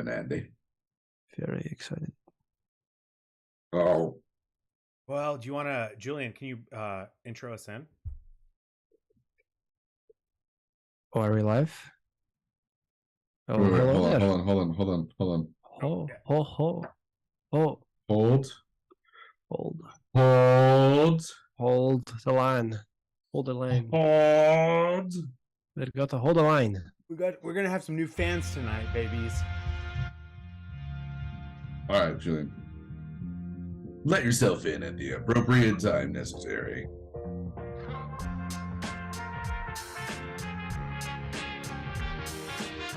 Andy. Very excited. Oh, Well, do you want to, Julian, can you intro us in? Oh, are we live? Oh, wait, hello hold there. on. Oh, hold the line. Hold the line. We've got to hold the line. We're gonna have some new fans tonight, babies. All right, Julian. Let yourself in at the appropriate time necessary.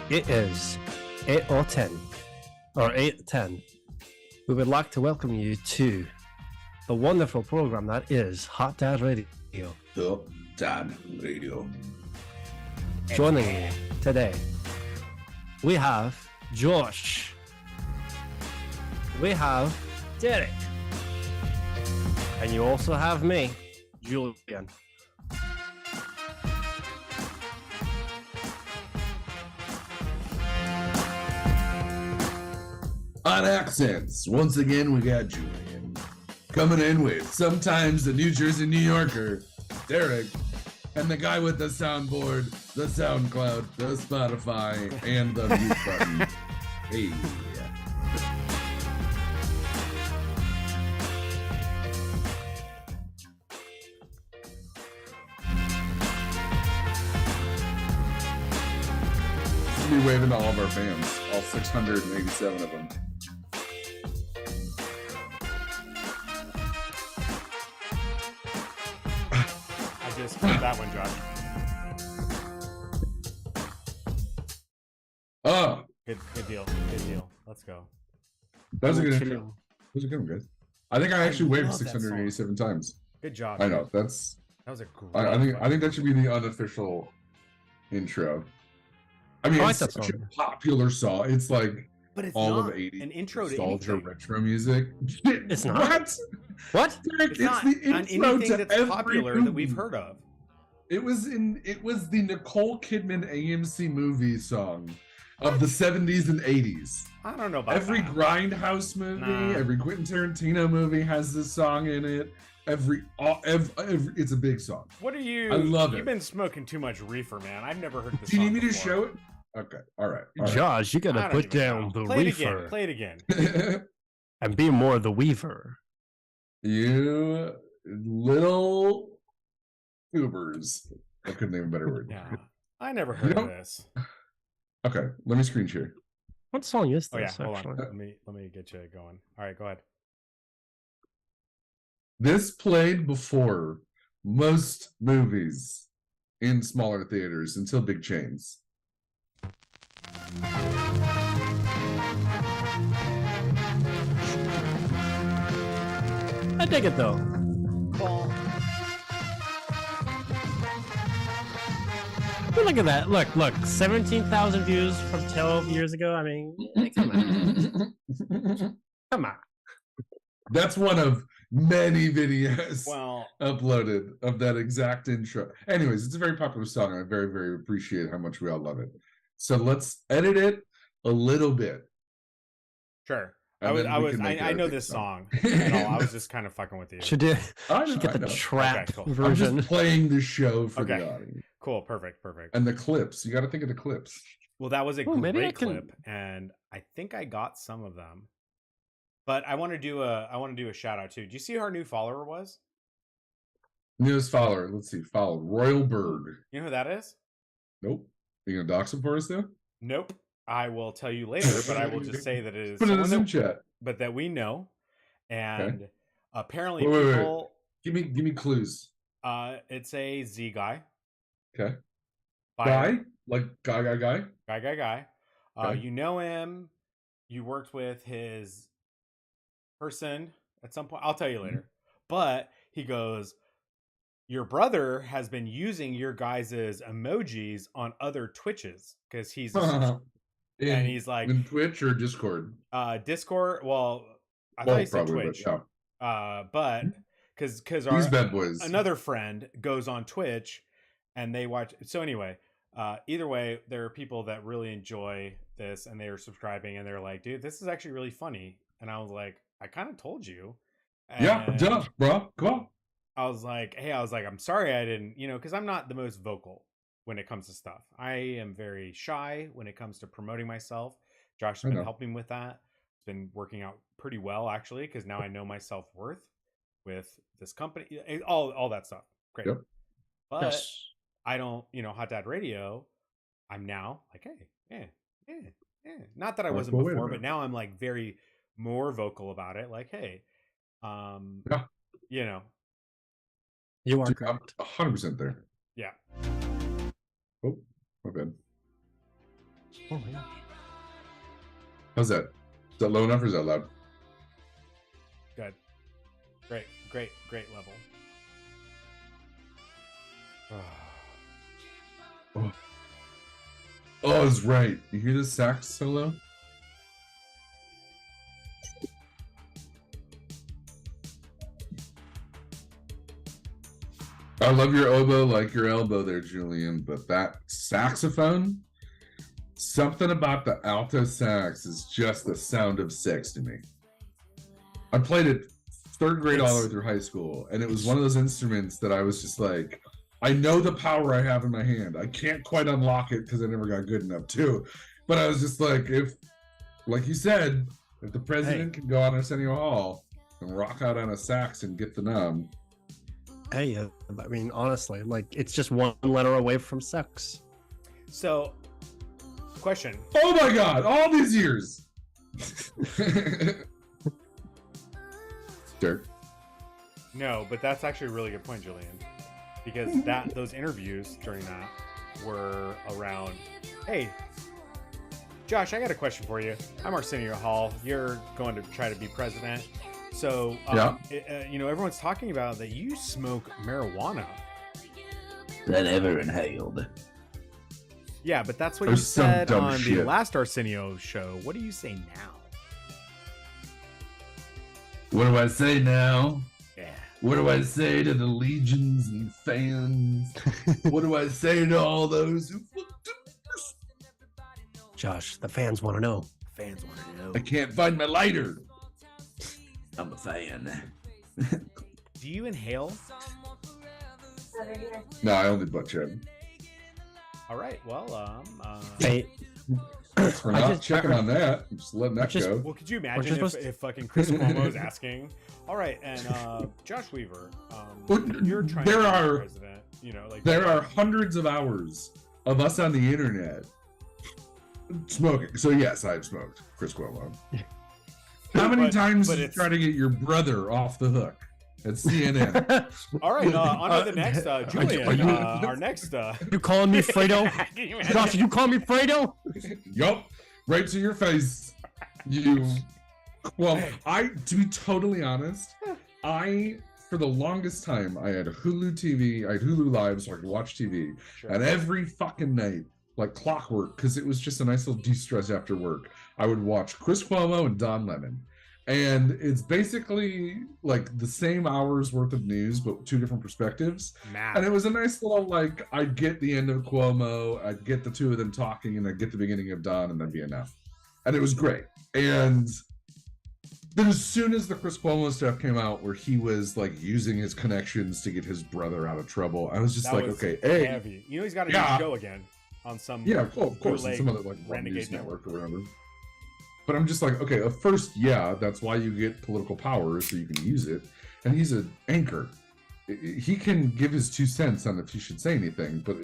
It is 8:10 or 8:10. We would like to welcome you to the wonderful program that is Hot Dad Radio. Top Dad Radio. Joining me today, we have Josh. We have Derek. And you also have me, Julian. On accents, once again, we got Julian. Coming in with sometimes the New Jersey New Yorker, Derek, and the guy with the soundboard, the SoundCloud, the Spotify, and the mute button. Hey. Be waving to all of our fans, all 687 of them. I just heard that one, Josh. Oh, Good deal. Let's go. that was a good intro. That was a good one, guys. I think I actually waved love that 687 times. Good job. I know that was a great. I think that should be the unofficial intro. I mean, it's such a popular song. It's like but it's all not of 80s an intro to nostalgia anything. retro music. It's not. What? It's not the intro on anything to that's every popular movie that we've heard of. It was the Nicole Kidman AMC movie song of the 70s and 80s. I don't know about Every that. Grindhouse movie, Nah. every Quentin Tarantino movie has this song in it. Every it's a big song. What are you? I love it. You've been smoking too much reefer, man. I've never heard this. Do you need me to before. show it? Okay, all right. Josh, you I gotta don't put even down know. the Play reefer Play it again. and be more the weaver. You little goobers. I couldn't think of a better word. Yeah, I never heard of this. Okay, let me screen share. What song is Oh yeah, this, hold actually? on. Let me get you going. All right, go ahead. This played before most movies in smaller theaters until big chains. I dig it though. But look at that. Look. 17,000 views from 12 years ago. I mean, come on. Come on. That's one of many videos Well, uploaded of that exact intro. Anyways, it's a very popular song. I very, very appreciate how much we all love it. So let's edit it a little bit. sure. And then we can make it I our know big this song. song at all. I was just kind of fucking with you. Should I get the know. trap Okay, cool. I'm version. just playing the show for Okay. the audience. Cool, perfect. And the clips. You got to think of the clips. Well, that was a maybe I great can- clip, and I think I got some of them. But I want to do a shout out too. Do you see who our new follower was? Newest follower. Let's see. Follow Royal Berg. You know who that is? Nope. Are you gonna dox him for us though? Nope. I will tell you later, but I will just say that it is Put it in the someone Zoom that, chat. but that we know, and apparently Wait. people. Give me clues. It's a Z guy. Okay. By- Guy? Like guy. Guy. Okay. You know him. You worked with his person at some point. I'll tell you later. But he goes, your brother has been using your guys' emojis on other Twitches because he's and he's like in Twitch or Discord. Discord. Well, I thought he said probably, Twitch. but But because these bad boys. another friend goes on Twitch and they watch. So anyway, either way, there are people that really enjoy this and they were subscribing and they're like, dude, this is actually really funny. And I was like, I kind of told you. Yeah, And duh, bro. Come on. I was like, hey, I'm sorry I didn't, because I'm not the most vocal when it comes to stuff. I am very shy when it comes to promoting myself. Josh has been helping with that. It's been working out pretty well, actually, because now I know my self-worth with this company, all that stuff. Great. Yep. But Yes. I don't, Hot Dad Radio, I'm now like, hey, not that I wasn't wait a before, but minute. now I'm like very more vocal about it. Like, hey, Yeah. You are Dude, I'm correct. 100% there. Yeah. Oh, my bad. Oh my god. How's that? Is that low enough or is that loud? Good. Great level. Oh, it's right. You hear the sax solo? I love your oboe like your elbow there, Julian, but that saxophone, something about the alto sax is just the sound of sex to me. I played it third grade all the way through high school, and it was one of those instruments that I was just like, I know the power I have in my hand. I can't quite unlock it because I never got good enough to. But I was just like, if, like you said, if the president can go on Arsenio Hall and rock out on a sax and get the numb. Hey, I mean, honestly, like, it's just one letter away from sex. So, question. Oh my God, all these years. Dirk. No, but that's actually a really good point, Julian. Because those interviews during that were around, hey, Josh, I got a question for you. I'm Arsenio Hall. You're going to try to be president. So, everyone's talking about that you smoke marijuana. That ever inhaled. Yeah, but that's what Or you some said dumb on the shit. last Arsenio show. What do you say now? What do I say now? Yeah. What do I say to the legions and fans? What do I say to all those who Josh, the fans want to know. Fans want to know. I can't find my lighter? I'm a fan. Do you inhale? No, I only butt chug. All right. Well, Hey, We're I not just- checking on that. I'm just letting that just- go. well, could you We're imagine just if fucking Chris Cuomo is asking? All right, and Josh Weaver, Well, you're trying there to be are- president. There are hundreds of hours of us on the internet smoking. So yes, I've smoked, Chris Cuomo. How many times but did you it's- try to get your brother off the hook at CNN? All right, on to the next, Julian. are you- Our next. you calling me Fredo? Can you imagine? Josh, you call me Fredo? Yup, right to your face. You. Well, to be totally honest, for the longest time, I had Hulu TV, I had Hulu Live so I could watch TV, Sure. and every fucking night, like clockwork, because it was just a nice little de-stress after work, I would watch Chris Cuomo and Don Lemon. And it's basically like the same hours worth of news, but two different perspectives. Matt. And it was a nice little, like, I'd get the end of Cuomo, I'd get the two of them talking, and I'd get the beginning of Don, and that'd be enough. And it was great. And then as soon as the Chris Cuomo stuff came out, where he was, like, using his connections to get his brother out of trouble, I was just That like, was okay, hey. heavy. He's got a Yeah. new show again on some. Yeah, of course, bootleg some other, like, renegade news network or whatever. But I'm just like, okay, at first, yeah, that's why you get political power, so you can use it. And he's an anchor. He can give his 2 cents on if he should say anything, but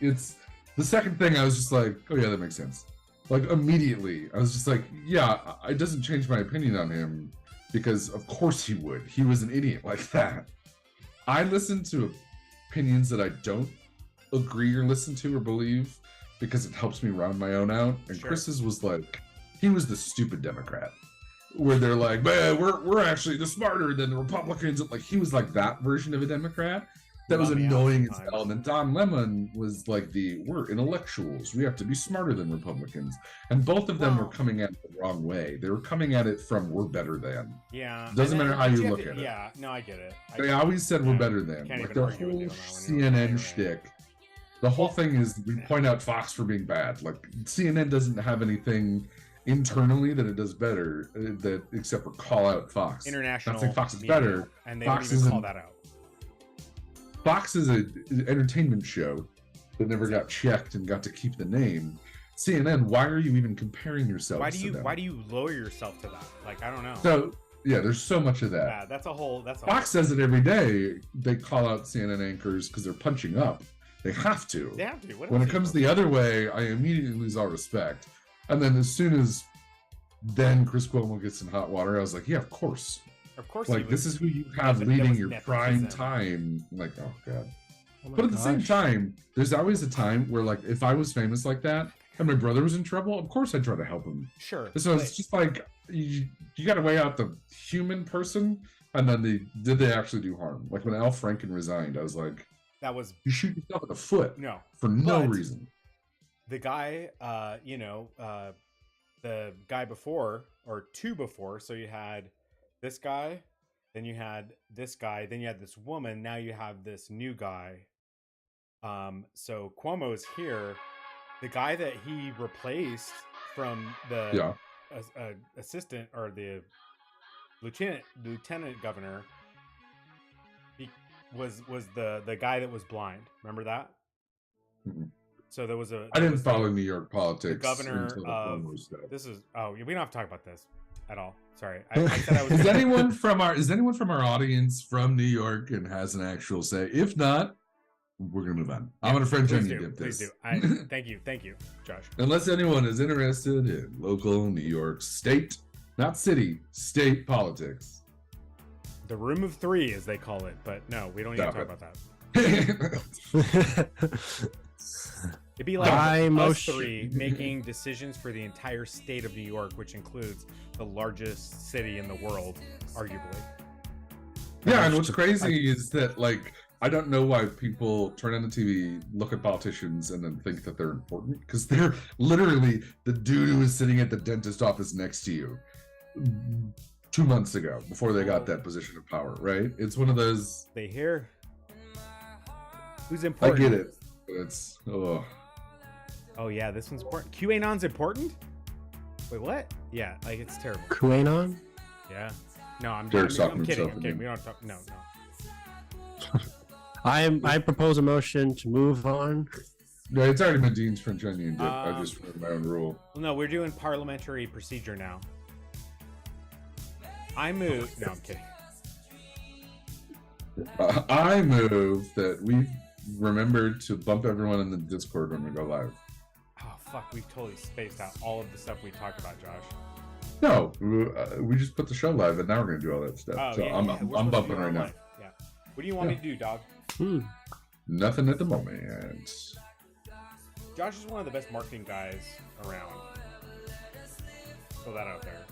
it's the second thing I was just like, oh yeah, that makes sense. Like immediately, I was just like, yeah, it doesn't change my opinion on him because of course he would. He was an idiot like that. I listen to opinions that I don't agree or listen to or believe because it helps me round my own out. And Sure. Chris's was like, he was the stupid Democrat, where they're like, man, we're actually the smarter than the Republicans. Like he was like that version of a Democrat that was Bummed me out annoying as sometimes. hell. And then Don Lemon was like we're intellectuals. We have to be smarter than Republicans. And both of them were Well- coming at it the wrong way. They were coming at it from we're better than. Yeah. Doesn't And matter how you have look to- at it. Yeah. No, I get it. They always said we're Yeah. better than. Can't Like even their argue with whole you on that one. You're right. CNN shtick The whole thing is we point out Fox for being bad. Like CNN doesn't have anything internally that it does better, that except for call out Fox. International. Not saying Fox is media, better. and they Fox don't even call isn't- that out. Fox is an entertainment show that never got checked and got to keep the name. CNN, why are you even comparing yourself? Why to do you them? why do you lower yourself to that? Like, I don't know. So yeah, there's so much of that. Yeah, that's a whole. Fox says it every day. They call out CNN anchors because they're punching up. They have to. They have to. What When else it are you comes the other way, I immediately lose all respect. And then as soon as then Chris Cuomo gets in hot water, I was like, yeah, of course. Of course, Like he this was, is who you have there leading was your nepotism. prime time. Like, oh god. Oh my But at the same gosh. time, there's always a time where, like, if I was famous like that and my brother was in trouble, of course I'd try to help him. sure. So but it's just like you got to weigh out the human person, and then did they actually do harm? Like when Al Franken resigned, I was like, that was you shoot yourself in the foot no. for no But- reason. The guy, the guy before or two before. So you had this guy, then you had this guy, then you had this woman. Now you have this new guy. So Cuomo is here. The guy that he replaced from the Yeah. assistant or the lieutenant governor, he was the guy that was blind. Remember that? Mhm. So there was a. I there didn't was follow New York politics. governor until the of- Cuomo stuff. This is we don't have to talk about this at all. Sorry, I said I was. Is anyone from our audience from New York and has an actual say? If not, we're gonna move on. I'm gonna French Please onion do, dip please this. do. Thank you, Josh. Unless anyone is interested in local New York state, not city, state politics. The room of three, as they call it, but no, we don't need to Stop talk it. about that. It'd be like I us motion. three making decisions for the entire state of New York, which includes the largest city in the world, arguably. Yeah, and what's crazy is that, like, I don't know why people turn on the TV, look at politicians, and then think that they're important, because they're literally the dude who was sitting at the dentist office next to you 2 months ago before they got that position of power, right? It's one of those. They hear who's I important. get it, but it's Oh yeah, this one's important. QAnon's important. Wait, what? Yeah, like it's terrible. QAnon? Yeah. No, I'm Derek's talking kidding. himself I'm kidding. again. We don't talk. No. I propose a motion to move on. No, it's already been Dean's French onion dip. I Um, just wrote my own rule. Well, no, we're doing parliamentary procedure now. I move. No, I'm kidding. I move that we remember to bump everyone in the Discord when we go live. Oh fuck, we've totally spaced out all of the stuff we talked about, Josh. No, we just put the show live, and now we're gonna do all that stuff. Oh so yeah, I'm yeah, we're supposed to bumping do it right now. live. Yeah. What do you want me to do, dog? Hmm. Nothing at the moment. Josh is one of the best marketing guys around. Throw that out there.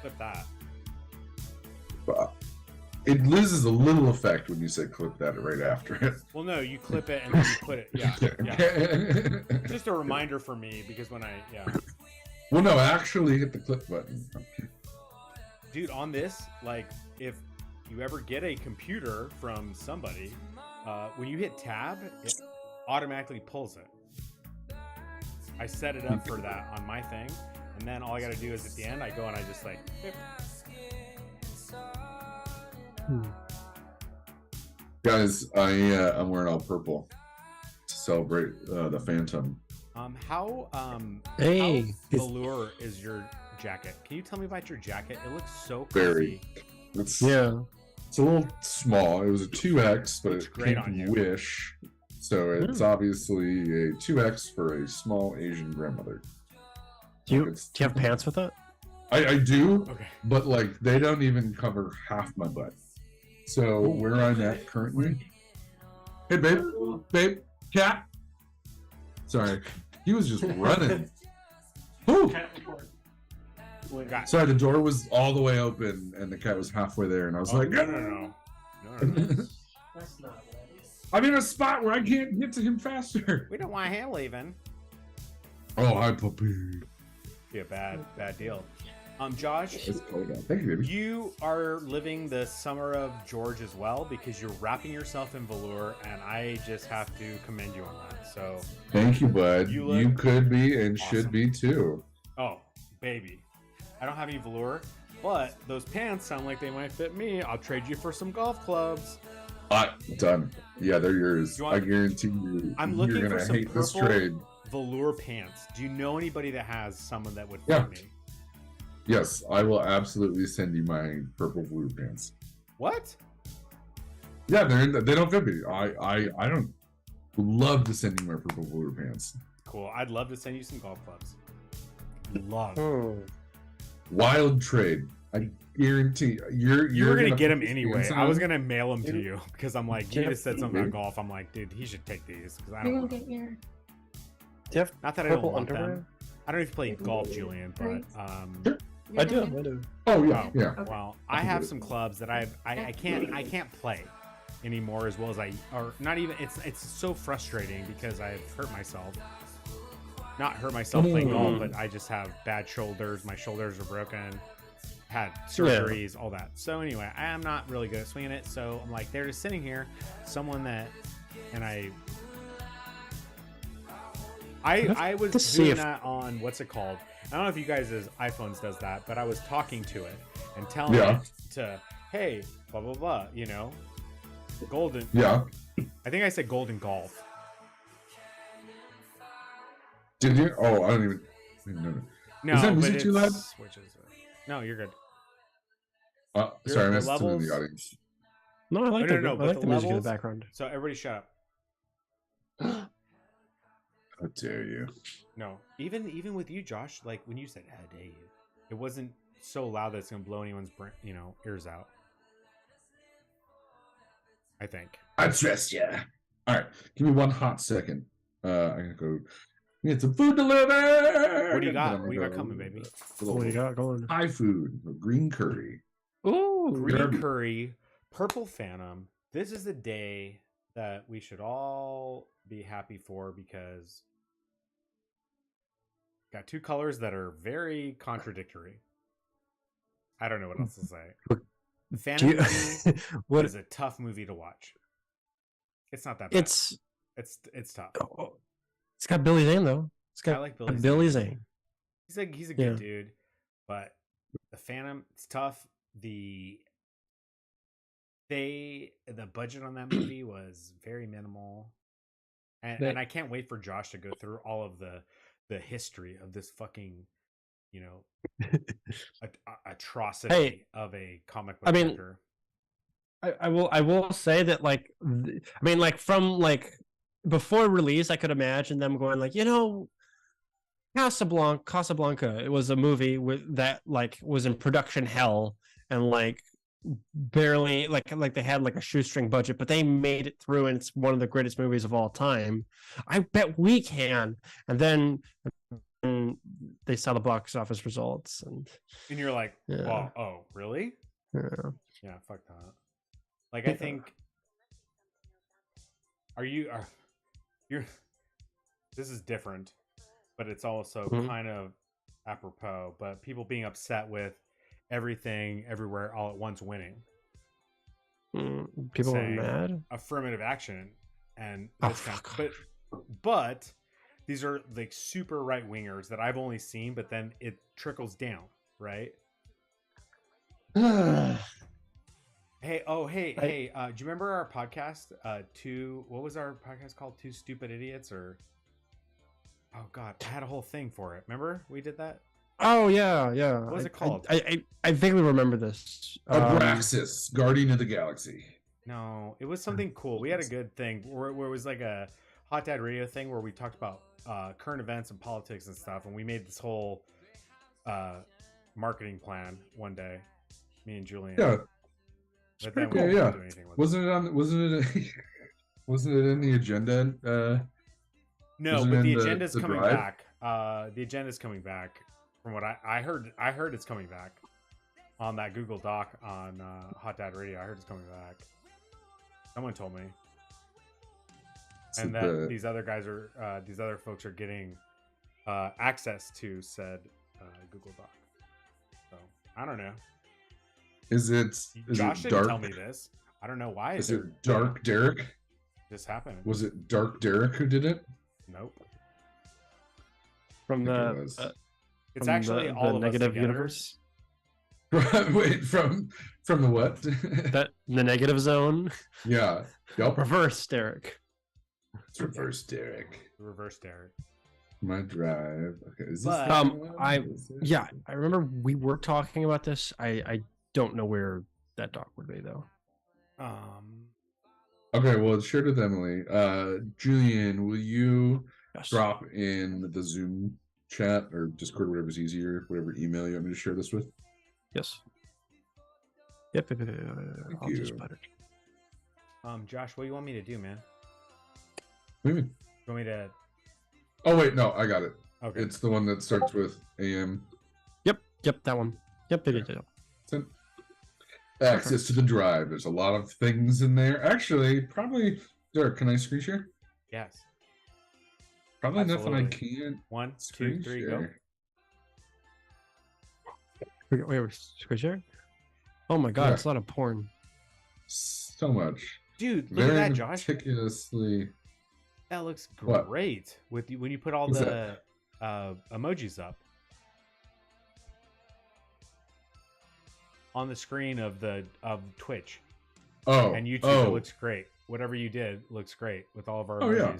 Clip that. It loses a little effect when you say clip that right after it. Well, no, you clip it and then you put it. Yeah. Yeah. Just a reminder for me because when Well, no, actually hit the clip button. dude, on this, like, if you ever get a computer from somebody, when you hit tab, it automatically pulls it. I set it up for that on my thing, and then all I gotta do is at the end, I go and I just like, "Bip." Guys, I'm wearing all purple to celebrate the Phantom. How Hey, how it's- velour is your jacket? Can you tell me about your jacket? It looks so Very. comfy. It's yeah. It's a little small. It was a 2X, but Looks it great came on from you. Wish. So it's obviously a 2X for a small Asian grandmother. Do you It's- have pants with it? I do, Okay. but like they don't even cover half my butt. So where I'm at currently. Hey babe, cat. Sorry, he was just running. Whew. Got- Sorry, the door was all the way open and the cat was halfway there, and I was Oh, like, no. I'm in a spot where I can't get to him faster. We don't want him leaving. Oh, hi, puppy. Be a bad deal. Josh, It's cold out. Thank you, baby. you are living the summer of George as well because you're wrapping yourself in velour, and I just have to commend you on that. So, Thank you, bud. You You look could be and awesome. should be too. oh, baby. I don't have any velour, but those pants sound like they might fit me. I'll trade you for some golf clubs. Done. Yeah, they're yours. You want- I guarantee you. I'm looking you're for gonna some hate this purple trade. velour pants. Do you know anybody that has someone that would fit Yeah. me? Yes, I will absolutely send you my purple blue pants. What? Yeah, they don't fit me. I don't love to send you my purple blue pants. Cool. I'd love to send you some golf clubs. Love. Oh. Wild trade. I guarantee you're You were gonna get him put these anyway. pants I was on. gonna mail them to you because I'm like, you Jeff, just said something about dude. golf. I'm like, dude, he should take these because I You're don't. gonna get your Do you have Not that I don't purple want underwear? them. I don't know if you play golf, Julian, but Sure. you're I do. gonna- I do. Oh yeah, Oh. yeah. Okay. well, I have some clubs that I can't play anymore as well as I or not even. It's so frustrating because I've hurt myself. Not hurt myself playing golf, but I just have bad shoulders. My shoulders are broken. Had surgeries, all that. So anyway, I am not really good at swinging it. So I'm like, they're just sitting here. Someone that, and I was to see doing if- that on what's it called? I don't know if you guys' iPhones does that, but I was talking to it and telling Yeah. it to, hey, blah blah blah. You know, golden. Yeah. I think I said golden golf. Did you? Oh, I don't even. No. No, Is that but music too loud? switches. No, you're good. Sorry, I the missed someone in levels- the audience. No, I like no, the, no, I but like the the music in the levels- background. So everybody shut up. How dare you? No, even with you, Josh. Like when you said "how dare you," it wasn't so loud that it's gonna blow anyone's ears out. I think. I trust you. All right, give me one hot second. I'm gonna go get some food delivered. What do you And got? then I'm What do you gonna got coming, baby? What do you got going? Thai food, green curry. Ooh, Green Derby. curry, purple phantom. This is the day that we should all be happy for because got two colors that are very contradictory. I don't know what else to say. The do Phantom you, movie what? is a tough movie to watch. It's not that bad. It's tough. It's got Billy Zane though. It's I got like Billy Billy Zane. Zane. He's a good dude, but the Phantom, it's tough. The budget on that movie was very minimal, and I can't wait for Josh to go through all of the history of this fucking atrocity of a comic book I mean, character. I will say that like from like before release I could imagine them going like Casablanca, it was a movie that like was in production hell and like barely like they had like a shoestring budget, but they made it through and it's one of the greatest movies of all time. I bet we can. And then they saw the box office results and you're like, yeah. wow, oh really? Yeah, fuck that. Like I think you're this is different, but it's also kind of apropos, but people being upset with everything everywhere all at once winning. People are saying mad. Affirmative action and Oh, this kind fuck. but these are like super right wingers that I've only seen, but then it trickles down, right? Hey, do you remember our podcast? What was our podcast called? Two Stupid Idiots, or oh god, I had a whole thing for it. Remember we did that? Oh yeah. What was it called? I vaguely remember this. Abraxas, Guardian of the Galaxy. No, it was something cool. We had a good thing where it was like a Hot Dad Radio thing where we talked about current events and politics and stuff, and we made this whole marketing plan one day, me and Julian. Yeah, But pretty then we cool, didn't yeah. do anything with Wasn't it in the agenda? No, wasn't but it the in agenda's the coming drive? back. The agenda's coming back. From what I heard it's coming back on that Google Doc on Hot Dad Radio. I heard it's coming back. Someone told me, and that these other folks are getting access to said Google Doc. So I don't know. Is it Josh didn't dark? tell me this. I don't know why. Is they're it Dark Derek? This happened. Was it Dark Derek who did it? Nope. From I think it the was. It's from actually the all of negative us together. universe. Wait, from the what? That the negative zone. Yeah. Yep. Reverse Derek. It's reverse Derek. Reverse Derek. My drive. Okay. Is this But- the one? I Is it? yeah, I remember we were talking about this. I don't know where that doc would be though. Okay, well, it's shared with Emily. Julian, will you Yes. drop in the Zoom chat or Discord, whatever's easier, whatever email you want me to share this with? Yes. Yep. I'll just you. put it. Josh, what do you want me to do, man? What do you mean? You want me to? Oh wait, no, I got it. Okay. It's the one that starts with AM. Yep, that one. Yep. Sent. Access to the drive. There's a lot of things in there. Actually, probably. Derek, can I screen share? Yes. Probably nothing I Absolutely. can't 1, 2, screen 3, go. share. Wait, screen share? Oh my god, Yeah. it's a lot of porn. So much. Dude, look Very at that, Josh. meticulously. That looks What? great with when you put all What's the emojis up on the screen of Twitch Oh, and YouTube. oh, It looks great. Whatever you did looks great with all of our Oh, emojis. yeah.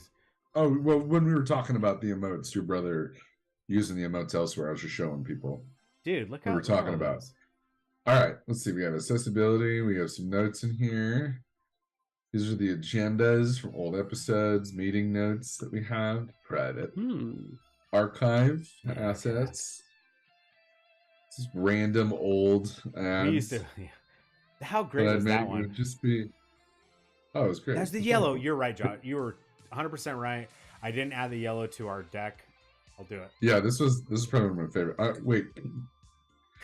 oh. Well, when we were talking about the emotes, your brother using the emotes elsewhere, I was just showing people. Dude, look We how were talking look at all about. those. All right, let's see. We have accessibility. We have some notes in here. These are the agendas from old episodes, meeting notes that we have, private, archive, Yeah, assets. This is random old ads. We used to. Yeah. How that great I was made that would one? just be. Oh, it was great. That's the It's yellow. wonderful. You're right, Josh. You were 100% right. I didn't add the yellow to our deck. I'll do it. Yeah, this is probably one of my favorite. Wait,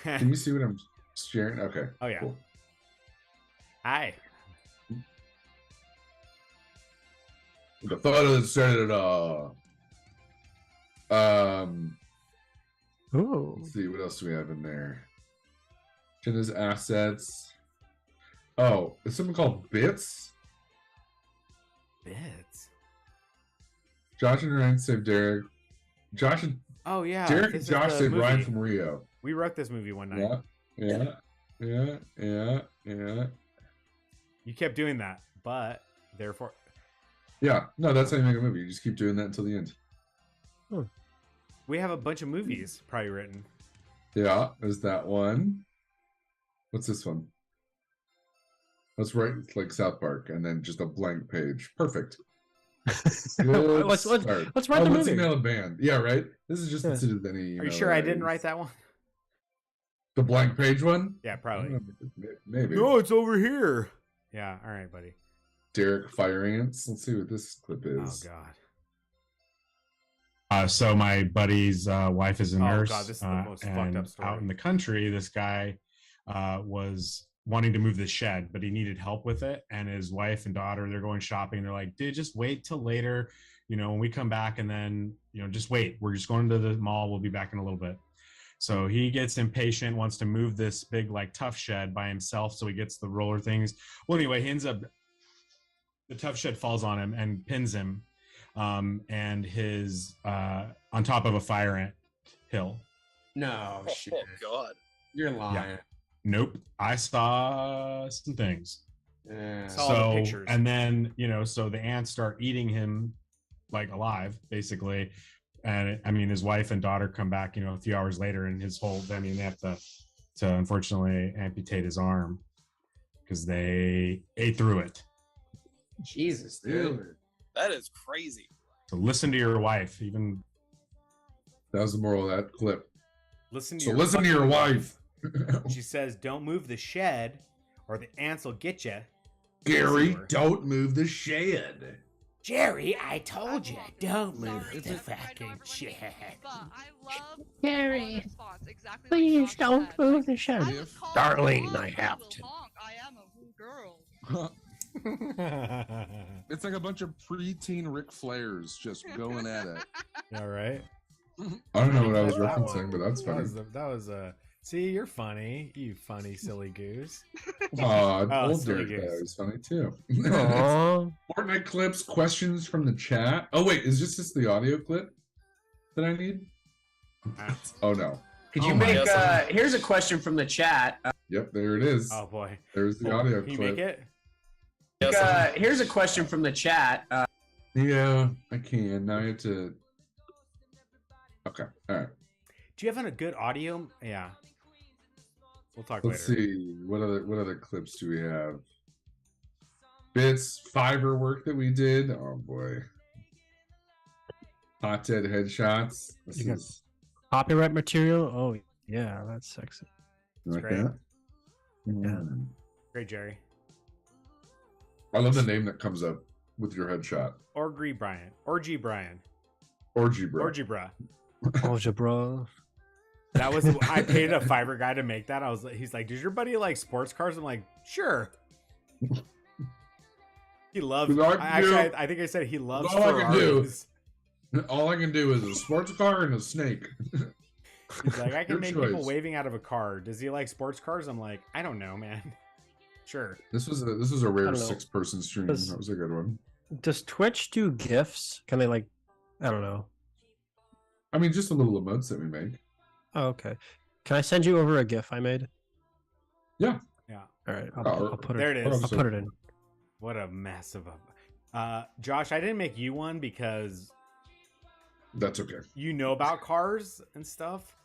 can you see what I'm sharing? Okay. Oh, yeah. Cool. Hi. The thought that started it all. Oh. Let's see what else do we have in there. Jenna's assets. Oh, it's something called bits. Bits. Josh and Ryan saved Derek. Josh and Oh yeah. Derek this and is Josh the saved Ryan movie. from Rio. We wrote this movie one night. Yeah. You kept doing that, but therefore, Yeah. No, that's how you make a movie. You just keep doing that until the end. we have a bunch of movies probably written. Yeah, there's that one. What's this one? Let's write like South Park and then just a blank page. Perfect. Good let's start. write the Let's movie. email a band. Yeah, right? This is just Yeah. as any Are you email sure I that didn't is. write that one? The blank page one? Yeah, I probably. don't know, maybe. No, it's over here. Yeah. All right, buddy. Derek Fire Ants. Let's see what this clip Oh is. God. So my buddy's wife is a Oh, nurse. God, this is the most fucked and up story. Out in the country, this guy was wanting to move the shed, but he needed help with it. And his wife and daughter, they're going shopping. They're like, dude, just wait till later. When we come back, and then just wait. We're just going to the mall. We'll be back in a little bit. So he gets impatient, wants to move this big tough shed by himself. So he gets the roller things. Well, anyway, he ends up, the tough shed falls on him and pins him. And his on top of a fire ant hill. No shit. Oh God. You're lying. Nope. I saw some things. Yeah. Saw all the So, pictures. and then, so the ants start eating him alive, basically. And I mean, his wife and daughter come back, a few hours later, and his whole, they have to unfortunately amputate his arm because they ate through it. Jesus, dude. That is crazy. So listen to your wife, even. That was the moral of that clip. Listen to So your listen to your wife. She says, "Don't move the shed, or the ants will get you." Gary, don't move the shed. Jerry, I told you, don't Sorry, move the but I fucking don't shed. recognize, but I love Gary, the response, exactly like please Josh don't said. move the I shed. was called Darling, a I hog, have will to. honk. I am a woo girl. It's like a bunch of preteen Ric Flairs just going at it. All right. I don't know what I was That referencing, one. but that's That funny. was, that was See, you're funny. You funny silly goose. Aw, Oh, old silly Derek goose. is funny too. Aw. Fortnite clips, questions from the chat. Oh wait, is this the audio clip that I need? Oh no. Could you Oh, my make? God. Here's a question from the chat. Yep, there it is. Oh boy. There's the Oh, audio can you clip. make it? Here's a question from the chat. Yeah, I can. Now I have to. Okay, all right. Do you have a good audio? Yeah. We'll talk Let's later. see. What other clips do we have? Bits Fiverr work that we did. Oh boy. Hot Dead headshots. This You got- is Copyright material. Oh yeah, that's sexy. like great. that. Mm. Great, Jerry. I love the name that comes up with your headshot. Orgy Brian. Orgy Brian. Orgy bro. Orgy bruh. Algebra. That was I paid a Fiverr guy to make that. He's like, does your buddy like sports cars? I'm like, sure. He loves. All I can do- I think I said he loves all I can do- Ferraris. All I can do is a sports car and a snake. He's like, I can Your make people choice. waving out of a car. Does he like sports cars? I'm like, I don't know, man. Sure. This was a rare don't know. 6-person stream. Does- That was a good one. Does Twitch do GIFs? Can they like? I don't know. I mean, just the little emotes that we make. Oh, okay. Can I send you over a GIF I made? Yeah. All right, Oh, I'll put it. There it Hold is. on. I'll put it in. What a mess of a. Josh, I didn't make you one because That's okay. you know about cars and stuff,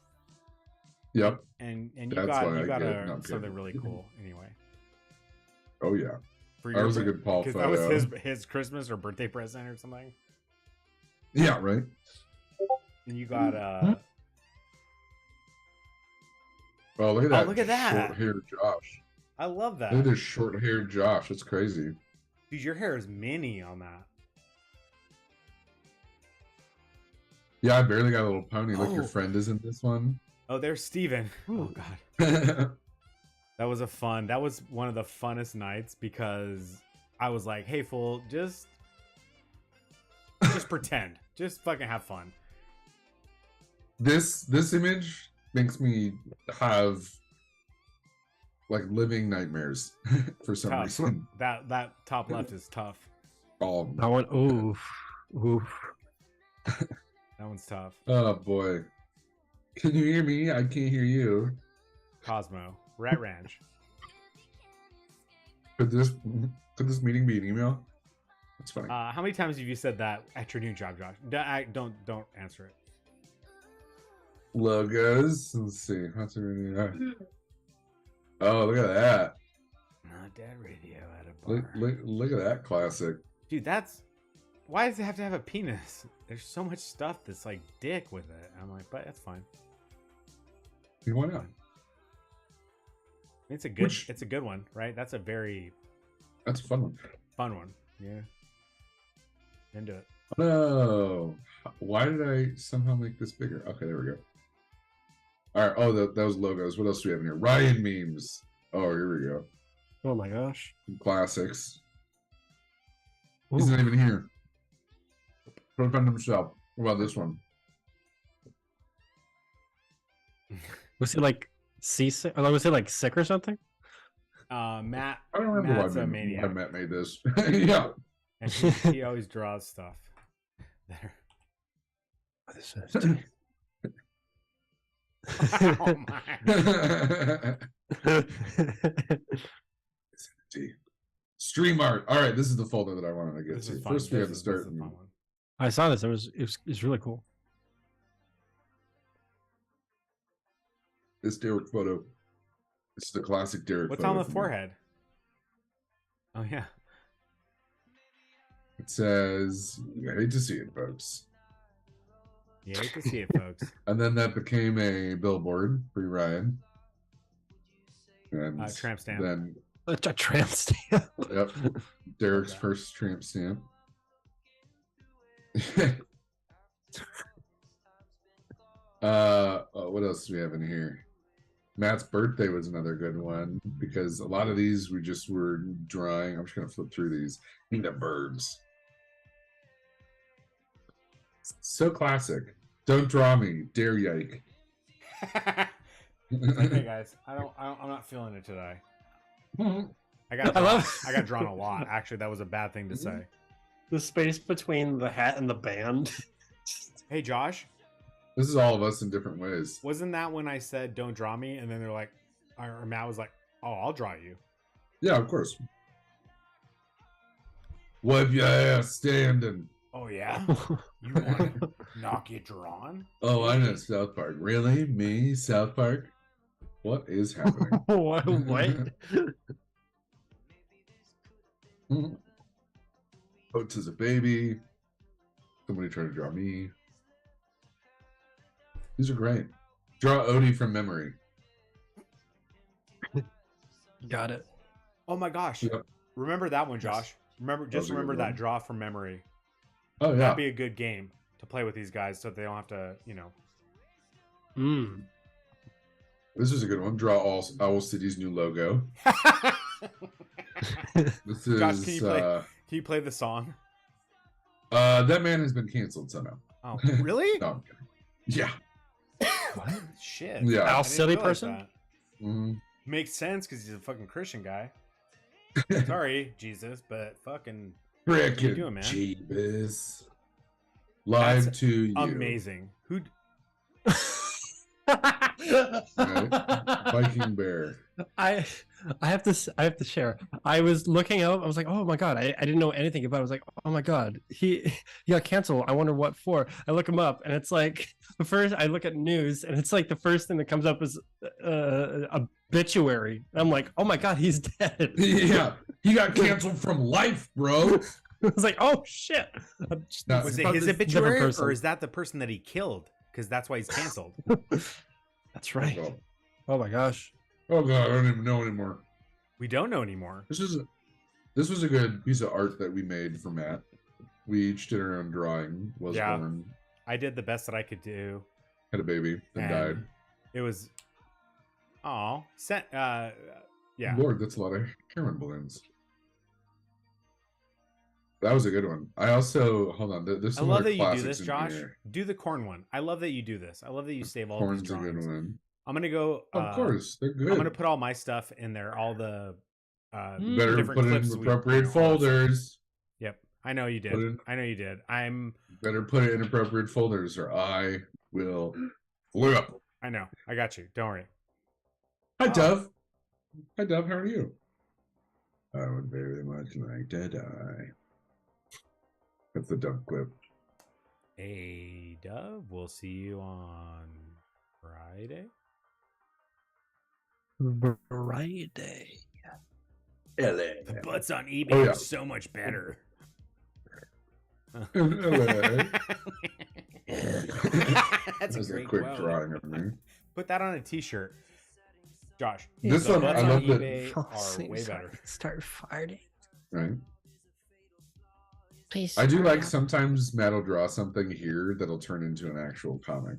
Yep. and you That's got why I got get it. No, I'm something kidding. really cool anyway. Oh yeah. For That was a good Paul because that was photo. his Christmas or birthday present or something. Yeah. Right. And you got Oh, look at that. look at that. Short-haired Josh. I love that. Look at this short-haired Josh. It's crazy. Dude, your hair is mini on that. Yeah, I barely got a little pony. Look, your Oh. friend is in this one. Oh, there's Steven. Oh god. Yeah. That was that was one of the funnest nights because I was like, hey fool, just pretend. Just fucking have fun. This image makes me have like living nightmares for some Tough. reason. That top left is tough. Oh, That one. Oof. Oof. That one's tough. oh boy. Can you hear me? I can't hear you. Cosmo. Rat Ranch. Could this meeting be an email? That's fine. How many times have you said that at your new job, Josh? Don't answer it. Logos. Let's see. Oh, look at that. Not that radio at a bar. Look at that classic. Dude, that's why does it have to have a penis? There's so much stuff that's like dick with it. I'm like, but that's fine. Why not? It's a good Which- it's a good one, right? That's a very That's a fun one. fun one. Yeah. Into it. No. Why did I somehow make this bigger? Okay, there we go. All right. Oh, that was logos. What else do we have in here? Ryan memes. Oh, here we go. Oh my gosh. Classics. Ooh. He's not even here. Put on himself. What about this one? Was he like seasick? Or was he like sick or something? Matt I don't remember Matt's a why maniac. Matt made this. Yeah. And he always draws stuff. There. Oh my. Stream art. All right, this is the folder that I wanted to get This to. is fun. First, we This have to is start. a fun one. I saw this. It was really cool. This Derek photo. This is the classic Derek. What's photo on the for me. forehead? Oh yeah. It says, "You hate to see it, folks." You hate to see it, folks. And then that became a billboard for Ryan. And Tramp stamp. then, A tramp stamp. yep, Derek's that. first tramp stamp. What else do we have in here? Matt's birthday was another good one because a lot of these we just were drawing. I'm just gonna flip through these. The birds. So classic. Don't draw me, dare yike. Like, hey guys, I'm not feeling it today. I got drawn a lot. Actually, that was a bad thing to say. The space between the hat and the band. Hey Josh, This is all of us in different ways. wasn't that when I said don't draw me, and then they're like, or Matt was like, oh, I'll draw you. Yeah, of course. Wipe your ass standing. Oh yeah, you want to knock it drawn? Oh, I know South Park. Really? Me? South Park? What is happening? What? Oats is a baby. Somebody trying to draw me. These are great. Draw Odie from memory. Got it. Oh my gosh, Yep. remember that one, Josh? was a Remember good that one. draw from memory. Oh yeah. That'd be a good game to play with these guys, so they don't have to, Mm. This is a good one. Draw all Owl City's new logo. This is Josh, can you play the song? that man has been canceled somehow. Oh, really? No, I'm kidding. Yeah. What? Shit. Yeah. I Owl didn't City realize person? that. Mhm. Makes sense because he's a fucking Christian guy. Sorry, Jesus, but fucking What are you Frickin' doing, man? Jeebus. Live That's to you. amazing. Who? Viking Bear. I have to share. I was looking up. I was like, oh my god, I didn't know anything about it. I was like, oh my god, he got canceled. I wonder what for. I look him up, and it's like the first. I look at news, and it's like the first thing that comes up is obituary. I'm like, oh my god, he's dead. Yeah. He got canceled from life, bro. I was like, oh shit. No, Was it Probably his a different obituary, person. or is that the person that he killed? Because that's why he's canceled. That's right. Oh, Oh my gosh. oh god, I don't even know anymore. We don't know anymore. This was a good piece of art that we made for Matt. We each did our own drawing. Was Yeah. born, I did the best that I could do. had a baby, and And died. It was. Oh, sent. Yeah. Lord, that's a lot of Cameron balloons. That was a good one. I also hold on. There's I some love other that you do classics this, in Josh. here. Do the corn one. I love that you do this. I love that you save all of these Corn's a good drawings. one. I'm gonna go. Of course, they're good. I'm gonna put all my stuff in there. All the Better different put it clips in we- appropriate all that stuff. folders. Yep, I know you did. Put it- I know you did. I'm. Better put it in appropriate folders, or I will flip. I know. I got you. Don't worry. Hi, Dove. Hi, Dove. How are you? I would very much like to die. That's the Dove clip. Hey, Dove. We'll see you on Friday. Friday. The butts on eBay Oh, yeah. are so much better. LA. That's a That's a great quick quote. drawing of me. Put that on a T-shirt, Josh. This the one, butts I on love that. eBay are way better. Start farting. Right? Please. I do like sometimes Matt will draw something here that'll turn into an actual comic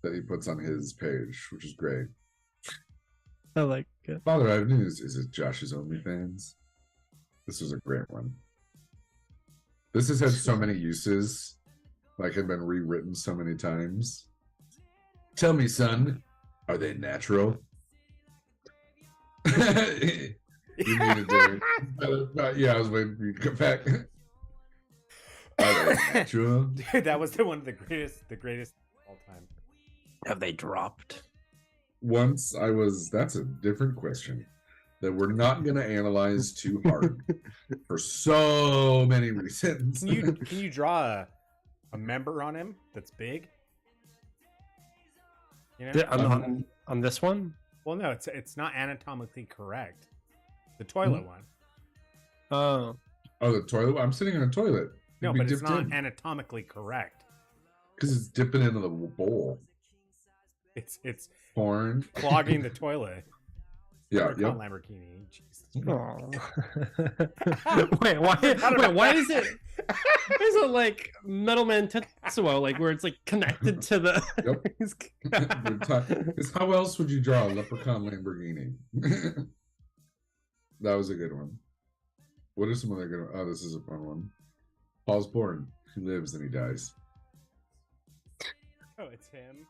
that he puts on his page, which is great. I like it. Father, I have news. Is it Josh's OnlyFans? This was a great one. This has had so many uses, like had been rewritten so many times. Tell me, son, are they natural? You needed to. Yeah, I was waiting for you to come back. Are they natural? Dude, that was one of the greatest of all time. Have they dropped? Once I was. That's a different question that we're not going to analyze too hard for so many reasons. Can you draw a member on him that's big? You know? On this one? Well, no, it's not anatomically correct. The toilet one. Oh. Oh, the toilet. I'm sitting on a toilet. No, It'd be but it's dipped not in. anatomically correct. Because it's dipping into the bowl. It's Porn. clogging the toilet. Yeah, Or yep. Lamborghini. Jesus. Wait, why is it? Is it like Metal Man Tetsuo, like where it's like connected to the? Because how else would you draw a leprechaun Lamborghini? That was a good one. What are some other good ones? Oh, this is a fun one. Paul's born. He lives and he dies. Oh, it's him.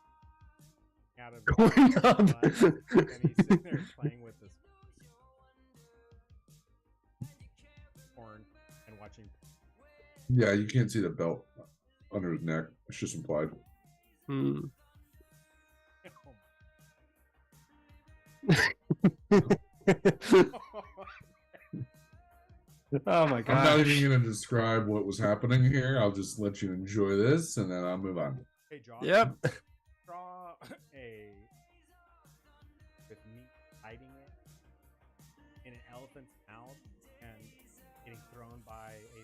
out of Going up. and he's sitting there playing with this porn and watching. Yeah, you can't see the belt under his neck. It's just implied. Hmm. Oh my I'm not god. even going to describe what was happening here. I'll just let you enjoy this, and then I'll move on. Hey, Josh. Yep. Draw a with me hiding it in an elephant's mouth and getting thrown by a.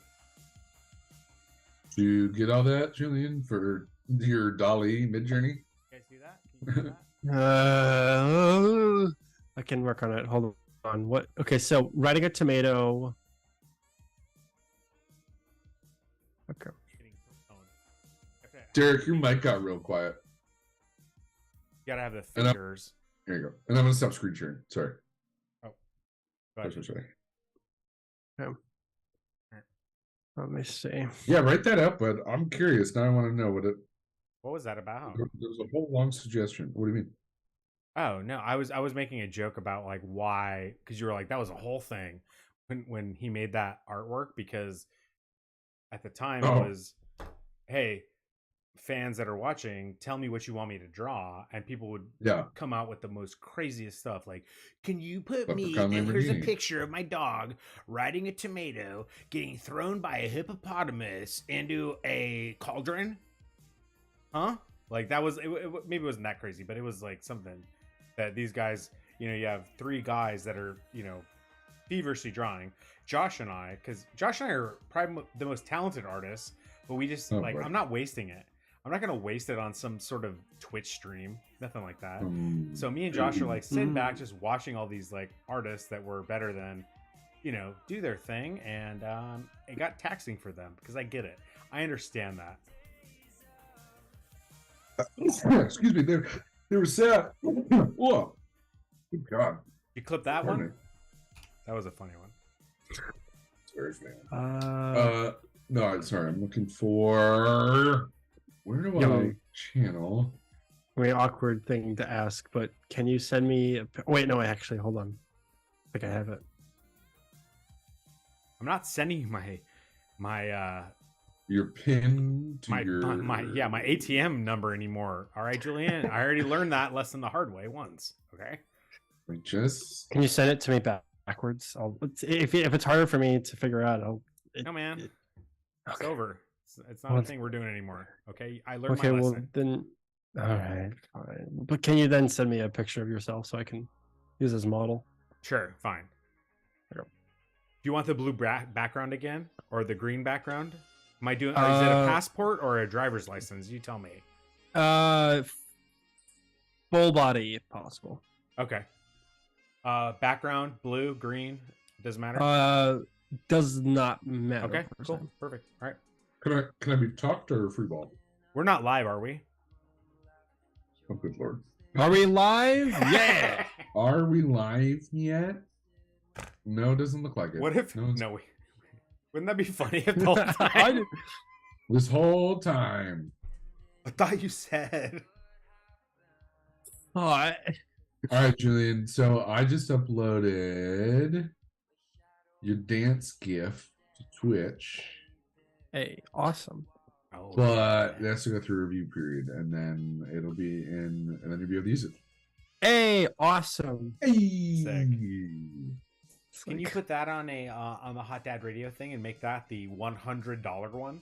Do you get all that, Julian, for your Dolly Midjourney? You guys see that? Can you see that? I can work on it. Hold on. What? Okay, so writing a tomato. Okay. Getting thrown. Okay. Derek, your mic got real quiet. You gotta have the And I'm- fingers. Here you go. And I'm going to stop screen sharing. Sorry. Go ahead. Sorry. Let me see. Yeah, write that up, but I'm curious. Now I want to know what it. What was that about? There was a whole long suggestion. What do you mean? Oh no, I was making a joke about like why, because you were like that was a whole thing when he made that artwork, because at the time Oh. it was, hey, fans that are watching, tell me what you want me to draw, and people would Yeah. come out with the most craziest stuff like, can you put me Leprechaun here's a Lamborghini. picture of my dog riding a tomato getting thrown by a hippopotamus into a cauldron, huh? Like that was maybe it wasn't that crazy, but it was like something that these guys, you know, you have three guys that are, you know, feverishly drawing. Josh and I, because Josh and I are probably the most talented artists, but we just Oh, like, boy. I'm not wasting it. I'm not gonna waste it on some sort of Twitch stream, nothing like that. So me and Josh are like sitting back, just watching all these like artists that were better than, you know, do their thing, and it got taxing for them because I get it. I understand that. Excuse me. They were sad. Whoa. Good God. You clip that Pardon one? me. That was a funny one. Sorry, man. Uh, No, sorry. I'm looking for. Where do Yo. I channel? I mean, awkward thing to ask, but can you send me? Wait, no, actually, hold on. I think I have it. I'm not sending you my Your pin to my your my ATM number anymore. All right, Julian. I already learned that lesson the hard way once. Okay. Like, just Can you send it to me backwards? If it's harder for me to figure out, No, man. It's Okay. over. It's not a Well, thing we're doing anymore. Okay. I learned Okay, my well lesson. then, all right, fine. But can you then send me a picture of yourself so I can use as model? Sure. Fine. There you go. Do you want the blue background again or the green background? Am I doing? Is it a passport or a driver's license? You tell me. Full body if possible. Okay. Background blue, green. Doesn't matter. Does not matter. Okay. per Cool. se. Perfect. All right. can I be talked or free ball? We're not live, are we? Oh, good lord. Are we live? Yeah. Are we live yet? No, it doesn't look like it. What if? No one's- No. Wouldn't that be funny if the whole I time? did- This whole time. I thought you said. Oh, All right, Julian. So I just uploaded your dance GIF to Twitch, hey, awesome. Oh, but it has to go through a review period, and then it'll be in, and then you'll be able to use it. Hey, awesome. Hey. Sick. It's Can you like- put that on the Hot Dad Radio thing and make that the $100 one?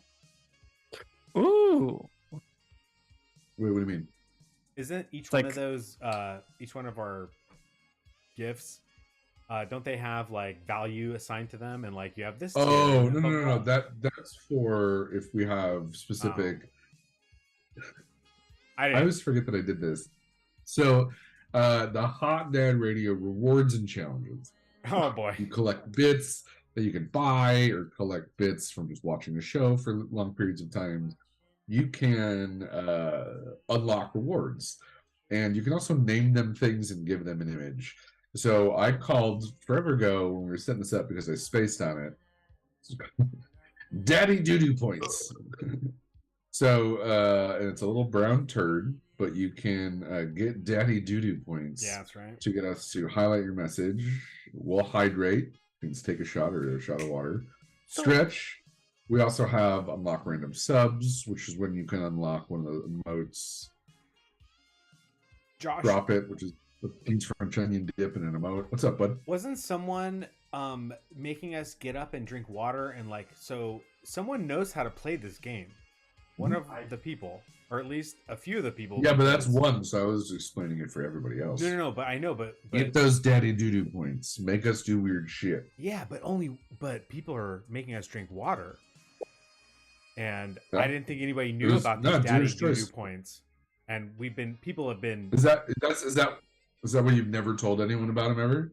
Ooh. Wait, what do you mean? Isn't each It's one like- of those each one of our gifts? Don't they have like value assigned to them, and like you have this? tier Oh, and no, blah, no, no, no. blah. That's for if we have specific. I I didn't. always forget that I did this. So, the Hot Dad Radio rewards and challenges. Oh boy. You collect bits that you can buy, or collect bits from just watching the show for long periods of time. You can unlock rewards, and you can also name them things and give them an image. So I called forever ago when we were setting this up because I spaced on it. Daddy doo-doo points. So and it's a little brown turd, but you can get daddy doo-doo points. Yeah, that's right. To get us to highlight your message. We'll hydrate, means take a shot or a shot of water. Stretch. We also have unlock random subs, which is when you can unlock one of the emotes. Josh, Drop it, which is the King's French onion dip in an emote. What's up, bud? wasn't someone making us get up and drink water and like so someone knows how to play this game? One of the people, or at least a few of the people. Yeah, but that's because- one, so I was explaining it for everybody else. No, but I know, but Get those daddy doo-doo points. Make us do weird shit. yeah, but people are making us drink water. And Yeah. I didn't think anybody knew It was- about no, these daddy Jewish choice. doo-doo points. And people have been. Is that what you've never told anyone about him ever?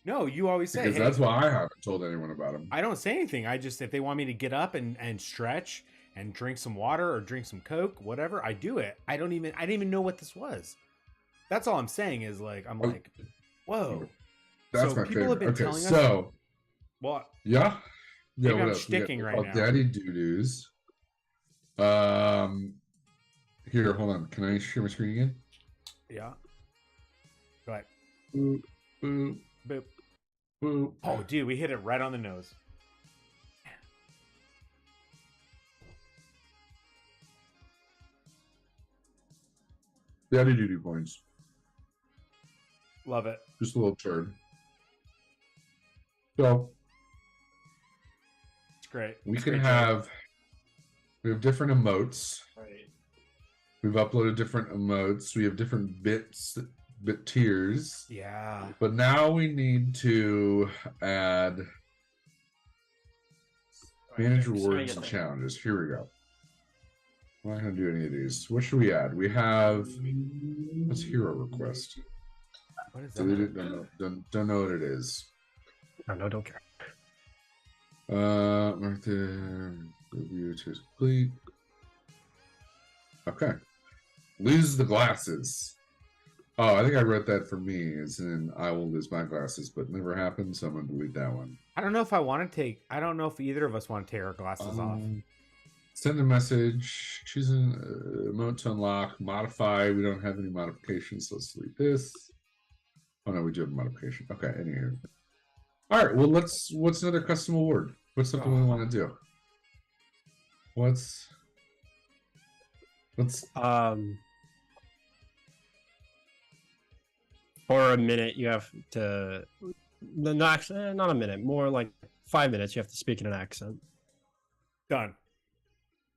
No, you always say. Because Hey, that's why I haven't told anyone about him. I don't say anything. I just if they want me to get up and stretch and drink some water or drink some Coke, whatever, I do it. I didn't even know what this was. That's all I'm saying is like I'm Oh. like, whoa. That's So my people favorite. have been Okay, telling us- so Well, yeah, Maybe what I'm else? We got sticking right called now. Daddy doo-doos. Here, hold on. Can I share my screen again? yeah. Right. Boop, boop, Boop. boop. Oh, dude, we hit it right on the nose. Daddy doo-doo points. Love it. Just a little turd. So It's great. we It's can great have different emotes. Right. We've uploaded different emotes. We have different bit tiers. joke. Yeah. But now we need to add manage rewards and challenges. Here we go. I'm not going to do any of these. What should we add? We have what's hero request. What is Delete that? it. Don't know what it is. No, don't care. Right there. Review to complete. Okay. Lose the glasses. Oh, I think I wrote that for me, as in I will lose my glasses, but never happened, so I'm gonna delete that one. I don't know if I want to take. I don't know if either of us want to take our glasses off. Send a message. Choose an emote to unlock. Modify. We don't have any modifications, so let's delete this. Oh no, we do have a modification. Okay, anywho. All right. Well, what's another custom award? What's something we want to do? What's For a minute you have to no, actually not a minute, more like 5 minutes you have to speak in an accent. Done.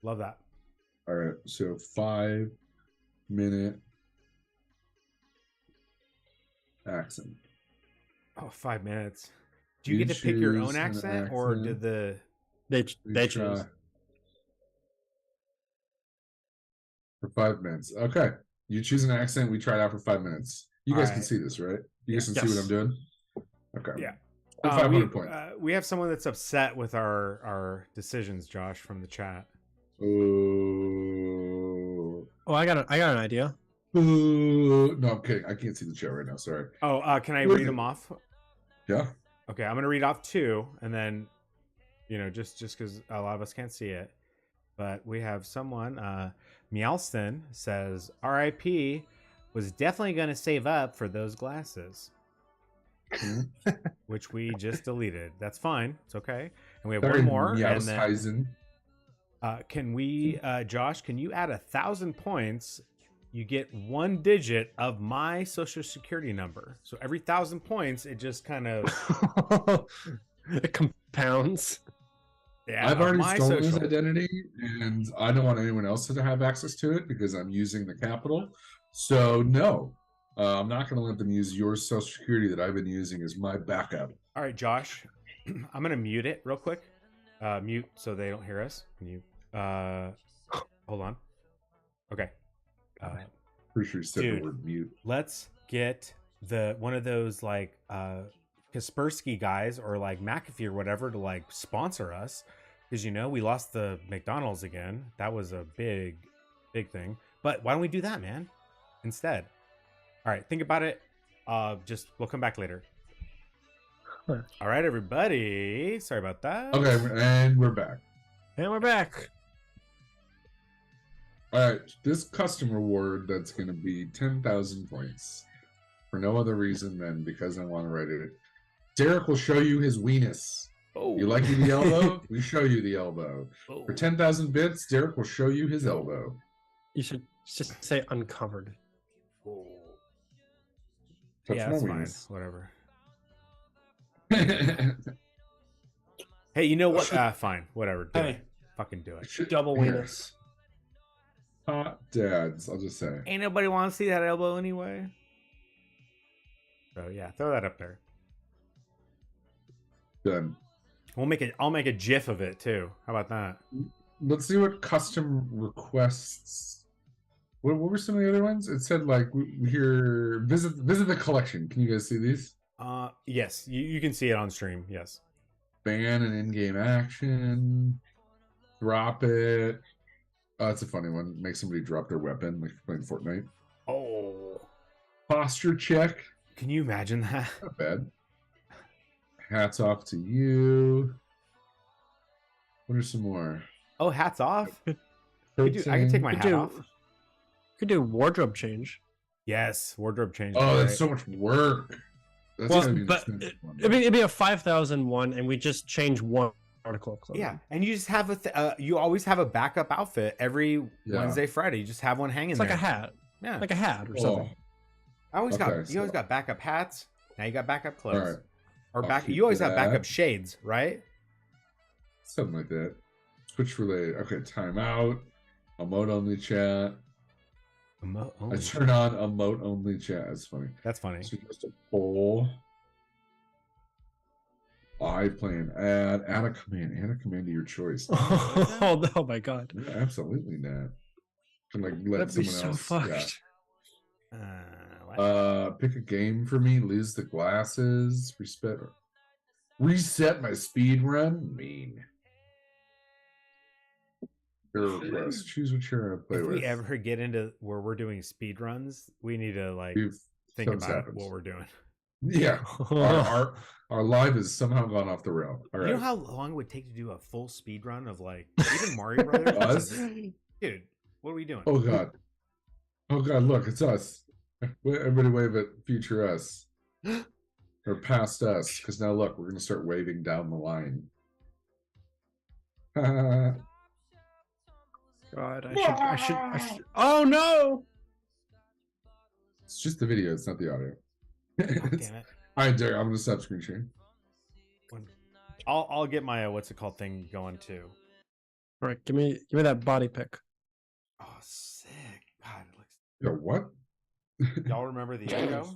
Love that. all right? So 5-minute accent. Oh, 5 minutes. Do you get to pick your choose own an accent, or accent. did the? They We choose. try for 5 minutes. Okay, you choose an accent. We try it out for 5 minutes. You guys can Alright. see this, right? You guys can see Yes. what I'm doing. Okay. Yeah. For 500 points. We have someone that's upset with our decisions, Josh, from the chat. Ooh. Oh, I got an idea. Ooh. No, I'm kidding. I can't see the chat right now. Sorry. Oh, can I read them off? Yeah. Okay, I'm gonna read off 2, and then, just because a lot of us can't see it, but we have someone. Meowston says, "R.I.P. was definitely gonna save up for those glasses," which we just deleted. That's fine. It's okay. And we have one more. And then, Meowsheisen. can we, Josh? Can you add 1,000 points? You get 1 digit of my social security number. So every 1,000 points, it just kind of It compounds. yeah. I've already my stolen his social. identity, and I don't want anyone else to have access to it because I'm using the capital. So no, I'm not going to let them use your social security that I've been using as my backup. All right, Josh, I'm gonna mute it real quick. Mute so they don't hear us. Can you? Hold on. Okay. Pretty sure you said Dude. the word mute. Let's get one of those like Kaspersky guys or like McAfee or whatever to like sponsor us, because we lost the McDonald's again. That was a big thing. But why don't we do that, man? Instead. All right, think about it. We'll come back later. Huh. All right, everybody. Sorry about that. Okay, and we're back. And we're back. All right, this custom reward that's going to be 10,000 points for no other reason than because I want to write it. Derek will show you his weenus. Oh, You like the elbow? We show you the elbow. oh. For 10,000 bits, Derek will show you his elbow. You should just say uncovered. Touch Yeah, my that's fine. weenus. Whatever. Hey, you know what? Fine. Whatever. Do Hey. it. Fucking do it. Double Here. weenus. Hot dads, I'll just say. Ain't nobody want to see that elbow anyway. So yeah, throw that up there. Done. I'll make a GIF of it too. How about that? Let's see what custom requests. What were some of the other ones? It said like we here visit the collection. Can you guys see these? Yes, you can see it on stream. Yes. Ban and in-game action. Drop it. Oh, that's a funny one. Make somebody drop their weapon like playing Fortnite. Oh, Posture check. can you imagine that? Not bad. Hats off to you. What are some more? Oh, hats off. I can Curtsy. take my Could hat do- off. Could do wardrobe change. Yes, wardrobe change. Oh, right. that's so much work. That's Well, gotta be an but expensive one. it'd be a 5,000 one, and we just change one article of clothing. Yeah, and you just have you always have a backup outfit every Yeah. Wednesday, Friday. You just have one hanging It's like there. a hat, Yeah, like a hat or Oh, something. I always okay, got you always so- got backup hats. Now you got backup clothes, Alright. or I'll back. keep You always have that. backup shades, right? Something like that. Switch related. Okay, timeout. Emote only chat. Oh, I turn on emote only chat. It's funny. that's funny. So just a poll. I plan add a command to your choice. Oh my god, Yeah, absolutely not. Can like let that'd be someone so else. Yeah. fucked. What? Pick a game for me. Lose the glasses. Reset my speed run. Mean. Your request. Choose what you're gonna play If with. we ever get into where we're doing speed runs, we need to like We've- think something's about happened. what we're doing. Yeah. Our live has somehow gone off the rail. All right. You know how long it would take to do a full speed run of like even Mario Brothers? Us? Dude, what are we doing? Oh god. Oh god, look, it's us. Everybody wave at future us. Or past us. Because now look, we're gonna start waving down the line. God, I should. Oh no! It's just the video, it's not the audio. God damn it. Alright, Derek, I'm gonna stop screen sharing. I'll get my what's it called thing going too. All right, give me that body pick. Oh, sick! God, it looks. Yo, what? Y'all remember the Echo?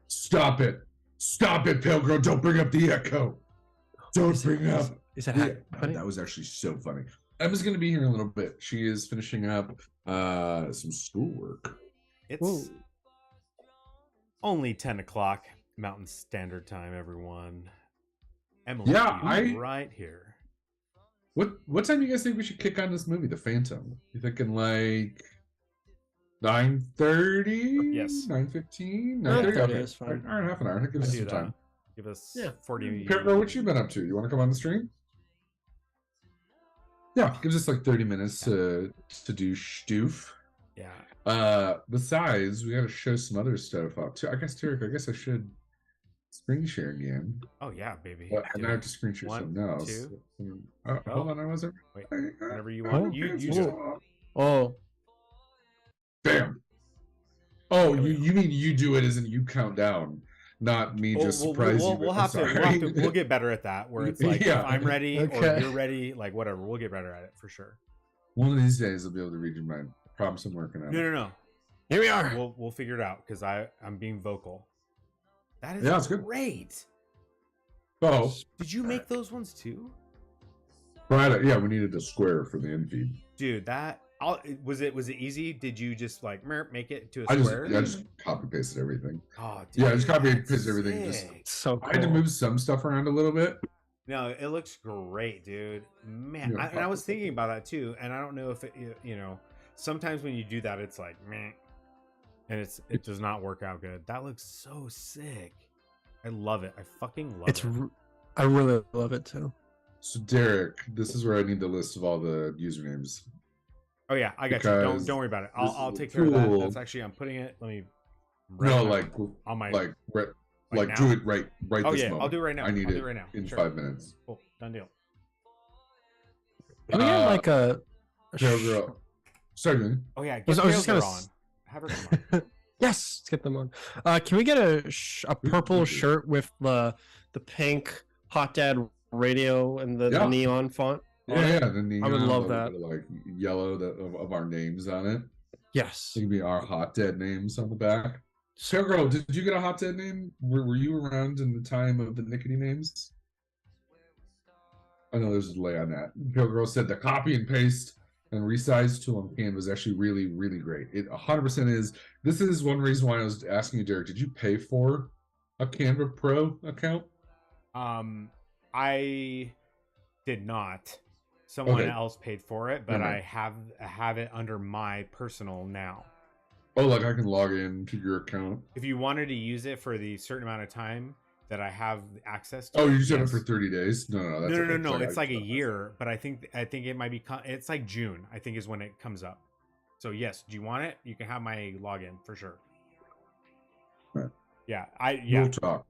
Stop it! Stop it, Pale Girl! Don't bring up the echo! Don't bring up Is that Yeah, funny? that was actually so funny. Emma's gonna be here in a little bit. She is finishing up some schoolwork. It's Ooh. only 10 o'clock Mountain Standard Time, everyone. Emily, Yeah, you I- right here. What time do you guys think we should kick on this movie, The Phantom? You thinking like 9:30? Yes. 9:15? 9:30 Okay. is fine. All right, half an hour. That gives I us do some that. time. Give us Yeah. 40. Pepper, what you been up to? You want to come on the stream? Yeah, gives us like 30 minutes to do stoof. Yeah. Besides, we got to show some other stuff up too. I guess, Tarek, I guess I should screen share again. Oh yeah, baby. But Do I have it. to screen share One, something else. two. Hold on, I wasn't. Wait, whenever you want. You do it. Oh, Bam. Oh, you mean you do it as in you count down, not me just surprise you. We'll with- have to. I'm We'll, have to. sorry. We'll get better at that. Where it's like Yeah. if I'm ready or Okay. you're ready, like whatever. We'll get better at it for sure. One of these days I'll be able to read your mind. I promise I'm working on it. No. here we are. We'll figure it out because I'm being vocal. That is Yeah, it's good. great. Oh, Did you make those ones too, Friday. Yeah, we needed a square for the end feed. dude? Was it easy? Did you just like make it to a I square? just copy pasted everything. Oh, dude, Yeah, I just copy and that's pasted everything, just- sick. So cool. I had to move some stuff around a little bit. No, it looks great, dude. Man, Yeah, and I was thinking about that too, and I don't know if it, sometimes when you do that, it's like meh, and it does not work out good. That looks so sick. I love it. I fucking love It's. it. I really love it too. So Derek, this is where I need the list of all the usernames. Oh yeah, I got you. Because Don't worry about it. this I'll is a take care of that. tool. That's actually I'm putting it. Let me. No, my- like on my like now? do it right Oh this yeah, moment. I'll do it right now. I need I'll it do it right now. in Sure. 5 minutes. Cool, done deal. Can we get like a Pale girl. Sorry, man. Oh yeah, I was get just Pale gonna Girl on. s- Have her come on. Yes, let's get them on. Can we get a purple shirt with the pink Hot Dad radio and the Yeah. neon font? on Yeah, it? yeah. The neon, I would love a little that. bit of, like yellow of our names on it. Yes. It can be our hot dead names on the back. Pale girl, did you get a hot dead name? Were you around in the time of the Nickety names? I know there's a delay on that. Pale girl said the copy and paste and resize tool on Canva is actually really, really great. It 100% is. This is one reason why I was asking you, Derek. Did you pay for a Canva Pro account? I did not. Someone Okay. else paid for it, but Mhm. I have it under my personal now. Oh, like I can log in to your account. If you wanted to use it for the certain amount of time that I have access to, Oh, you just have it yes. for 30 days? No, that's okay, No. sorry, It's I- like a year, but I think it might be. It's like June. I think is when it comes up. So yes, do you want it? You can have my login for sure. Right. Yeah, We'll talk.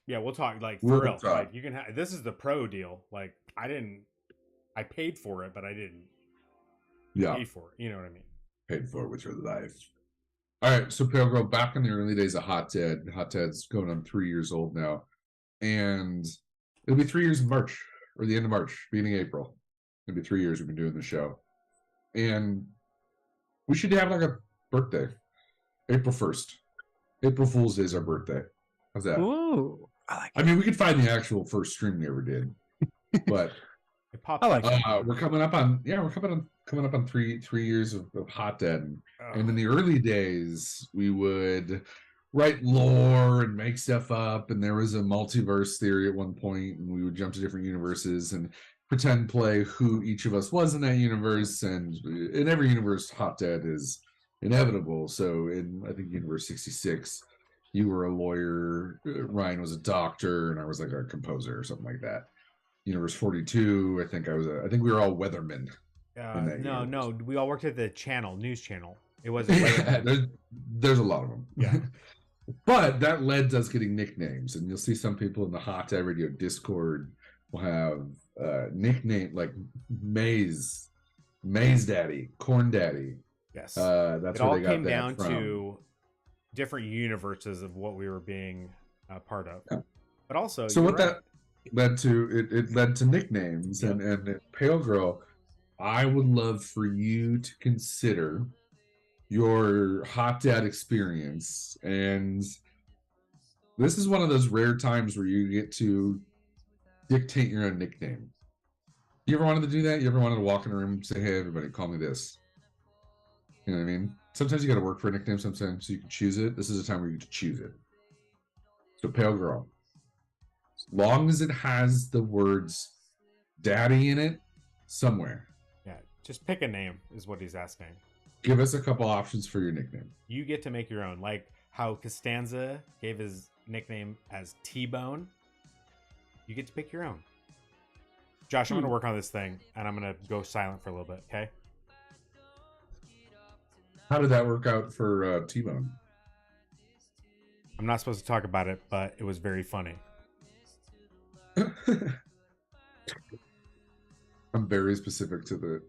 Yeah, we'll talk like for We'll real. talk. Like you can have this is the pro deal. Like I paid for it, but I didn't Yeah. pay for it. You know what I mean? Paid for with your life. All right, so Pale Girl, back in the early days of Hot Dad. Hot Dad's going on 3 years old now. And it'll be 3 years in March, or the end of March, beginning of April. It'll be 3 years we've been doing the show. And we should have like a birthday. April 1st. April Fool's Day is our birthday. How's that? Ooh, I like it. I mean, we could find the actual first stream we ever did. But It popped I like it. we're coming up on coming up on three years of Hot Dad. Ugh. And in the early days, we would write lore and make stuff up. And there was a multiverse theory at one point, and we would jump to different universes and pretend play who each of us was in that universe. And in every universe, Hot Dad is inevitable. So in, I think, Universe 66, you were a lawyer, Ryan was a doctor, and I was like a composer or something like that. Universe 42, I think we were all weathermen. in that No, universe. we all worked at the news channel. It wasn't. Yeah, there's a lot of them. Yeah. But that led to us getting nicknames, and you'll see some people in the Hot Dad Radio Discord will have nickname like Maze Daddy, Corn Daddy. Yes. That's It where all they got came that down from. to different universes of what we were being a part of. Yeah. But also, So you're what right. that led to, it led to nicknames. Yep. And Pale Girl, I would love for you to consider your Hot Dad experience. And this is one of those rare times where you get to dictate your own nickname. You ever wanted to do that? You ever wanted to walk in a room and say, hey, everybody, call me this? You know what I mean? Sometimes you got to work for a nickname, sometimes you can choose it. This is a time where you get to choose it. So Pale Girl, as long as it has the words daddy in it somewhere, Yeah, just pick a name is what he's asking. give us a couple options for your nickname. You get to make your own, like how Costanza gave his nickname as T-Bone. You get to pick your own. Josh, I'm going to work on this thing, and I'm going to go silent for a little bit, okay? How did that work out for T-Bone? I'm not supposed to talk about it, but it was very funny. I'm very specific to the.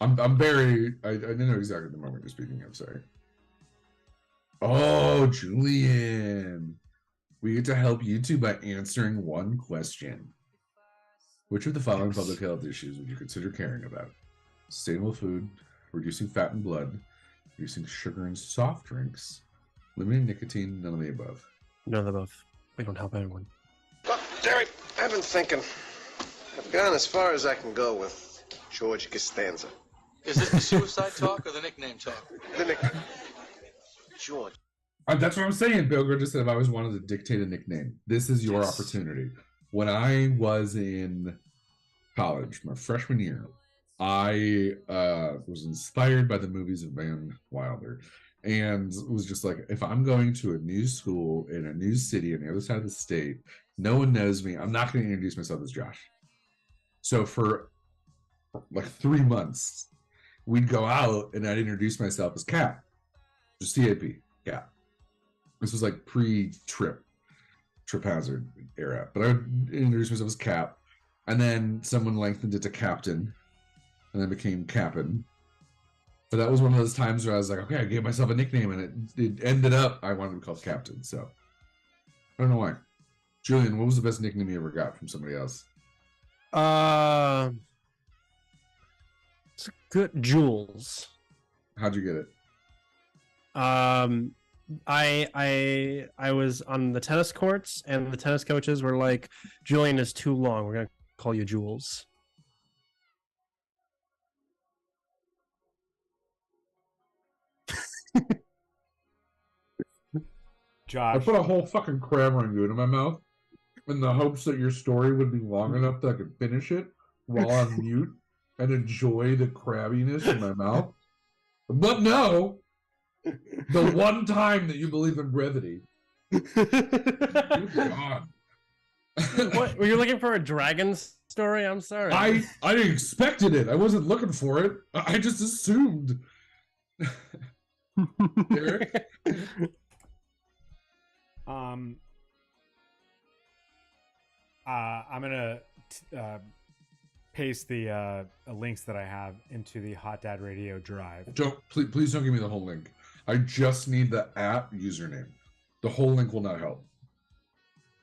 I'm very. I didn't know exactly the moment you're speaking of. Sorry. Oh, Julian, we get to help you two by answering one question. Which of the following public health issues would you consider caring about? Sustainable food, reducing fat and blood, reducing sugar in soft drinks, limiting nicotine, none of the above. None of the above. We don't help anyone. Well, Derek, I've been thinking. I've gone as far as I can go with George Costanza. Is this the suicide talk or the nickname talk? The nick... George. That's what I'm saying. Bill Girl just said if I always wanted to dictate a nickname, this is your Yes. opportunity. When I was in college, my freshman year, I was inspired by the movies of Van Wilder and was just like, if I'm going to a new school in a new city on the other side of the state, No one knows me. I'm not going to introduce myself as Josh. So for like 3 months, we'd go out and I'd introduce myself as Cap. Just CAP, Cap. This was like pre-trip hazard era. But I would introduce myself as Cap. And then someone lengthened it to Captain. And then became Cap'n. But that was one of those times where I was like, okay, I gave myself a nickname, and it ended up I wanted to be called Captain. So I don't know why. Julian, what was the best nickname you ever got from somebody else? It's good. Jules. How'd you get it? I was on the tennis courts, and the tennis coaches were like, "Julian is too long. We're gonna call you Jules." I Josh, put a whole fucking crab rangoon in my mouth in the hopes that your story would be long enough that I could finish it while on mute and enjoy the crabbiness in my mouth. But no, the one time that you believe in brevity. Good God. What? Were you looking for a dragon story? I'm sorry. I expected it. I wasn't looking for it. I just assumed. Derek? I'm gonna paste the links that I have into the Hot Dad Radio Drive. Please don't give me the whole link. I just need the app username. The whole link will not help.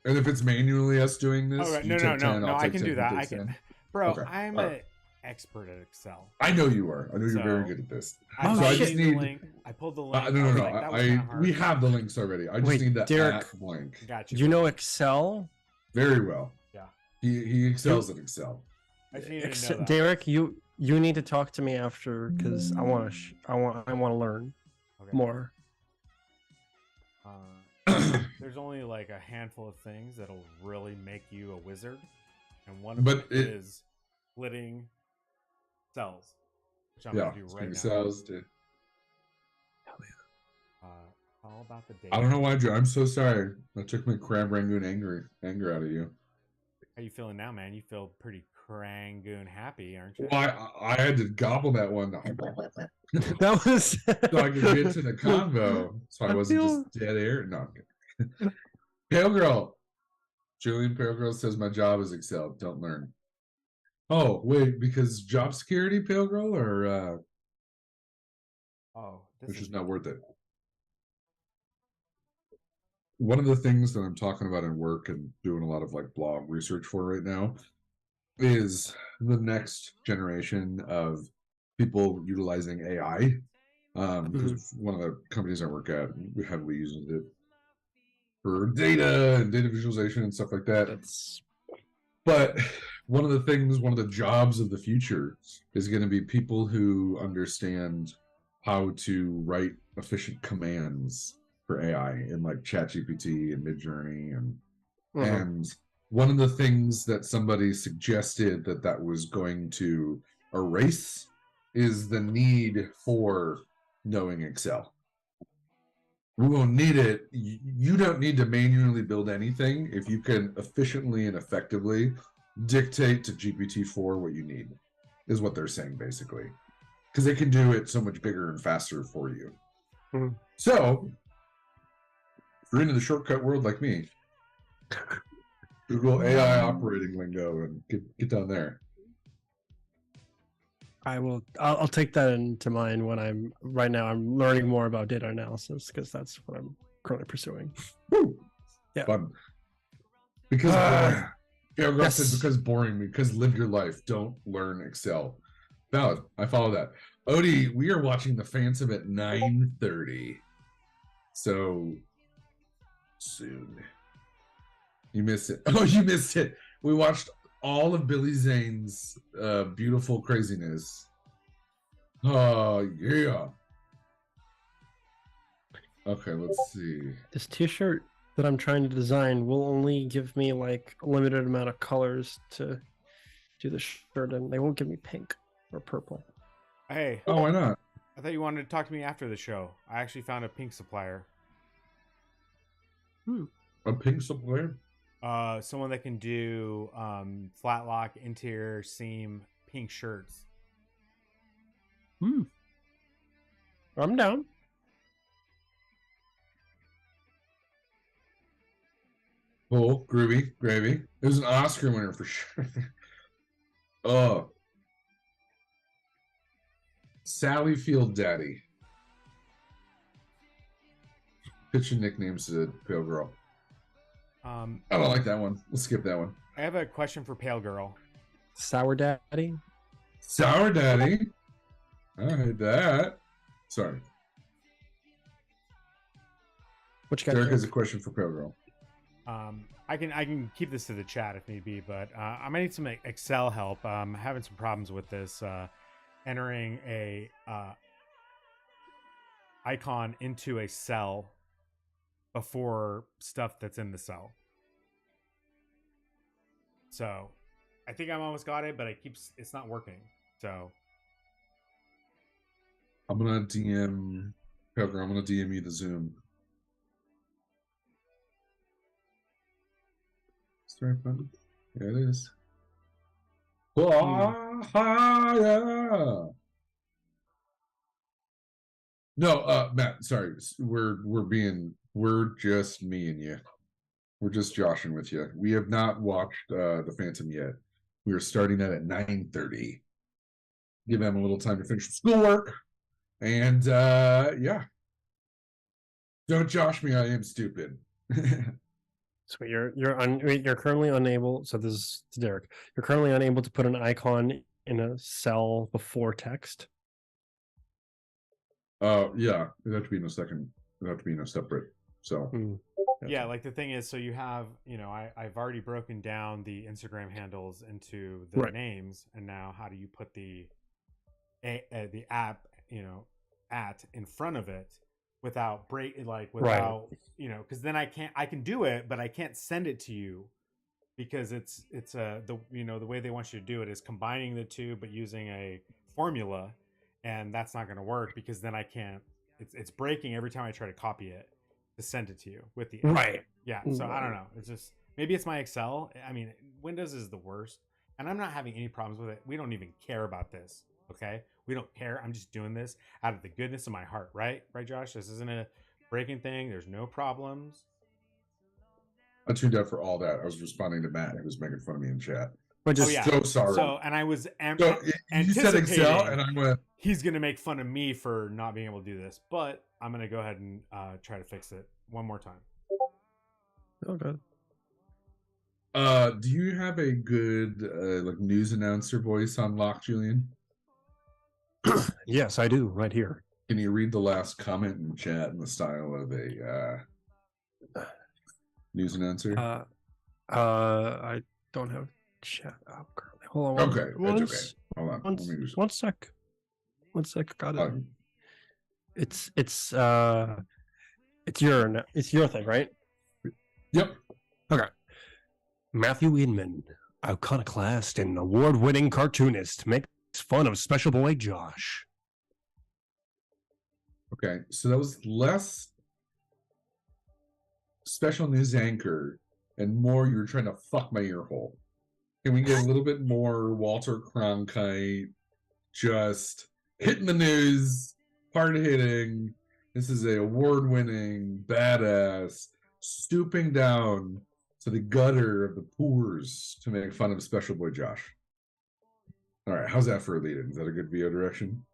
And if it's manually us doing this, Oh, right. you take 10, I'll I take can 10, do that. you I take can, 10. bro. Okay. I'm All an right. expert at Excel. I know you are. I know you're very So- good at this. I So I pulled just the need. link. I pulled the link. No. Like, that was kinda hard. We have the links already. I just Wait, need the Derek, at blank. Got you. Do you know Excel? Very well. Yeah. He excels at Excel. I just needed to know that. Derek, you need to talk to me after because I want to learn Okay. more. There's only like a handful of things that'll really make you a wizard, and one of But them is splitting cells, which I'm gonna do right now. Cells, dude. All about the data. I don't know why, Joe. I'm so sorry. I took my crab rangoon anger out of you. How you feeling now, man? You feel pretty crangoon happy, aren't you? Well, I had to gobble that one That was so I could get to the convo, so I wasn't just dead air. No, I'm kidding. Pale Girl. Julian Pale Girl says my job is Excel. Don't learn. Oh, wait, because job security, Pale Girl, or which is not worth it. One of the things that I'm talking about in work and doing a lot of like blog research for right now is the next generation of people utilizing AI. Because one of the companies I work at, we heavily uses it for data and data visualization and stuff like that. But one of the jobs of the future is going to be people who understand how to write efficient commands for AI in like ChatGPT and Midjourney and one of the things that somebody suggested that was going to erase is the need for knowing Excel. We won't need it. You don't need to manually build anything if you can efficiently and effectively dictate to GPT-4 what you need, is what they're saying basically. Because it can do it so much bigger and faster for you. So, if you're into the shortcut world like me, Google AI operating lingo and get down there. I'll take that into mind when I'm learning more about data analysis because that's what I'm currently pursuing. Woo! Yeah. Fun. Because boring. Yeah, yes. said because boring, because live your life. Don't learn Excel. Valid. I follow that. Odie, we are watching The Phantom at 9:30. So soon. You missed it. Oh, you missed it. We watched all of Billy Zane's beautiful craziness. Oh, yeah. Okay, let's see. This t-shirt that I'm trying to design will only give me like a limited amount of colors to do the shirt, and they won't give me pink or purple. Hey. Oh, why not? I thought you wanted to talk to me after the show. I actually found a pink supplier. A pink supplier? Someone that can do flat lock, interior seam, pink shirts. I'm down. Cool, groovy, gravy. It was an Oscar winner for sure. Oh, Sally Field Daddy. Pitching nicknames to the Pale Girl. I don't like that one. Let's skip that one. I have a question for Pale Girl. Sour Daddy. Sour Daddy. I heard that. Sorry. What you got? Derek Derek? has a question for Pale Girl. I can keep this to the chat if need be, but I might need some Excel help. I'm having some problems with this entering a icon into a cell before stuff that's in the cell. So I think I'm almost got it, but it's not working. So I'm gonna DM Pale Girl. I'm gonna DM you the Zoom. Very fun. Yeah, it is. No, Matt, sorry. We're just me and you. We're just joshing with you. We have not watched The Phantom yet. We are starting that at 9:30. Give them a little time to finish schoolwork. And yeah. Don't josh me, I am stupid. So you're currently unable. So this is to Derek. You're currently unable to put an icon in a cell before text. Yeah, it'd have to be in a second. It'd have to be in a separate cell. yeah, like the thing is, so you have, I've already broken down the Instagram handles into the names, and now how do you put the app, at in front of it without because then I can do it, but I can't send it to you because it's the way they want you to do it is combining the two but using a formula, and that's not going to work because then I can't. It's breaking every time I try to copy it to send it to you with the app. Right. Yeah. So I don't know. It's just maybe it's my Excel. I mean, Windows is the worst, and I'm not having any problems with it. We don't even care about this. Okay. We don't care. I'm just doing this out of the goodness of my heart. Right, Josh? This isn't a breaking thing. There's no problems. I tuned out for all that. I was responding to Matt, who was making fun of me in chat. But just so sorry. So, and I was you said Excel, and I went. He's gonna make fun of me for not being able to do this, but I'm gonna go ahead and try to fix it one more time. Oh, good. Do you have a good news announcer voice on lock, Julian? Yes, I do. Right here. Can you read the last comment in chat in the style of a news announcer? I don't have chat up currently. Hold on. Okay, that's okay. Hold on. One sec. Got it. It's your thing, right? Yep. Okay. Matthew Inman, iconoclast and award-winning cartoonist, makes fun of Special Boy Josh. Okay, so that was less special news anchor and more you were trying to fuck my ear hole. Can we get a little bit more Walter Cronkite, just hitting the news, hard hitting? This is a award-winning, badass, stooping down to the gutter of the poors to make fun of Special Boy Josh. All right, how's that for a lead-in? Is that a good VO direction?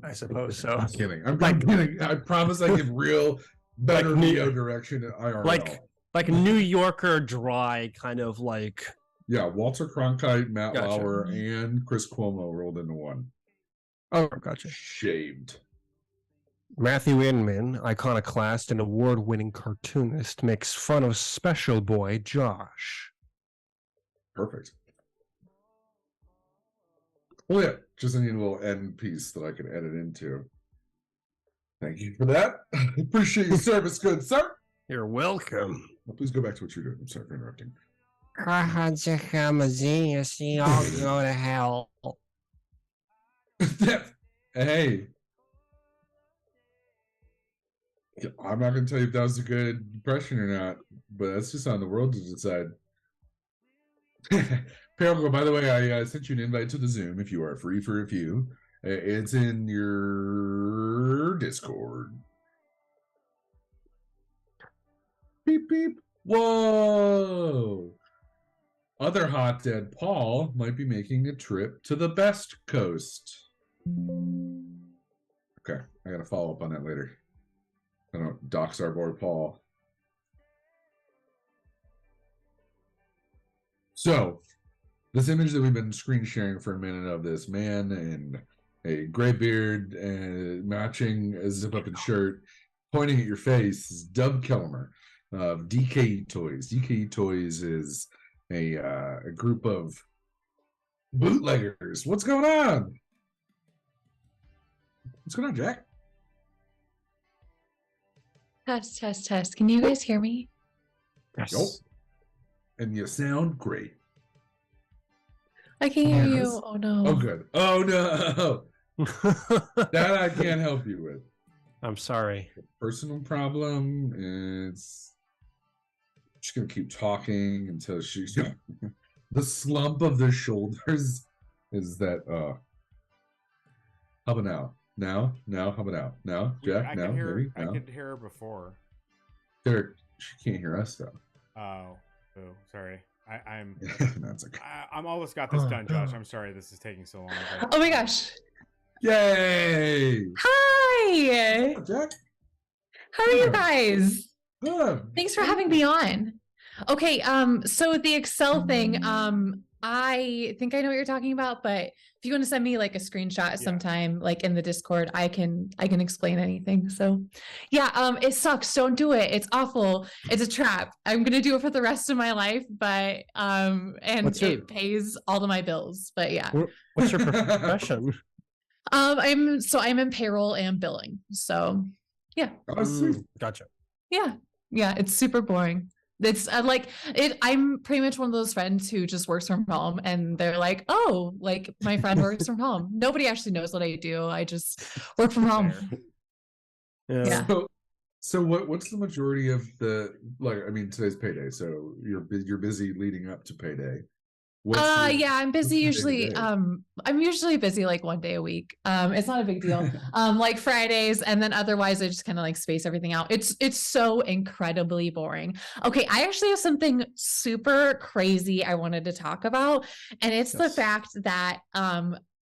I suppose so. I'm kidding. I'm kidding. I promise I give real better VO direction at IRL. Like New Yorker dry, kind of like. Yeah, Walter Cronkite, Matt Lauer, and Chris Cuomo rolled into one. Oh, gotcha. Shaved. Matthew Inman, iconoclast and award-winning cartoonist, makes fun of Special Boy Josh. Perfect. Well, yeah, just need a little end piece that I can edit into. Thank you for that. Appreciate your service, good sir. You're welcome. Well, please go back to what you're doing. I'm sorry for interrupting. Y'all go to hell. Hey. I'm not going to tell you if that was a good impression or not, but that's just on the world to decide. Parago, by the way, I sent you an invite to the Zoom if you are free for a few. It's in your Discord. Beep, beep. Whoa! Other hot dead Paul might be making a trip to the best coast. Okay, I got to follow up on that later. I don't dox our boy Paul. So, this image that we've been screen sharing for a minute of this man in a gray beard and matching a zip-up shirt pointing at your face is Doug Kellemer of DKE Toys. DKE Toys is a group of bootleggers. What's going on? What's going on, Jack? Test, test, test. Can you guys hear me? Yes. Nope. And you sound great. I can hear Yes. you. Oh no. Oh, good. Oh, no. That I can't help you with. I'm sorry. Personal problem. It's she's gonna keep talking until she's the slump of the shoulders is that how about now? How about now? Jack, I now, could hear. maybe I now. could hear her before. Derek, she can't hear us though. Oh, sorry. I'm That's okay. I'm almost got this done, Josh. I'm sorry this is taking so long. But... Oh my gosh. Yay! Hi. Jack? How are you guys? Good. Thanks for having me on. Okay, so the Excel thing, I think I know what you're talking about, but if you want to send me like a screenshot sometime, like in the Discord, I can explain anything. So yeah, it sucks. Don't do it. It's awful. It's a trap. I'm gonna do it for the rest of my life, but and it pays all of my bills. But yeah. What's your profession? I'm in payroll and billing. So yeah. Gotcha. Yeah. It's super boring. It's I'm pretty much one of those friends who just works from home and they're like, oh, like my friend works from home. Nobody actually knows what I do. I just work from home. Yeah. So what's the majority of the, like, I mean, today's payday, so you're busy leading up to payday. I'm busy usually. I'm usually busy like one day a week. It's not a big deal. Like Fridays, and then otherwise I just kind of like space everything out. It's so incredibly boring. Okay, I actually have something super crazy I wanted to talk about, and it's the fact that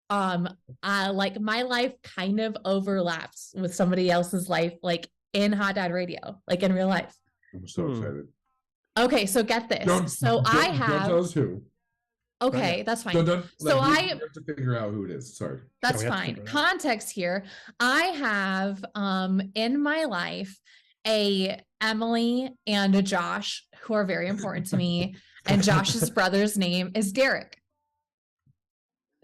like my life kind of overlaps with somebody else's life, like in Hot Dad Radio, like in real life. I'm so excited. Okay, so get this. Don't tell us who. Okay, that's fine. So I have to figure out who it is. Sorry. That's fine. Context here. I have in my life a Emily and a Josh who are very important to me. And Josh's brother's name is Derek.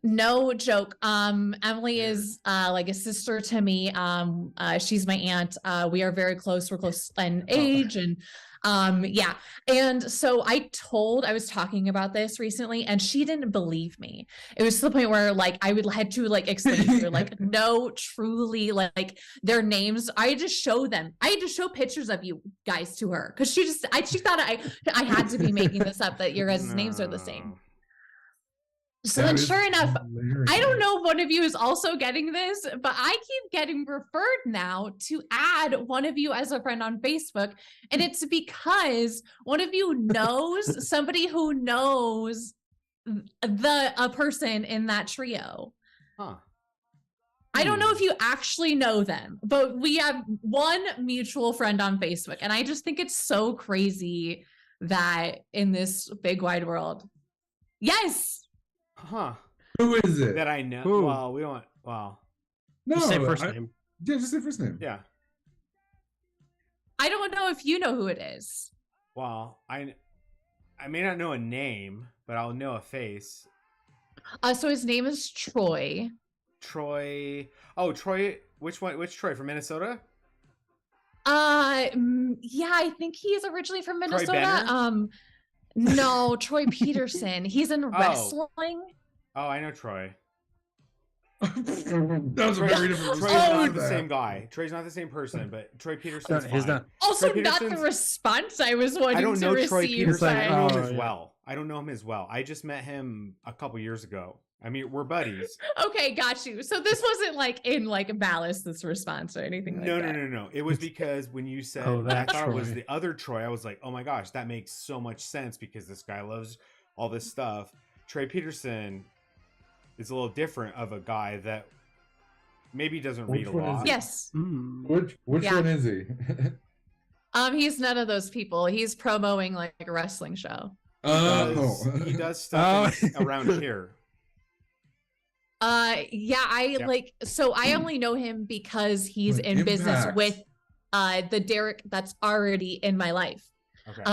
No joke. Emily is like a sister to me. She's my aunt. We are very close. We're close in age and yeah. And so I was talking about this recently and she didn't believe me. It was to the point where like I would had to like explain to her, like, no, truly, like their names. I just show them. I had to show pictures of you guys to her because she thought I had to be making this up, that your guys' names are the same. So then sure enough, I don't know if one of you is also getting this, but I keep getting referred now to add one of you as a friend on Facebook. And it's because one of you knows somebody who knows a person in that trio. Huh. I don't know if you actually know them, but we have one mutual friend on Facebook. And I just think it's so crazy that in this big wide world. Yes. Huh. Who is it? That I know. Who? Well, we don't. Well. No. Just say first name. Yeah, just say first name. Yeah. I don't know if you know who it is. Well, I may not know a name, but I'll know a face. So his name is Troy. Troy. Oh, Troy. Which one? Which Troy? From Minnesota? Yeah, I think he is originally from Minnesota. No, Troy Peterson. He's in wrestling. Oh, I know Troy. That was a very different Troy's response not to the that. same guy. Troy's not the same person, but Troy Peterson's He's fine. not. Also, Troy not the Peterson's- response I was wanting I don't know to Troy receive. Peterson. It's like, I don't know him oh, as yeah. well. I don't know him as well. I just met him a couple years ago. I mean, we're buddies. Okay, got you. So this wasn't like in like malice, this response or anything like No, that. no. It was because when you said Oh, when I that thought it was Troy. the other Troy, I was like, oh my gosh, that makes so much sense because this guy loves all this stuff. Troy Peterson is a little different of a guy that maybe doesn't Which read a one is lot. it? Yes. Which Yeah. one is he? He's none of those people. He's promoting like a wrestling show. He does stuff around here. Yeah, I Yeah. like so I only know him because he's Like in business Impact. with the Derek that's already in my life. Okay.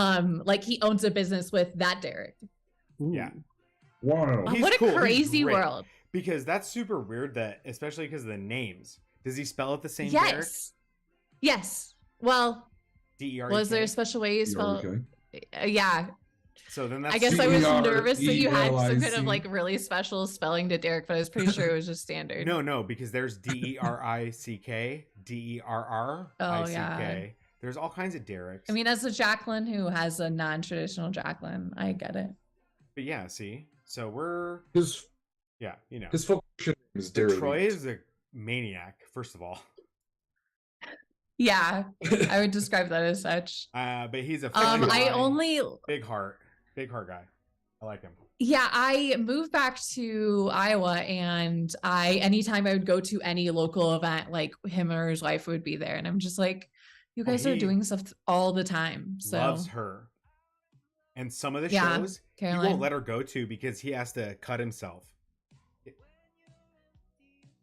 Like he owns a business with that Derek. Yeah. Wow. He's What a cool. He's crazy great. world. Because that's super weird that, especially because of the names. Does he spell it the same? Derek? Yes. Yes. Well, D-E-R-E-K? was there a special way you spell Okay. Yeah. So then that's I guess I was D-E-R-E-L-I-C-K. nervous that you had some kind of like really special spelling to Derek, but I was pretty sure it was just standard. No, because there's D-E-R-I-C-K, D-E-R-R-I-C-K. Oh, yeah. There's all kinds of Dereks. I mean, as a Jacqueline who has a non-traditional Jacqueline, I get it. but yeah, see? So we're, His yeah, you know. his full name is Derek. Troy is a maniac, first of all. Yeah, I would describe that as such. But he's a I guy, only big heart guy. I like him. Yeah, I moved back to Iowa and anytime I would go to any local event, like him or his wife would be there. And I'm just like, you guys are he doing stuff all the time. So Loves her. And some of the Yeah, shows he Caroline. won't let her go to because he has to cut himself.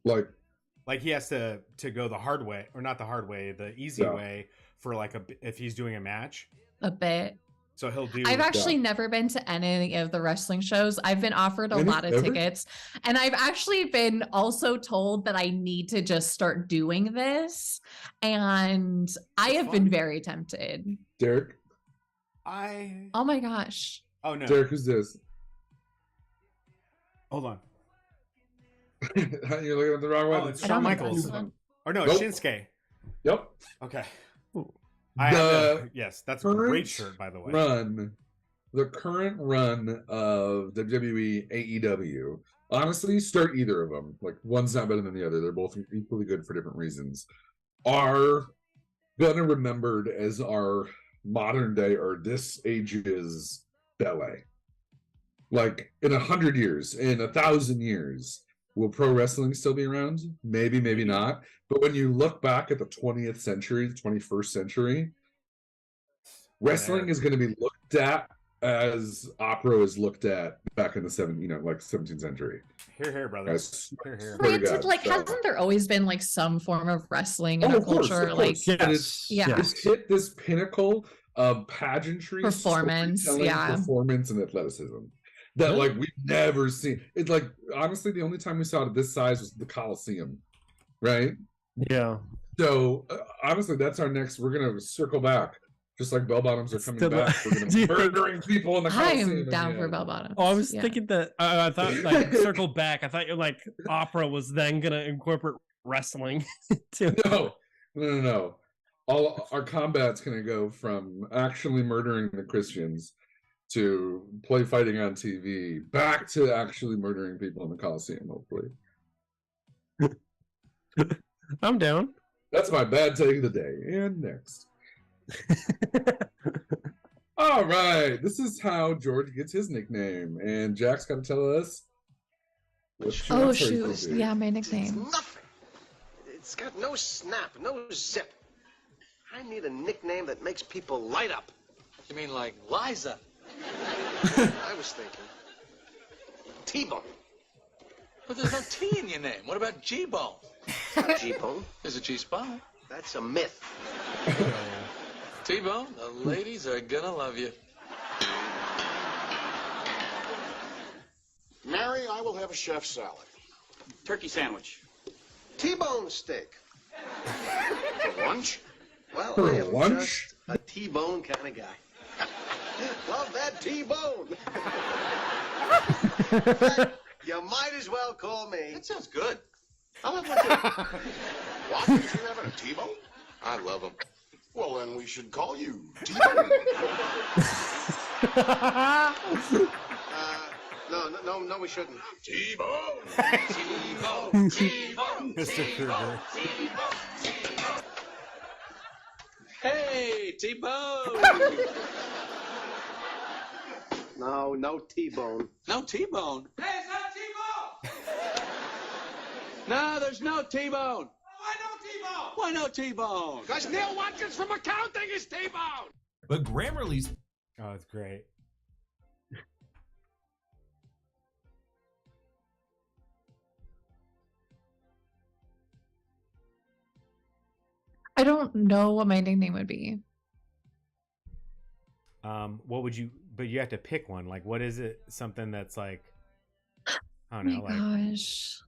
Like He has to go the hard way, or not the hard way, the easy Yeah. way for if he's doing a match. a bit. So he'll do. I've actually never been to any of the wrestling shows. I've been offered a Any? lot of Ever? tickets, and I've actually been also told that I need to just start doing this. And I have been fun. very tempted. Derek. Oh my gosh. Oh no! Derek, who's this? Hold on. You're looking at the wrong one. Oh, it's I Shawn don't know Michaels. this one. Or no, Nope. Shinsuke. Yep. Okay. Ooh. Yes, that's a great Current shirt, by the way. the current run of WWE AEW. Honestly, start either of them. Like one's not better than the other. They're both equally good for different reasons. Are gonna remembered as our modern day or this age's ballet. Like in 100 years, in 1,000 years, will pro wrestling still be around? Maybe, maybe not. But when you look back at the 20th century, the 21st century, wrestling is going to be looked at as opera is looked at back in the 17th century. Here, brother. Guys, Here. swear to Granted, God. like, So- hasn't there always been like some form of wrestling in Oh, our of course, culture? of Like, course. And it's, Yeah. it's hit this pinnacle of pageantry, Performance, storytelling, yeah. performance, and athleticism that like we've never seen. It's like honestly, the only time we saw it at this size was the Coliseum, right? Yeah. So honestly, that's our next. We're gonna circle back, just like bell bottoms are coming Still- back. We're gonna Do be you think- murdering people in the Coliseum. I'm down for again. bell bottoms. Oh, I was Yeah. thinking that I thought like circle back. I thought you're like opera was then gonna incorporate wrestling too. No. All our combat's gonna go from actually murdering the Christians to play fighting on TV, back to actually murdering people in the Coliseum. Hopefully, I'm down. that's my bad take of the day. And next, all right, this is how George gets his nickname, and Jack's got to tell us. What your Oh phrase will shoot! be. Yeah, my It's nickname. nothing. It's got no snap, no zip. I need a nickname that makes people light up. You mean like Liza? I was thinking T-Bone. But there's no T in your name. What about G-Bone? G-Bone? There's a G-Spot. That's a myth. T-Bone, the ladies are gonna love you. Mary, I will have a chef salad. Turkey sandwich. T-bone steak. For lunch? Well, For I am lunch? just a T-bone kind of guy. Love that T-bone. In fact, you might as well call me. That sounds good. I'll have one too. What? You having a T-bone? I love them. Well, then we should call you T-bone. No, we shouldn't. T-bone. T-bone. T-bone. Mr. Krueger. Hey, T-Bone. No T-bone. No T-Bone. Hey, it's not T-Bone. No, there's no T-Bone. Why no T-Bone? Why no T-Bone? Because Neil Watkins from accounting is T-bone. But Grammarly's. Oh, it's great. I don't know what my nickname would be. What would you? But you have to pick one. Like, what is it? Something that's like, I don't know. Oh my gosh.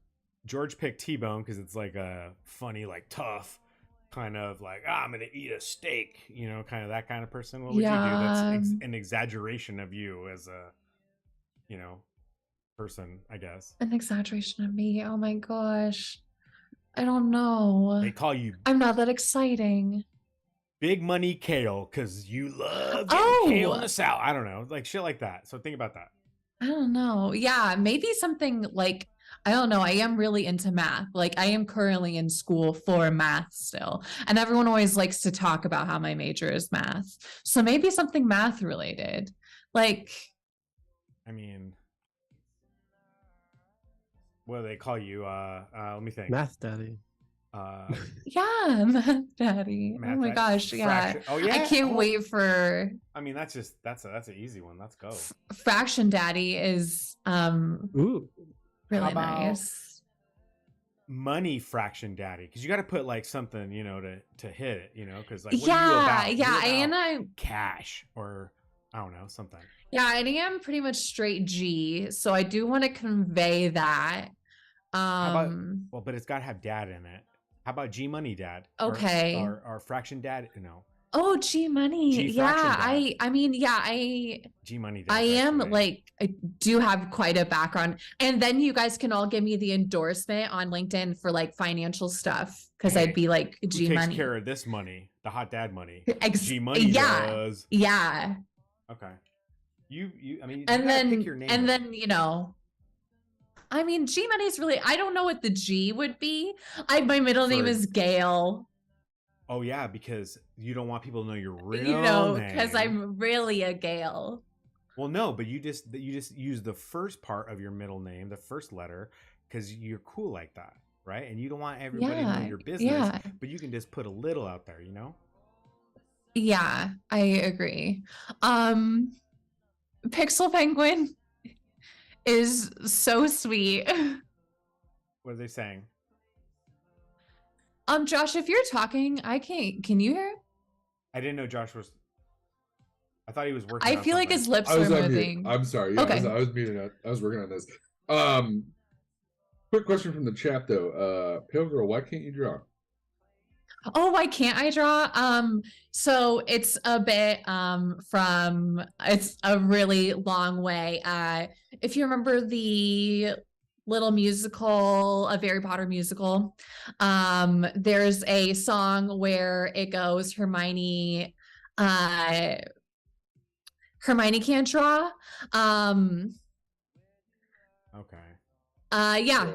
George picked T-bone because it's like a funny, like tough, kind of like I'm gonna eat a steak. You know, kind of that kind of person. What would you do? That's an exaggeration of you as a, person, I guess. An exaggeration of me. Oh my gosh. I don't know. They call you I'm not that exciting. Big Money Kale because you love getting kale in the South. I don't know, like shit like that. So think about that. I don't know. Yeah, maybe something like, I don't know. I am really into math. Like I am currently in school for math still. And everyone always likes to talk about how my major is math. So maybe something math related. Like, I mean, what do they call you? Let me think. Math daddy. yeah, math daddy. Oh my gosh, yeah. Oh yeah. I can't wait for. I mean, that's an easy one. Let's go. Fraction daddy is Ooh. really nice. Money fraction daddy, because you got to put like something, to hit it, because like what yeah, are you yeah, about? and I cash or I don't know something. Yeah, I am pretty much straight G, so I do want to convey that. But it's got to have dad in it. How about G Money Dad? Okay. Or Fraction Dad? No. Oh, G Money. G-Fraction Yeah, Dad. I mean, yeah, I G Money Dad. I am like, I do have quite a background. And then you guys can all give me the endorsement on LinkedIn for like financial stuff because I'd be like G Who Money. takes care of this money? The hot dad money. G Money does. Yeah. Okay. You I mean, And you gotta then pick your name. and then I mean, G Money is really, I don't know what the G would be. My middle name is Gail. Oh yeah, because you don't want people to know your real name. Because I'm really a Gail. Well, no, but you just use the first part of your middle name, the first letter, because you're cool like that, right? And you don't want everybody to know your business, but you can just put a little out there, Yeah, I agree. Pixel Penguin is so sweet. What are they saying? Josh, if you're talking, I can't. Can you hear? I didn't know Josh was. I thought he was working. I feel like his lips I was are on mute. moving. I'm sorry. Yeah, Okay. I was muting it. I was working on this. Quick question from the chat though. Pale Girl, why can't you draw? Oh, why can't I draw? So it's a bit it's a really long way. If you remember the little musical, a Harry Potter musical, there's a song where it goes, Hermione can't draw. Okay. Yeah.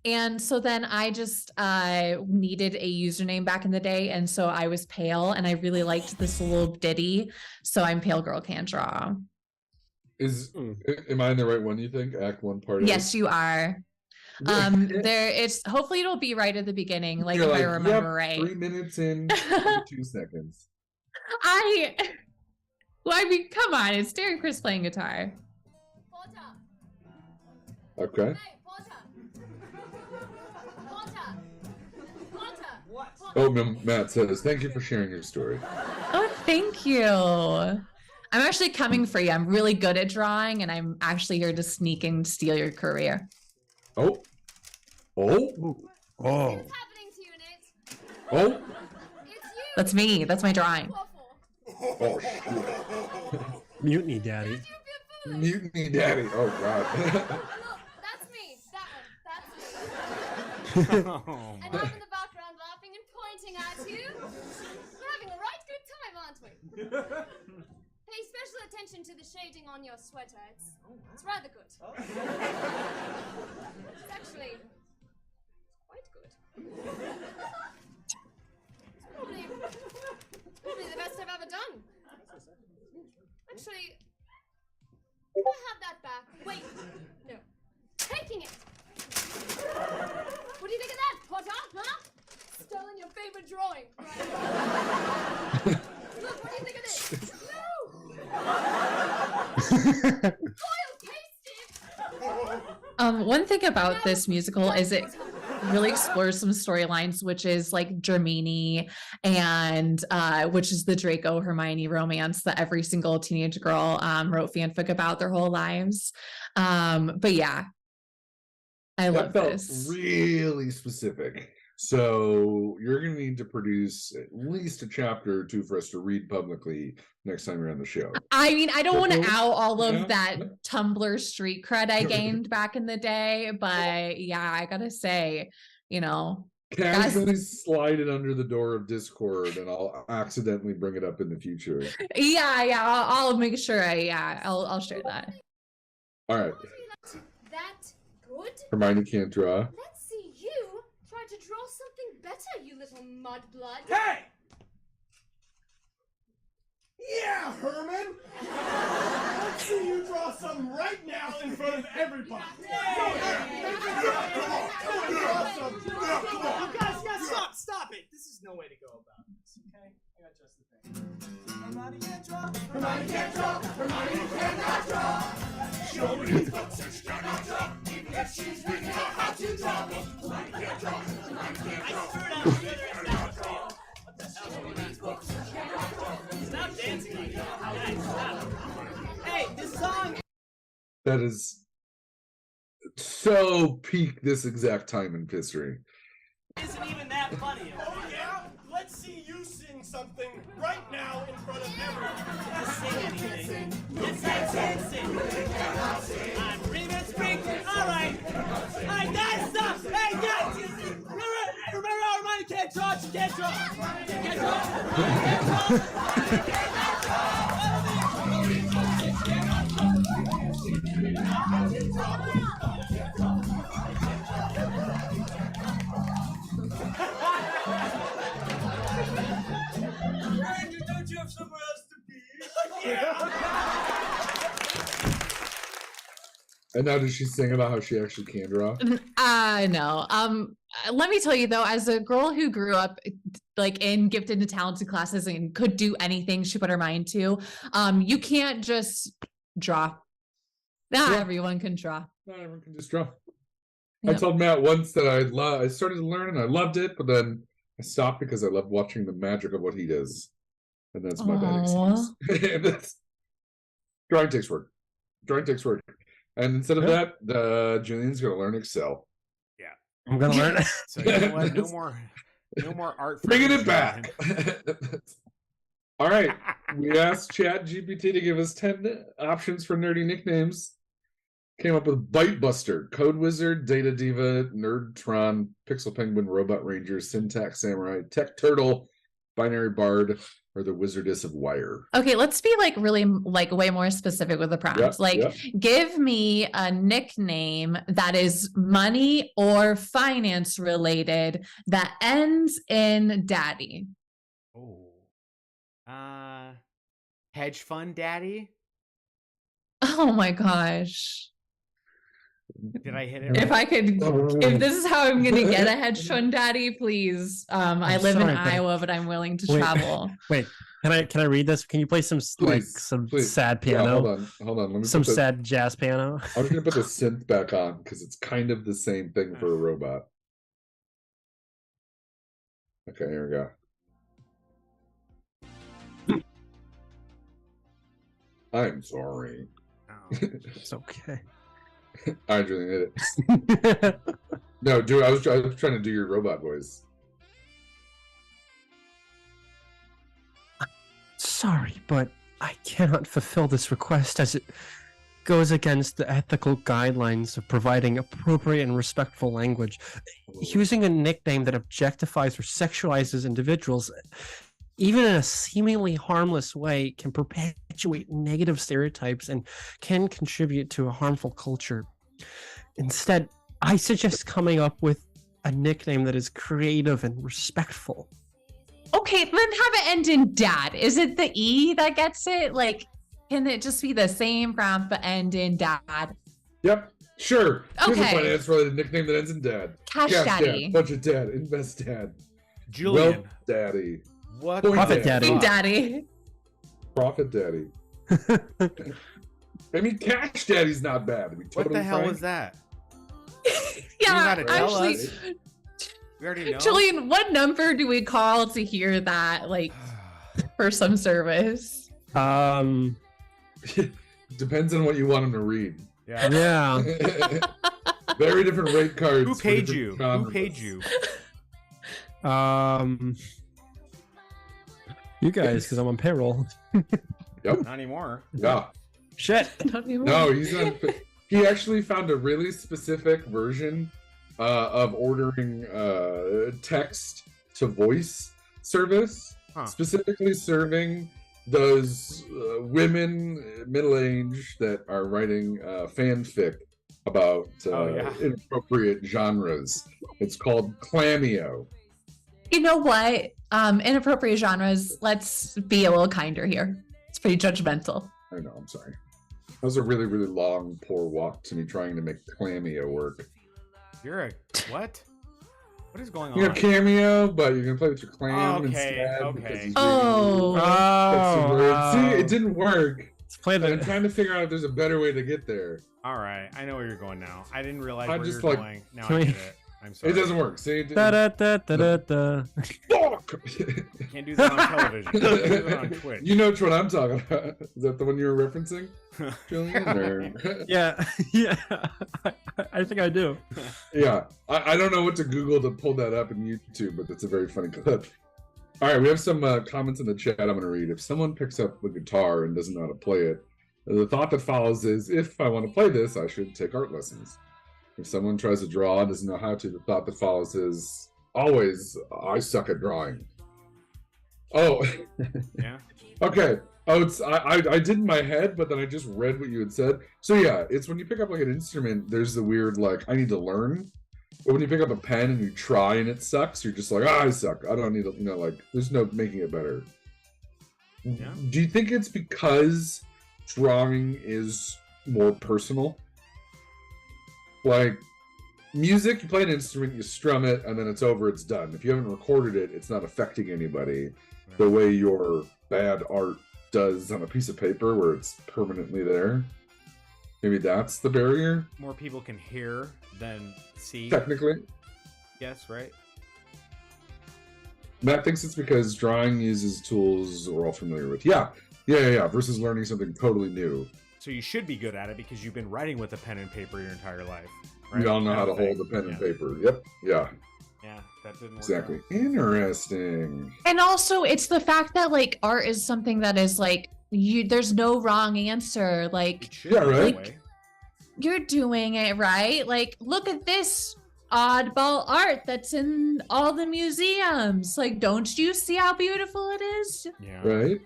And so then I just needed a username back in the day. And so I was Pale and I really liked this little ditty. So I'm Pale Girl Can't Draw. Am I in the right one, you think? Act 1 part Yes, you are. Hopefully it'll be right at the beginning, like if I remember right. 3 minutes in 2 seconds. I mean, come on, it's Darren Chris playing guitar. Okay. Oh, Matt says, thank you for sharing your story. Oh, thank you. I'm actually coming for you. I'm really good at drawing, and I'm actually here to sneak and steal your career. Oh. That's me. That's my drawing. Oh, shit. Mutiny Daddy. Mutiny Daddy. Oh, God. That's me. That one. That's me. Oh, And I'm in the background laughing and pointing at you. We're having a right good time, aren't we? Pay special attention to the shading on your sweater. It's rather good. It's actually quite good. It's probably the best I've ever done. Actually, can I have that back? Wait, no. Taking it. What do you think of that, Potter? Huh? Stolen your favorite drawing. Right. Look, what do you think of this? No! One thing about this musical is it really explores some storylines, which is like Germani and which is the Draco Hermione romance that every single teenage girl wrote fanfic about their whole lives. But yeah, I love this. Really specific. So you're going to need to produce at least a chapter or two for us to read publicly next time you're on the show. I mean, I don't want to out all Yeah. of that Tumblr street cred I gained back in the day, but yeah, I gotta say, you know, Casually slide it under the door of Discord, and I'll accidentally bring it up in the future. yeah, I'll make sure I'll share that. All right, That good? Hermione can't draw. Let's see you try to draw something better, you little mudblood. Hey! Yeah, Herman! Let's see you draw something right now in front of everybody. You guys, stop it. This is no way to go about this, okay? I got just the thing. Hermione can't draw. Hermione can't draw. Hermione cannot draw. Show me books and she cannot draw. Even if she's reading out how to draw. Hermione can't draw. Hermione can't draw. I cannot draw. Stop dancing like that. Guys, stop. Hey, this song. That is so peak this exact time in history. Isn't even that funny. Oh yeah? Let's see you sing something right now in front of everyone. Just sing anything. Just sing. I'm Remix Freak. Alright, guys, stop. Hey, guys. Remember Hermione can't draw. She can't draw. She can't draw. Hermione can't Ranger, don't you have somewhere else to be? And now does she sing about how she actually can draw? No. Let me tell you though, as a girl who grew up like in gifted and talented classes and could do anything she put her mind to, you can't just draw. Not everyone can draw. Not everyone can just draw. Yeah. I told Matt once that I started to learn and I loved it, but then I stopped because I loved watching the magic of what he does. And that's my bad excuse. Drawing takes work. Drawing takes work. And instead of that, Julian's going to learn Excel. Yeah. I'm going to learn. So you know what? No more art. Bringing it back. All right. We asked ChatGPT to give us 10 options for nerdy nicknames. Came up with Bite Buster, Code Wizard, Data Diva, Nerdtron, Pixel Penguin, Robot Ranger, Syntax Samurai, Tech Turtle, Binary Bard, or the Wizardess of Wire. Okay, let's be like really like way more specific with the prompts. Give me a nickname that is money or finance related that ends in daddy. Oh. Hedge fund daddy? Oh my gosh. Did I hit it? If I could, if this is how I'm gonna get a hedge fund daddy, please. I live in Iowa, but I'm willing to travel. Wait, can I read this? Can you play some Please. sad piano? Yeah, hold on. Let me some put sad jazz piano. I'm just gonna put the synth back on because it's kind of the same thing for a robot. Okay, here we go. I'm sorry. It's okay. I really did it. No, dude, I was trying to do your robot voice. Sorry, but I cannot fulfill this request as it goes against the ethical guidelines of providing appropriate and respectful language. Using a nickname that objectifies or sexualizes individuals, even in a seemingly harmless way, can perpetuate negative stereotypes and can contribute to a harmful culture. Instead, I suggest coming up with a nickname that is creative and respectful. Okay, then have it end in dad. Is it the E that gets it? Like, can it just be the same from but end in dad? Yep, sure. Here's a Okay. finance-related nickname that ends in dad. Cash Daddy. Dad, budget dad, invest dad, Julian, wealth daddy, what? Point Profit dad, daddy. Big daddy. profit daddy. I mean, cash daddy's not bad. To be What totally the hell frank. was that? Yeah, gotta tell actually, us. We already know. Julian, what number do we call to hear that, like, for some service? Depends on what you want him to read. Yeah. Yeah. Very different rate cards. Who for paid different you? Who genres. paid you? You guys, because I'm on payroll. Yep. Not anymore. Yeah. Shit. No, he's on. He actually found a really specific version of ordering text to voice service, specifically serving those women middle-aged that are writing fanfic about inappropriate genres. It's called Clameo. You know what? Inappropriate genres, let's be a little kinder here. It's pretty judgmental. I know, I'm sorry. That was a really, really long, poor walk to me trying to make Clameo work. You're a what? What is going on? You're a cameo, but you're gonna play with your clam instead. Okay. because he's Oh. really- that's the word. Oh. See, it didn't work. Let's play I'm trying to figure out if there's a better way to get there. All right, I know where you're going now. I didn't realize I'm where just you're like- going. Now Can I we- get it. I'm sorry. It doesn't work. See, it Da, didn't- da, da, da, da, da. Fuck! Can't do that on television. You can't do that on Twitch. You know which one I'm talking about. Is that the one you were referencing, Julian? Or- Yeah, yeah. I think I do. Yeah, I don't know what to Google to pull that up in YouTube, but that's a very funny clip. All right, we have some comments in the chat I'm going to read. If someone picks up the guitar and doesn't know how to play it, the thought that follows is, if I want to play this, I should take art lessons. If someone tries to draw and doesn't know how to, the thought that follows is, always, I suck at drawing. Oh, Yeah. okay. Oh, it's I did in my head, but then I just read what you had said. So yeah, it's when you pick up like an instrument, there's the weird like I need to learn. But when you pick up a pen and you try and it sucks, you're just like, I suck. I don't need to, like there's no making it better. Yeah. Do you think it's because drawing is more personal? Like music, you play an instrument, you strum it, and then it's over, it's done. If you haven't recorded it, it's not affecting anybody the way your bad art does on a piece of paper where it's permanently there. Maybe that's the barrier, More people can hear than see. technically. Yes, right? Matt thinks it's because drawing uses tools we're all familiar with. Yeah, versus learning something totally new. So you should be good at it because you've been writing with a pen and paper your entire life. Right? We all know I how to don't think. hold a pen and Yeah. paper. Yep, yeah, Yeah, that didn't work. exactly. out. Interesting. And also, it's the fact that, like, art is something that is, like, there's no wrong answer. Like, It should Yeah, be that right? way. you're doing it right. Like, look at this oddball art that's in all the museums. Like, don't you see how beautiful it is? Yeah. Right?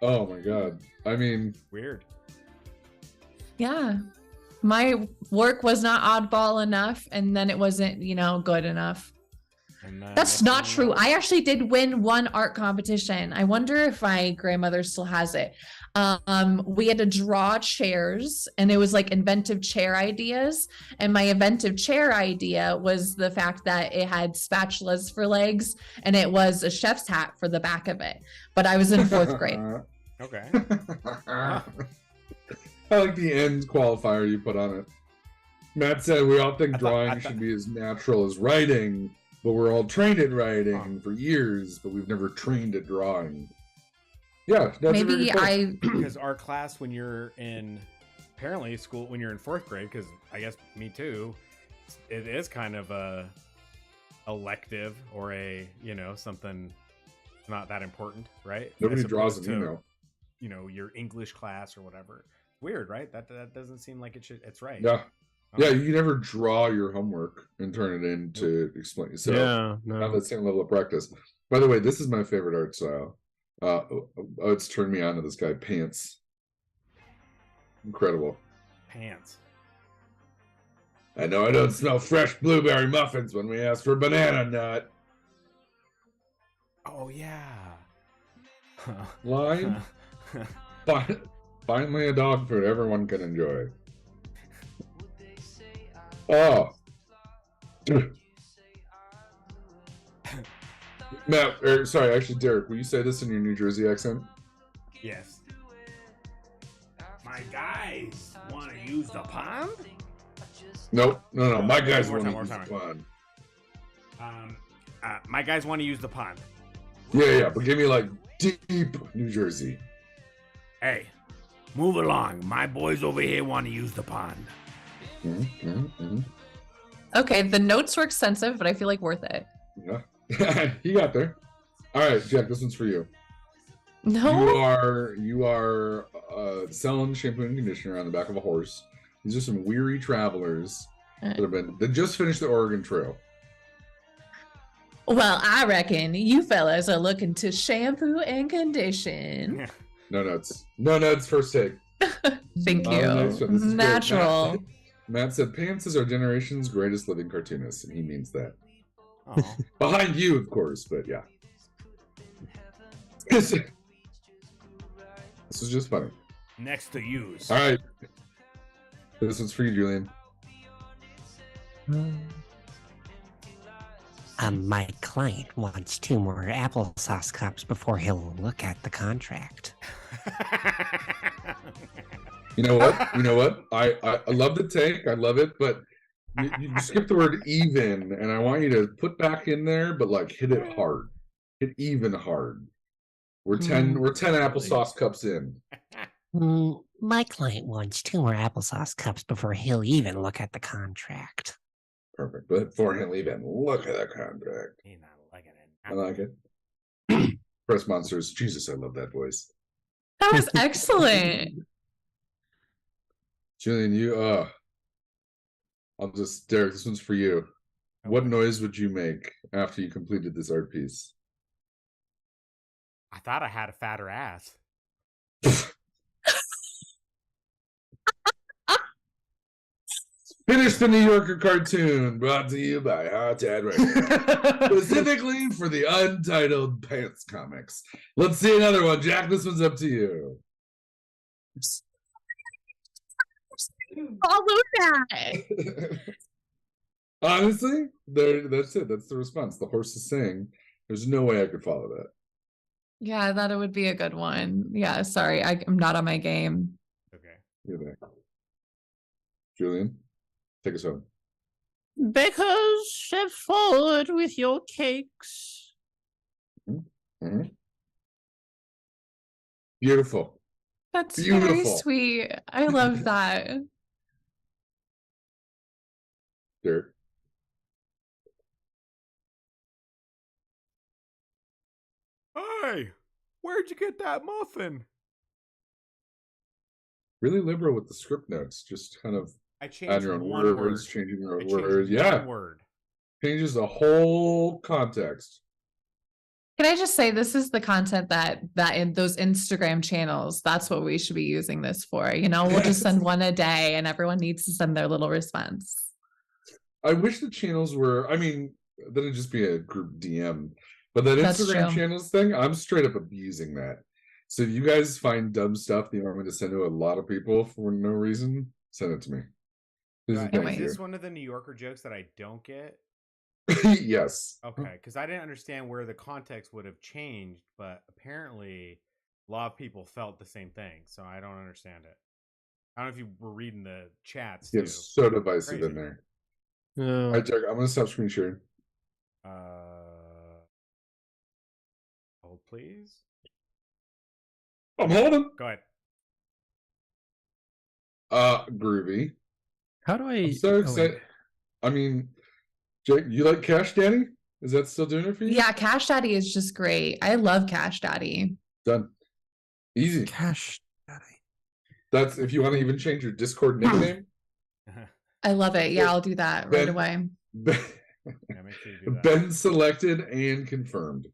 Oh my god. I mean, Weird. Yeah. My work was not oddball enough, and then it wasn't, good enough. And That's not true. I actually did win one art competition. I wonder if my grandmother still has it. We had to draw chairs, and it was like inventive chair ideas. And my inventive chair idea was the fact that it had spatulas for legs, and it was a chef's hat for the back of it. But I was in fourth grade. Okay. I like the end qualifier you put on it. Matt said we all think I drawing thought- should be as natural as writing, but we're all trained at writing for years, but we've never trained at drawing. Yeah, that's a very Maybe good point. Because our class, when you're in apparently school, when you're in fourth grade, because I guess me too, it is kind of a elective or a something not that important, right? Nobody As draws opposed an to, email. Your English class or whatever. Weird, right? That doesn't seem like it should. It's right. Yeah. Okay. Yeah, you never draw your homework and turn it in to explain. So Yeah, not no. the same level of practice. By the way, this is my favorite art style. It's turned me on to this guy, Pants. Incredible. Pants. I know I don't smell fresh blueberry muffins when we ask for banana nut. Oh yeah. Line. Finally a dog food everyone can enjoy. Oh. Matt, sorry, actually, Derek, will you say this in your New Jersey accent? Yes. My guys want to use the pond? Nope. No. My guys One want more to use time. the pond. My guys want to use the pond. Yeah, but give me like deep New Jersey. Hey, move along. My boys over here want to use the pond. Okay, the notes were extensive, but I feel like worth it. Yeah. He got there. All right, Jack, this one's for you. No. You are selling shampoo and conditioner on the back of a horse. These are some weary travelers that just finished the Oregon Trail. Well, I reckon you fellas are looking to shampoo and condition. No nuts. First take. Thank you. Next one. This is great. Natural. Matt said, Pants is our generation's greatest living cartoonist, and he means that. Oh. Behind you, of course, but yeah. This is just funny. Next to use. All right. This one's for you, Julian. My client wants 2 more applesauce cups before he'll look at the contract. You know what? I love the take. I love it, but you skipped the word even, and I want you to put back in there, but like hit it hard. Hit even hard. We're 10 applesauce cups in. My client wants 2 more applesauce cups before he'll even look at the contract. Perfect. But before he'll even look at the contract. He's not liking it. I like it. Press Monsters. Jesus, I love that voice. That was excellent. Julian, Derek, this one's for you. What noise would you make after you completed this art piece? I thought I had a fatter ass. Finish the New Yorker cartoon, brought to you by Hot Dad Radio. Specifically for the Untitled Pants comics. Let's see another one. Jack, this one's up to you. Follow that. Honestly, that's it. That's the response. The horse is saying, there's no way I could follow that. Yeah, I thought it would be a good one. Yeah, sorry, I'm not on my game. Okay. You're there. Julian, take us home. Because step forward with your cakes. Mm-hmm. Beautiful. That's very Beautiful. sweet. I love that. Derek. Hey, where'd you get that muffin? Really liberal with the script notes. Just kind of I add changed your own one words, word. changing your I own changed words. one Yeah. word. Changes the whole context. Can I just say this is the content that in those Instagram channels, that's what we should be using this for. You know, we'll just send one a day and everyone needs to send their little response. I wish the channels were, I mean, then it'd just be a group DM. But that That's Instagram true. channels thing, I'm straight up abusing that. So if you guys find dumb stuff that you want me to send to a lot of people for no reason, send it to me. Please and Is thank this you. one of the New Yorker jokes that I don't get? Yes. Okay, because I didn't understand where the context would have changed, but apparently a lot of people felt the same thing, so I don't understand it. I don't know if you were reading the chats too. It's so divisive Crazy. in there. No. All right, Jack, I'm going to stop screen sharing. Hold please. I'm holding. Go ahead. Groovy. How do I? I'm so excited. I mean, Jake, you like Cash Daddy? Is that still doing it for you? Yeah, Cash Daddy is just great. I love Cash Daddy. Done. Easy. Cash Daddy. That's if you want to even change your Discord nickname. I love it. Yeah, I'll do that right away. Yeah, make sure you do that. Been selected and confirmed.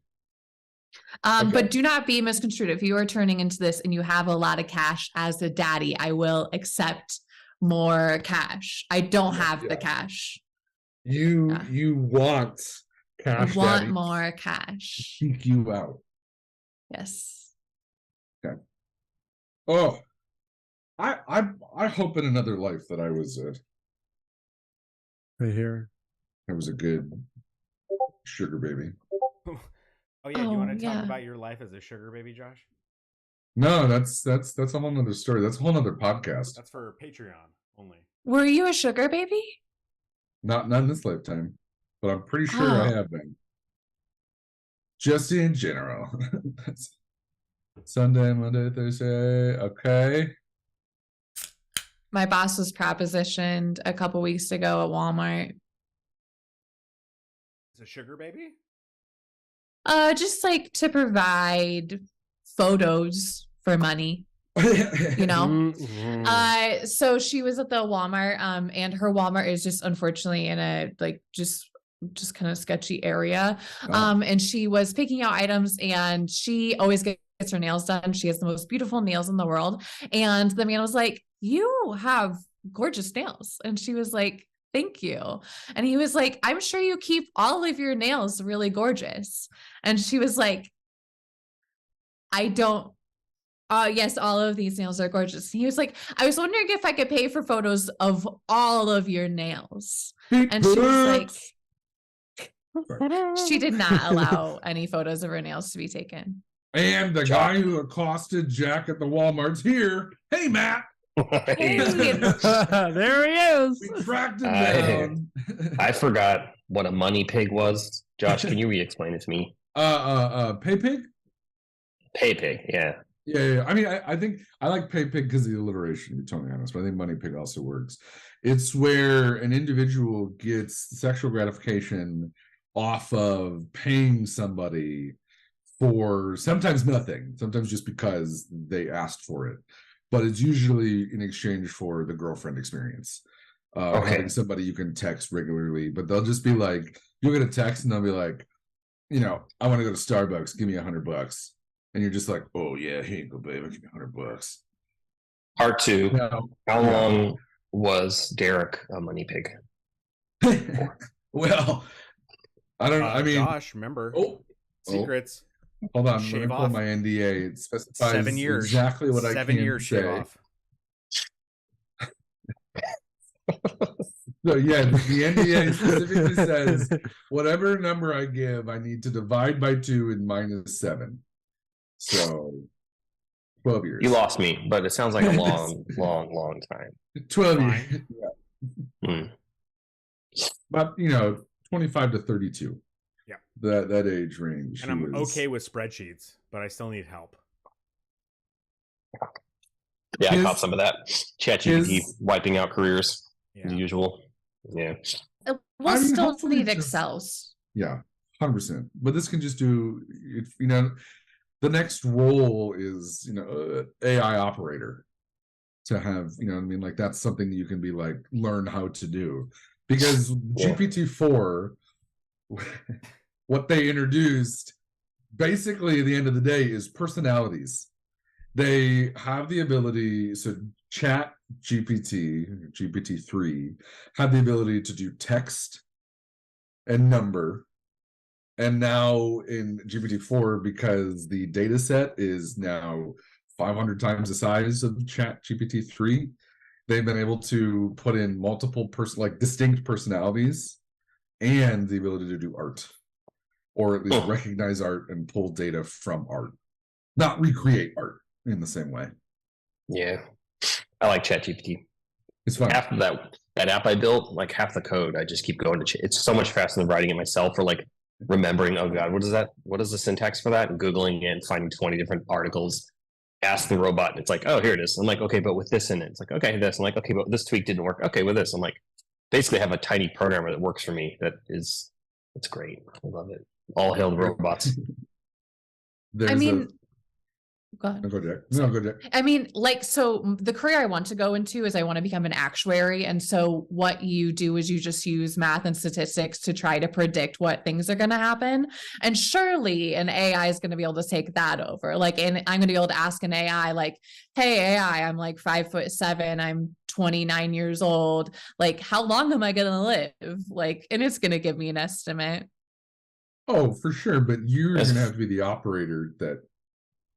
But do not be misconstrued. If you are turning into this and you have a lot of cash as a daddy, I will accept more cash. I don't have the cash. You want cash? I want daddy more cash. to seek you out. Yes. Okay. Oh, I hope in another life that I was Right here. I was a good sugar baby. Oh yeah, do you want to talk yeah. about your life as a sugar baby, Josh? No, that's a whole nother story. That's a whole nother podcast. That's for Patreon only. Were you a sugar baby? Not in this lifetime, but I'm pretty sure I have been. Just in general. That's Sunday, Monday, Thursday. Okay. My boss was propositioned a couple weeks ago at Walmart. It's a sugar baby? Just like to provide photos for money. You know? So she was at the Walmart, and her Walmart is just unfortunately in a like just kind of sketchy area. And she was picking out items, and she always gets her nails done. She has the most beautiful nails in the world. And the man was like, "You have gorgeous nails." And she was like, "Thank you." And he was like, "I'm sure you keep all of your nails really gorgeous." And she was like, "I don't. Yes, all of these nails are gorgeous." And he was like, "I was wondering if I could pay for photos of all of your nails." And she was like, she did not allow any photos of her nails to be taken. And the guy who accosted Jack at the Walmart's here. Hey, Matt. There he is. We tracked him down. I forgot what a money pig was. Josh, can you re-explain it to me? Pay pig? Pay pig, yeah. Yeah. I mean, I think I like pay pig because of the alliteration, to be totally honest, but I think money pig also works. It's where an individual gets sexual gratification off of paying somebody for sometimes nothing, sometimes just because they asked for it. But it's usually in exchange for the girlfriend experience. Having somebody you can text regularly, but they'll just be like, you'll get a text and they'll be like, you know, "I want to go to Starbucks, give me $100. And you're just like, "Oh yeah, here you go, babe, give me $100. Part two. How long was Derek a money pig? Well, I don't know. I mean, Josh, remember? Secrets. Hold on, let Shave me pull off. my NDA. It specifies 7 years. exactly what 7 I can years shave say. off. So yeah, the NDA specifically says whatever number I give, I need to divide by 2 and minus 7. So 12 years. You lost me, but it sounds like a long time. 12 years. Yeah. But 25 to 32. Yeah. That age range. And I'm okay with spreadsheets, but I still need help. Yeah, I caught some of that. ChatGPT wiping out careers, as usual. Yeah. We'll still need Excels. Yeah, 100%. But this can just do, the next role is, AI operator. To have, like that's something you can be like, learn how to do. Because GPT-4, what they introduced, basically at the end of the day, is personalities. They have the ability, so Chat GPT, GPT-3, had the ability to do text and number. And now in GPT-4, because the data set is now 500 times the size of Chat GPT-3, they've been able to put in multiple distinct personalities and the ability to do art, or at least recognize art and pull data from art, not recreate art in the same way. Yeah, I like ChatGPT. It's fun. Half of that app I built, like half the code, I just keep going to. It's so much faster than writing it myself, or like remembering. Oh God, what is that? What is the syntax for that? And googling it and finding 20 different articles. Ask the robot, and it's like, oh, here it is. I'm like, okay, but with this in it. It's like, okay, this. I'm like, okay, but this tweak didn't work. Okay, with this. I'm like, basically have a tiny programmer that works for me. It's great. I love it. All hail the robots. Go ahead. No, go Jack. No, go Jack. I mean, like, so the career I want to go into is I want to become an actuary. And so what you do is you just use math and statistics to try to predict what things are going to happen. And surely an AI is going to be able to take that over. Like, and I'm going to be able to ask an AI, like, hey, AI, I'm like 5'7", I'm 29 years old. Like, how long am I going to live? Like, and it's going to give me an estimate. Oh, for sure. But you're going to have to be the operator that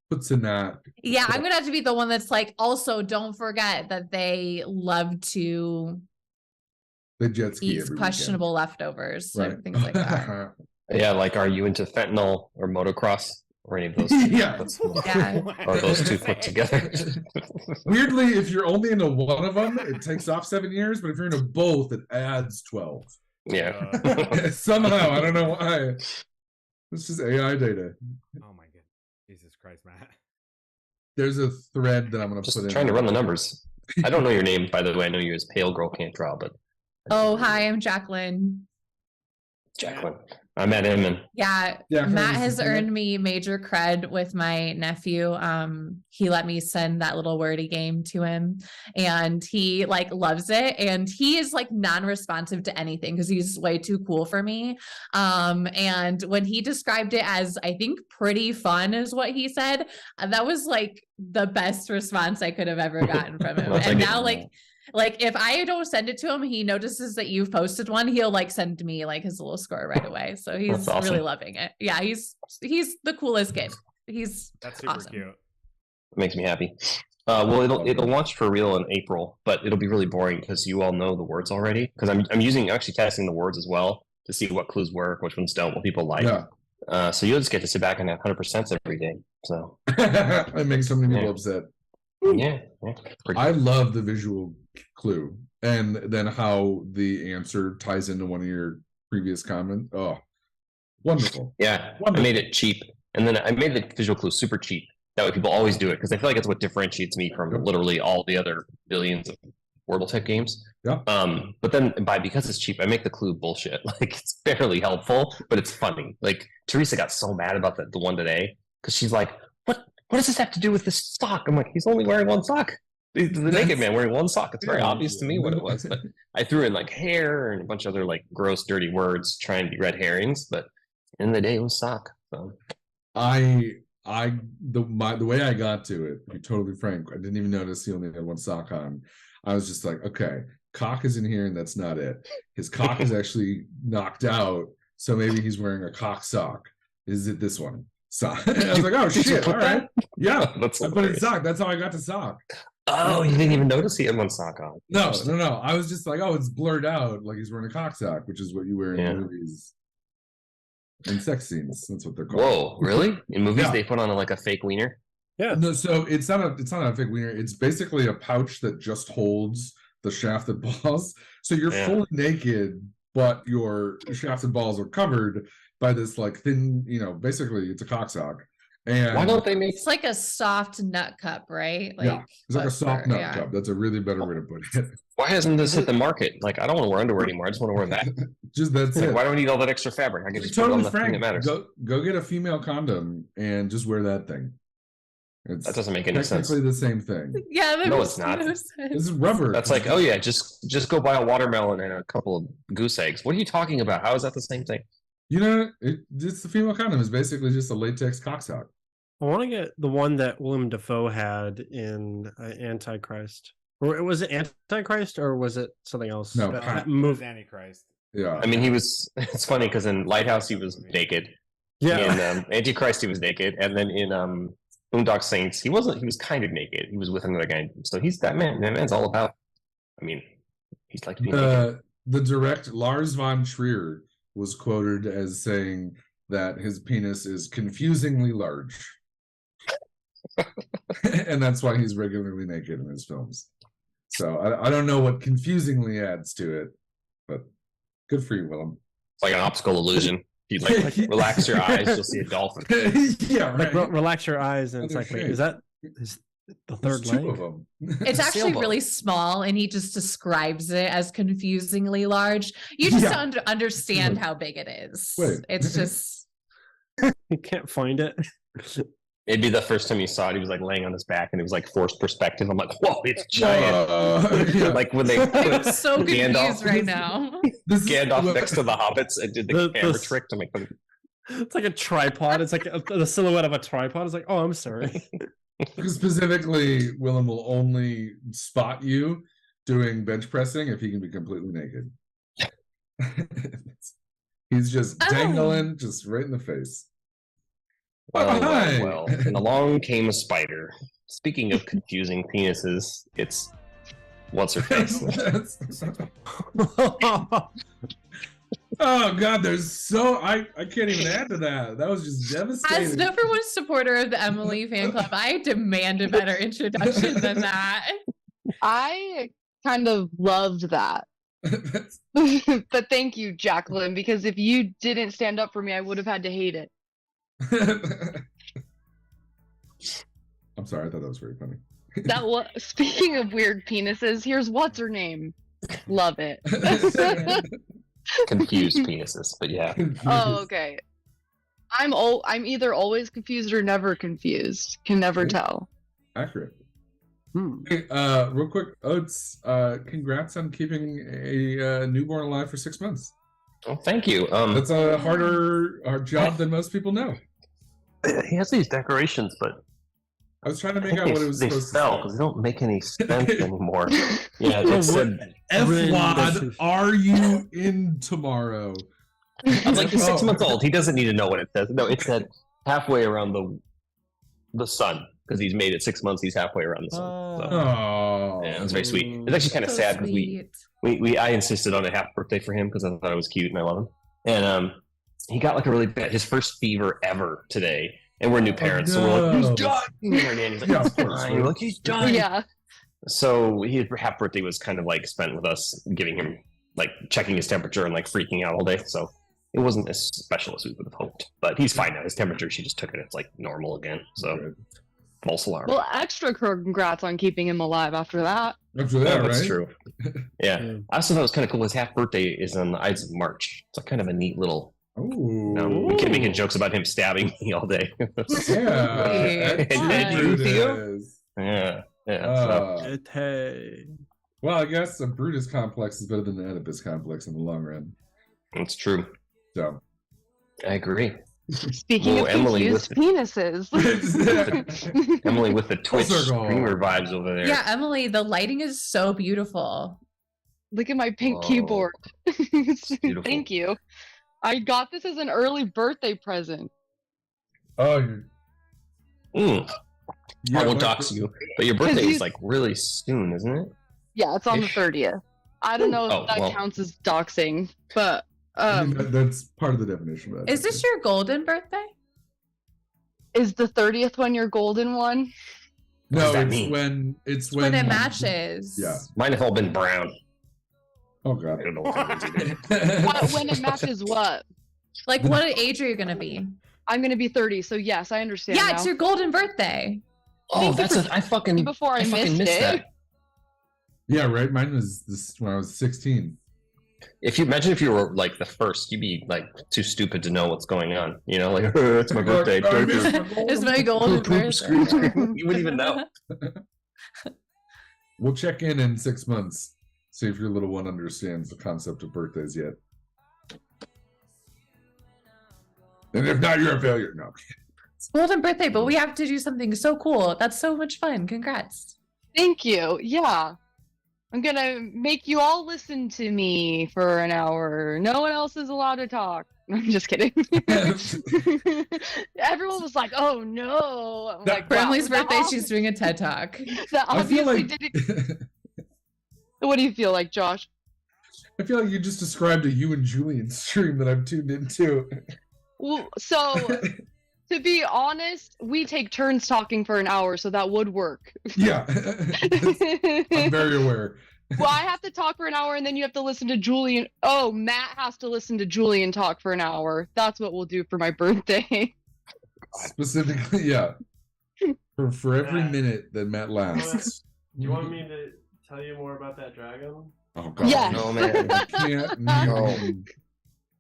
puts in that. Yeah, I'm gonna have to be the one that's like, also don't forget that they love to the jet ski eat every questionable leftovers, weekend. and things like that. Yeah, like, are you into fentanyl or motocross or any of those? Yeah. Yeah. Or those two put together? Weirdly, if you're only into one of them, it takes off 7 years. But if you're into both, it adds 12. Yeah. Somehow, I don't know why. It's just AI data. Oh my goodness. Jesus Christ, Matt. There's a thread that I'm going to Just put in. trying to run the numbers. I don't know your name, by the way. I know you as Pale Girl Can't Draw, but Oh, hi, I'm Jacqueline. Jacqueline. I met him and Yeah, Matt has earned me major cred with my nephew. He let me send that little wordy game to him, and he like loves it. And he is like non-responsive to anything because he's way too cool for me. And when he described it as, I think, pretty fun is what he said, that was like the best response I could have ever gotten from him. And now like if I don't send it to him, he notices that you've posted one, he'll like send me like his little score right away. So he's awesome. really loving it. Yeah, he's the coolest kid. That's super awesome. cute. it makes me happy. Well, it'll launch for real in April, but it'll be really boring because you all know the words already. Because I'm actually testing the words as well to see what clues work, which ones don't, what people like. Yeah. So you'll just get to sit back and have 100% every day. So it makes so many people upset. Yeah. I love the visual clue and then how the answer ties into one of your previous comments. Oh, wonderful. Yeah, Wonderful. I made it cheap, and then I made the visual clue super cheap. That way people always do it because I feel like it's what differentiates me from literally all the other billions of Wordle type games. Yeah. But then because it's cheap, I make the clue bullshit. Like it's barely helpful, but it's funny. Like Teresa got so mad about the one today because she's like, "What does this have to do with this sock?" I'm like, "He's only wearing one sock. The naked man wearing one sock." It's very obvious to me what it was, but I threw in like hair and a bunch of other like gross, dirty words trying to be red herrings. But in the day, it was sock. So. The way I got to it, to be totally frank, I didn't even notice he only had one sock on. I was just like, okay, cock is in here and that's not it. His cock is actually knocked out, so maybe he's wearing a cock sock. Is it this one? Sock. I was like, oh shit, all right. Yeah, but it's sock. That's how I got to sock. Oh, you didn't even notice he had one sock on. No. I was just like, oh, it's blurred out, like he's wearing a cock sock, which is what you wear in movies. In sex scenes, that's what they're called. Whoa, really? In movies, they put on like a fake wiener. Yeah. No, so it's not a fake wiener. It's basically a pouch that just holds the shafted balls. So you're fully naked, but your shafted balls are covered by this like thin, basically it's a cock sock. And why don't they make? It's like a soft nut cup, right? Like, it's like a soft nut cup. That's a really better way to put it. Why hasn't this hit the market? Like, I don't want to wear underwear anymore. I just want to wear that. That's like, it. why do I need all that extra fabric? I can just put it on the thing that matters. Go get a female condom and just wear that thing. That doesn't make any sense. Technically the same thing. Yeah, no, it's not. No sense. This is rubber. That's like, oh yeah, just go buy a watermelon and a couple of goose eggs. What are you talking about? How is that the same thing? It's the female condom is basically just a latex cock sock. I want to get the one that Willem Dafoe had in Antichrist. Or was it Antichrist or was it something else? No, it was Antichrist. Yeah. I mean, it's funny because in Lighthouse he was naked. Yeah. In Antichrist he was naked, and then in Boondock Saints he wasn't. He was kind of naked. He was with another guy. So he's that man. That man's all about. I mean, he's like being naked. The direct Lars von Trier was quoted as saying that his penis is confusingly large. And that's why he's regularly naked in his films. So I don't know what confusingly adds to it, but good for you, Willem. It's like an optical illusion. You like relax your eyes, you'll see a dolphin. Yeah, right. Like, relax your eyes, and it's like, wait, is that the third There's leg? two of them. It's actually really small, and he just describes it as confusingly large. You just don't understand how big it is. Wait. It's just You can't find it. It'd be the first time you saw it. He was like laying on his back, and it was like forced perspective. I'm like, whoa, it's giant. Yeah. Like when they put I'm so confused Gandalf, right now. Gandalf next to the hobbits and did the camera the- trick to make them. It's like a tripod. It's like the silhouette of a tripod. It's like, oh, I'm sorry. Because specifically, Willem will only spot you doing bench pressing if he can be completely naked. He's just dangling, just right in the face. Hi. Well, and along came a spider. Speaking of confusing penises, it's what's her face? Oh God, there's so I can't even add to that. That was just devastating. As number one supporter of the Emily fan club, I demand a better introduction than that. I kind of loved that. But thank you, Jacqueline, because if you didn't stand up for me, I would have had to hate it. I'm sorry, I thought that was very funny. That was speaking of weird penises, here's what's her name. Love it. Confused penises, but yeah. Oh, okay. I'm either always confused or never confused. Can never tell. Accurate. Hey, real quick, Oates, congrats on keeping a newborn alive for 6 months. Oh, thank you. That's a harder job than most people know. He has these decorations, but I was trying to make out what it was supposed to fell say. because they don't make any sense anymore. Yeah, it said F-Wad, are you in tomorrow? I was like, he's 6 months old. He doesn't need to know what it says. No, it said halfway around the sun because he's made it 6 months. He's halfway around the sun. So, Oh, yeah, it was very sweet. It's actually kind of sad because I insisted on a half birthday for him because I thought it was cute and I love him. And he got like a really bad, his first fever ever today. And we're new parents, so we're like, he's done. And our nanny's like, he's fine. We're like, he's done. Yeah. So his half birthday was kind of like spent with us, giving him like checking his temperature and like freaking out all day. So it wasn't as special as we would have hoped. But he's fine now. His temperature, she just took it. It's like normal again. So false alarm. Well, extra congrats on keeping him alive after that. After that, That's right? true. Yeah. I also thought it was kind of cool. His half birthday is on the Ides of March. It's kind of a neat little. Ooh. We kept making jokes about him stabbing me all day. Yeah. Yeah. Well, I guess a Brutus complex is better than an Oedipus complex in the long run. That's true. So I agree. Speaking of confused penises. Emily with the Twitch circle. streamer vibes over there. Yeah, Emily, the lighting is so beautiful. Look at my pink Whoa. keyboard. Beautiful. Thank you. I got this as an early birthday present. Oh, you're... I won't dox you, but your birthday is like really soon, isn't it? Yeah, it's on the 30th. I don't know if Oh, that well. counts as doxing, but I mean, that's part of the definition of that. Is this your golden birthday? is the 30th one your golden one? No, does that it's mean? when When it matches. Yeah. Mine have all been brown. Oh God. I don't know what that means either. When it matches what? Like, what age are you gonna be? I'm gonna be 30, so yes, I understand. Yeah, now. it's your golden birthday. Oh, that's I fucking before I fucking missed it. that. Yeah, right. Mine was this when I was 16. If you imagine if you were like the first, you'd be like too stupid to know what's going on. You know, like it's my birthday. It's my golden birthday. You wouldn't even know. We'll check in 6 months. See if your little one understands the concept of birthdays yet. And if not, you're a failure. No. Golden birthday, but we have to do something so cool. That's so much fun. Congrats. Thank you. Yeah. I'm gonna make you all listen to me for an hour. No one else is allowed to talk. I'm just kidding. Everyone was like, "Oh no!" I'm like, For wow, Emily's that birthday, ob- she's doing a TED Talk. That I feel obviously like didn't. What do you feel like, Josh? I feel like you just described a you and Julian stream that I'm tuned into. Well, so to be honest, we take turns talking for an hour, so that would work. Yeah. I'm very aware. Well, I have to talk for an hour, and then you have to listen to Julian. Oh, Matt has to listen to Julian talk for an hour. That's what we'll do for my birthday. Specifically, yeah. For every minute that Matt lasts. Do you want me to tell you more about that dragon? Oh God. Yes. No, man. I can't mute him.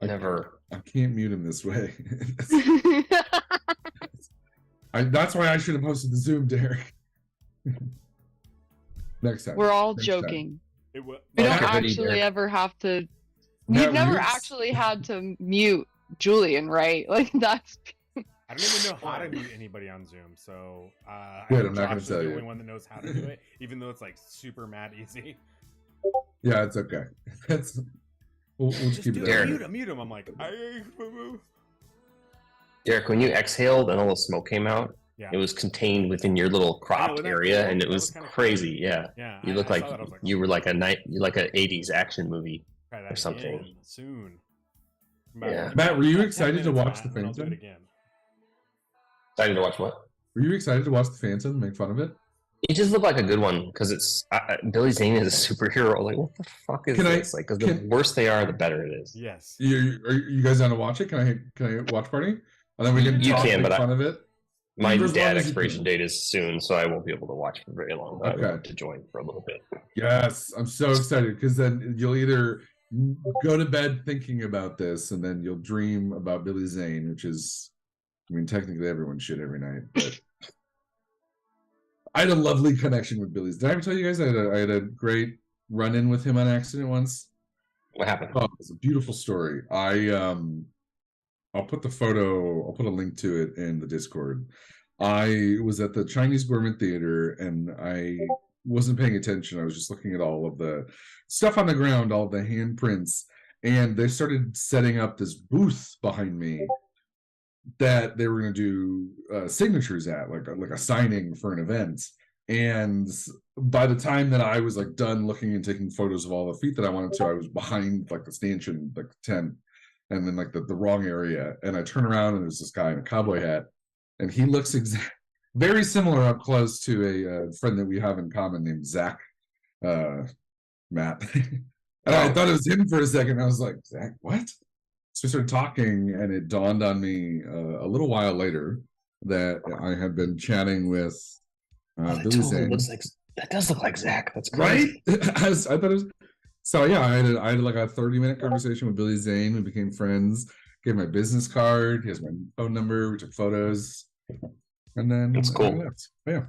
Never. I can't mute him this way. That's why I should have posted the Zoom, Derek. Next time. We're all Next joking. It wa- We don't After hoodie, actually Derek. ever have to. Matt, We've never were you- actually had to mute Julian, right? Like that's. I don't even know how to mute anybody on Zoom, so I Good, think I'm not gonna Josh is tell the you. only one that knows how to do it, even though it's like super mad easy. Yeah, it's okay. That's we'll just keep do it. it, there. mute him. I'm like, Derek, when you exhaled and all the smoke came out, Yeah. it was contained within your little cropped wasn't that area, cool? and it That was was kinda crazy. Yeah, Yeah, you I- look I like saw that, I was like, you were like an '80s action movie try that or something. again soon. Yeah. Matt, were you 10 excited to minutes, watch Matt, The and then I'll do it Phantom? again. Excited to watch what? Were you excited to watch The Phantom? Make fun of it? It just looked like a good one because it's Billy Zane is a superhero. Like, what the fuck is Can I- this? Like, because the worse they are, the better it is. Yes. Are you guys down to watch it? Can I watch party? And then we can You talk, can, make but fun of it. My For as long dad as you expiration can. date is soon, so I won't be able to watch for very long. But I Okay. want to join for a little bit. Yes, I'm so excited because then you'll either go to bed thinking about this, and then you'll dream about Billy Zane, which is, I mean, technically everyone should every night, but I had a lovely connection with Billy's. Did I ever tell you guys I had a great run-in with him on accident once? What happened? Oh, it's a beautiful story. I'll put the photo, I'll put a link to it in the Discord. I was at the Chinese Gourmet Theater and I wasn't paying attention. I was just looking at all of the stuff on the ground, all of the handprints, and they started setting up this booth behind me that they were going to do signatures at, like a signing for an event. And by the time that I was like done looking and taking photos of all the feet that I wanted to, I was behind like the stanchion, like the tent, and then like the wrong area. And I turn around and there's this guy in a cowboy hat, and he looks very similar up close to a friend that we have in common named Zach, Matt. And I thought it was him for a second. I was like, Zach, what? So we started talking, and it dawned on me a little while later that I had been chatting with That Billy totally Zane. looks like that. Does look like Zach. That's Right? crazy. I thought it was. So yeah, I had like a 30-minute conversation with Billy Zane. We became friends. Gave him my business card. He has my phone number. We took photos, and then That's cool. I left. Yeah.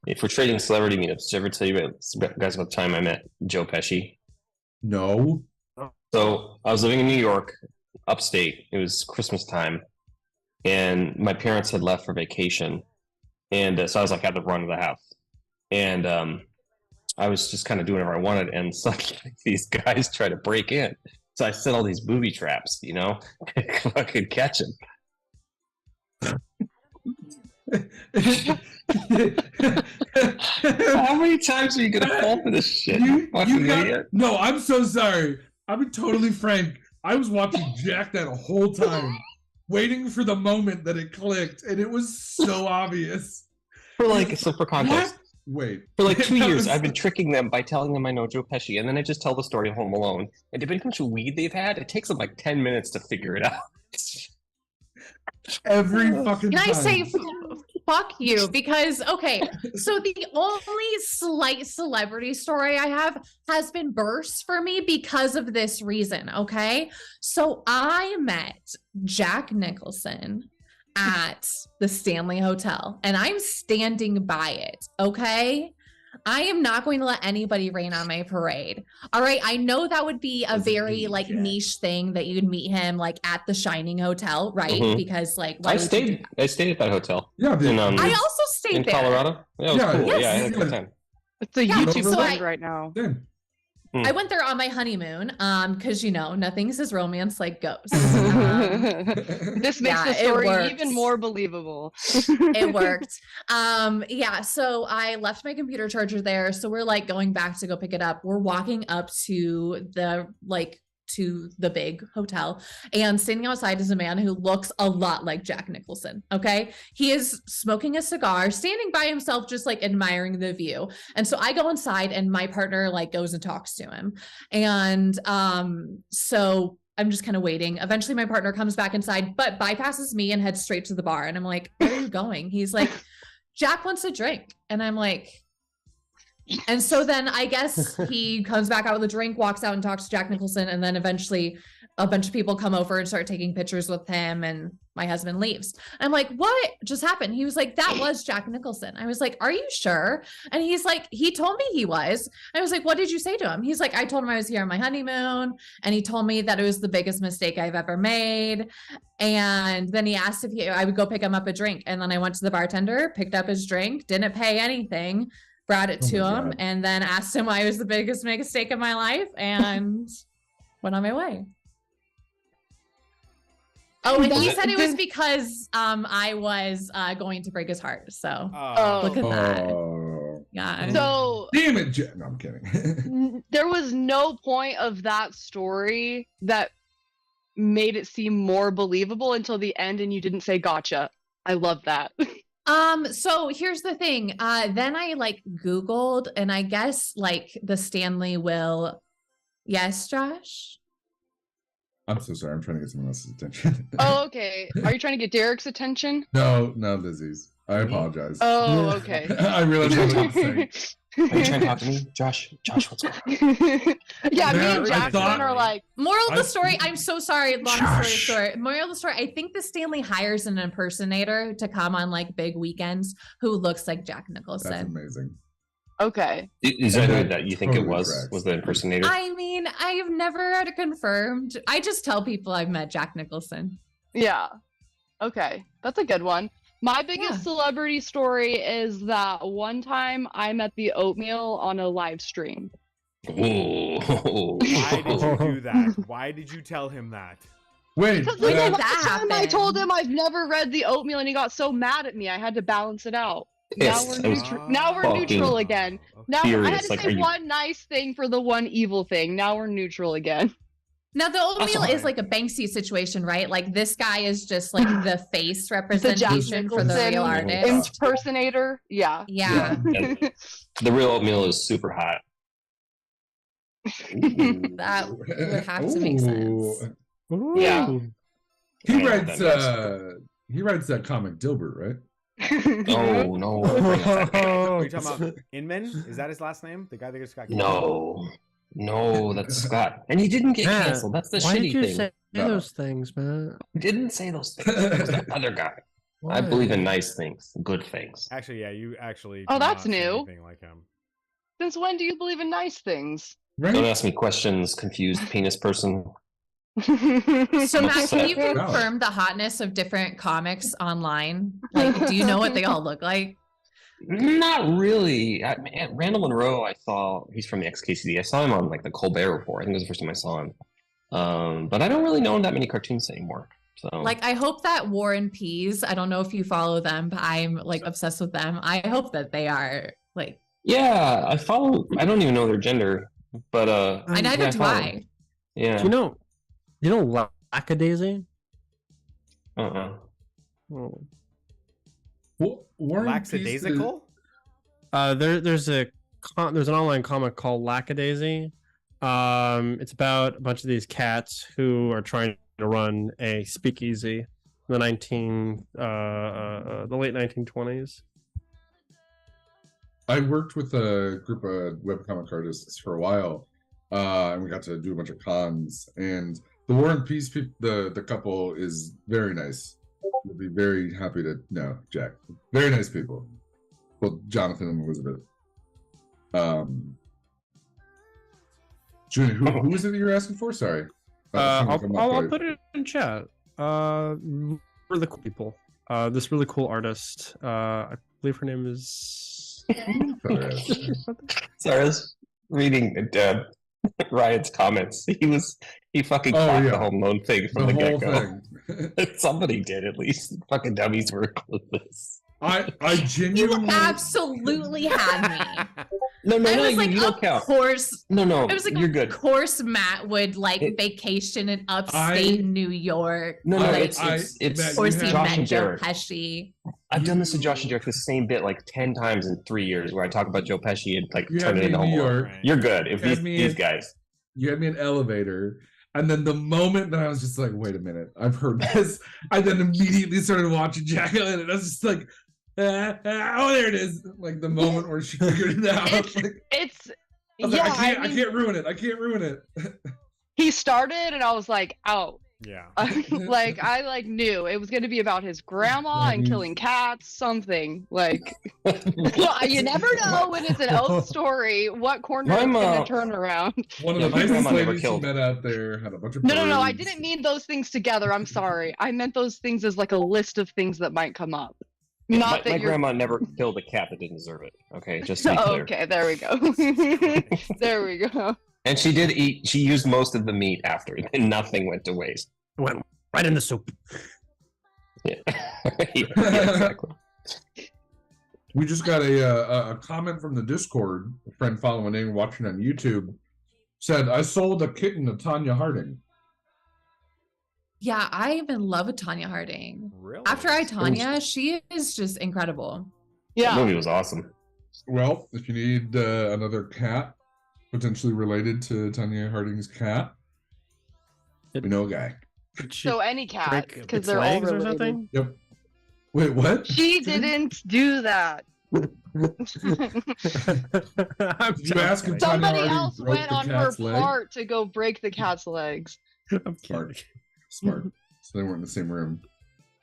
If we're trading celebrity meetups, did I ever tell you guys about the time I met Joe Pesci? No. So I was living in New York, upstate. It was Christmas time, and my parents had left for vacation, and so I was like at the run of the house, and I was just kind of doing whatever I wanted, and suddenly these guys try to break in. So I set all these booby traps, you know, I could catch them. How many times are you gonna fall for this shit? You fucking idiot. No, I'm so sorry. I'm being totally frank. I was watching Jack that whole time, waiting for the moment that it clicked, and it was so obvious. For context. What? Wait. For like 2 That years, was- I've been tricking them by telling them I know Joe Pesci, and then I just tell the story of Home Alone. And depending on how much weed they've had, it takes them like 10 minutes to figure it out. Every fucking Can time. I say fuck you? Because okay, so the only slight celebrity story I have has been burst for me because of this reason. Okay, so I met Jack Nicholson at the Stanley Hotel, and I'm standing by it. Okay. I am not going to let anybody rain on my parade. All right. I know that would be a very like niche thing that you'd meet him like at the Shining Hotel, right? Mhm. Because like why I would you do stayed at that hotel. Yeah, in, I also stayed in there. Colorado. Yeah, it was Yeah, cool. yes. Yeah, I had a good time. It's a Yeah, YouTube so trend I- right now. I went there on my honeymoon because you know nothing says romance like ghosts. This makes yeah, the it story works. even more believable. It worked. Yeah, so I left my computer charger there, so we're like going back to go pick it up. We're walking up to the big hotel, and standing outside is a man who looks a lot like Jack Nicholson. Okay, he is smoking a cigar, standing by himself, just like admiring the view. And so I go inside, and my partner like goes and talks to him, and so I'm just kind of waiting. Eventually my partner comes back inside, but bypasses me and heads straight to the bar. And I'm like, where are you going? He's like, Jack wants a drink. And I'm like, and so then I guess he comes back out with a drink, walks out and talks to Jack Nicholson. And then eventually a bunch of people come over and start taking pictures with him. And my husband leaves. I'm like, what just happened? He was like, that was Jack Nicholson. I was like, are you sure? And he's like, he told me he was. I was like, what did you say to him? He's like, I told him I was here on my honeymoon. And he told me that it was the biggest mistake I've ever made. And then he asked if I would go pick him up a drink. And then I went to the bartender, picked up his drink, didn't pay anything, brought it to him, and then asked him why it was the biggest mistake of my life and went on my way. Oh, and he said it was because I was going to break his heart. So look at that. Yeah. So damn it, Jack. No, I'm kidding. there was no point of that story that made it seem more believable until the end, and you didn't say gotcha. I love that. So here's the thing. Then I like Googled, and I guess like the Stanley will. Yes, Josh? I'm so sorry. I'm trying to get someone else's attention. Oh, okay. Are you trying to get Derek's attention? No, Lizzie's. I apologize. Oh, okay. I realized what I was saying. Are you trying to talk to me? Josh, what's going on? Yeah, me Man, and I thought- Jackson are like, Moral of the story, I'm so sorry. Long story short. Moral of the story, I think the Stanley hires an impersonator to come on like big weekends who looks like Jack Nicholson. That's amazing. okay. Is that who that you think it was the impersonator? I mean, I have never had it confirmed. I just tell people I've met Jack Nicholson. Yeah. Okay. That's a good one. My biggest celebrity story is that one time I met the oatmeal on a live stream. Oh. Why did you do that? Why did you tell him that? Wait, Because the last time I told him I've never read the oatmeal and he got so mad at me, I had to balance it out. Now Yes, we're, I was now we're fucking neutral again. Now I had furious, to like, say are you- one nice thing for the one evil thing. Now we're neutral again. Now the oatmeal Also- is like a Banksy situation, right? Like this guy is just like the face The Jack representation for the real Nicholson artist. impersonator. Yeah. Yeah. And the real oatmeal is super hot. That would have to make sense. Yeah. He I know writes that he writes that comic Dilbert, right? Oh no! Are you talking about Inman? Is that his last name? The guy that just got No, that's Scott, and he didn't get Yeah. canceled. That's the Why shitty did you thing. say those things, man? He didn't say those things. It was that other guy. I believe in nice things, good things. Actually, yeah, you actually. Oh, do that's not say new. anything like him. Since when do you believe in nice things? Don't ask me questions, confused penis person. So I'm Matt, can you upset. confirm the hotness of different comics online? Like, do you know what they all look like? Not really. Randall Monroe, I saw. He's from the XKCD. I saw him on like the Colbert Report. I think it was the first time I saw him. But I don't really know that many cartoons anymore. So Like, I hope that War and Peas, I don't know if you follow them, but I'm like obsessed with them. I hope that they are like. yeah, I follow. I don't even know their gender, but I neither yeah, do follow I. them. Yeah. Do you know Lackadaisy? Oh. Lackadaisical? There's an online comic called Lackadaisy. It's about a bunch of these cats who are trying to run a speakeasy in the late 1920s. I worked with a group of webcomic artists for a while, and we got to do a bunch of cons. And the War and Peace, the couple is very nice. We'll be very happy to know Jack. Very nice people. Well, Jonathan and Elizabeth. Julian, who is it that you're asking for? Sorry. I'll put it in chat. Really cool people. This really cool artist. I believe her name is. Sorry, I was reading Ryan's comments. He fucking caught the Home Alone thing from the whole get-go. Somebody did at least. Fucking dummies were clueless. I You genuinely absolutely had me. No, I was like, you don't of count. course. No, I was like, you're good. of course, Matt would like vacation in upstate New York. No, like, it's of course he Josh met and Joe Derek. Pesci. I've done this to Josh and Derek, the same bit like 10 times in 3 years, where I talk about Joe Pesci and like You turn had it into me in Home New Alone. York. You're good. If You had me these in- guys. You had me in elevator, and then the moment that I was just like, wait a minute, I've heard this, I then immediately started watching Jacqueline, and I was just like, oh, there it is. Like the moment where she figured it out. Like, It's I was yeah. like, I mean, can't ruin it. I can't ruin it. he started, and I was like, oh, Yeah. Like I knew it was going to be about his grandma and killing cats, something like. You never know when it's an elf story what corner it's going to turn around. One of the nicest ladies she met out there had a bunch of No, I birds. didn't mean those things together. I'm sorry. I meant those things as like a list of things that might come up. Yeah, Not that my you're. grandma never killed a cat that didn't deserve it. Okay, just to be clear. Okay, there we go. There we go. And she did eat. She used most of the meat after, and nothing went to waste. Went right in the soup. Yeah, yeah, exactly. We just got a comment from the Discord. A friend following in, watching on YouTube, said, "I sold a kitten to Tanya Harding." Yeah, I even love Tanya Harding. Really? After Tanya, she is just incredible. That movie was awesome. Well, if you need another cat potentially related to Tanya Harding's cat, we know a guy. So any cat, break because its they're all legs or related. something? Yep. Wait, what? She didn't do that. Did you ask if Tanya Somebody Harding else broke went the on her cat's leg? part to go break the cat's legs. Smart. Smart. So they weren't in the same room.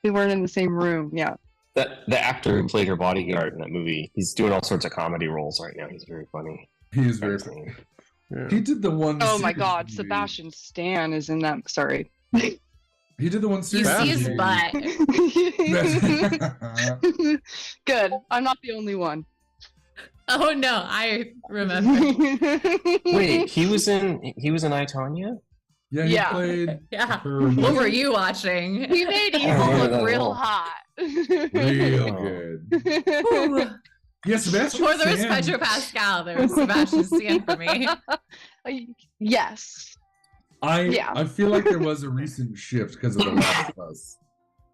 They weren't in the same room. Yeah. The actor who played her bodyguard in that movie, he's doing all sorts of comedy roles right now. He's very funny. He is very funny. He did the one. Oh my series God, movie. Sebastian Stan is in that. Sorry. He did the one. You series see his movie. butt. Good. I'm not the only one. Oh no, I remember. Wait, he was in I, Tonya? Yeah, he Yeah. played. Yeah. her- What were you watching? He made I evil remember look that real role. hot. Real good. Ooh. Yeah, Sebastian. Before there was Stan. Pedro Pascal, there was Sebastian Stan for me. Yes. Yeah. I feel like there was a recent shift because of The Last of Us.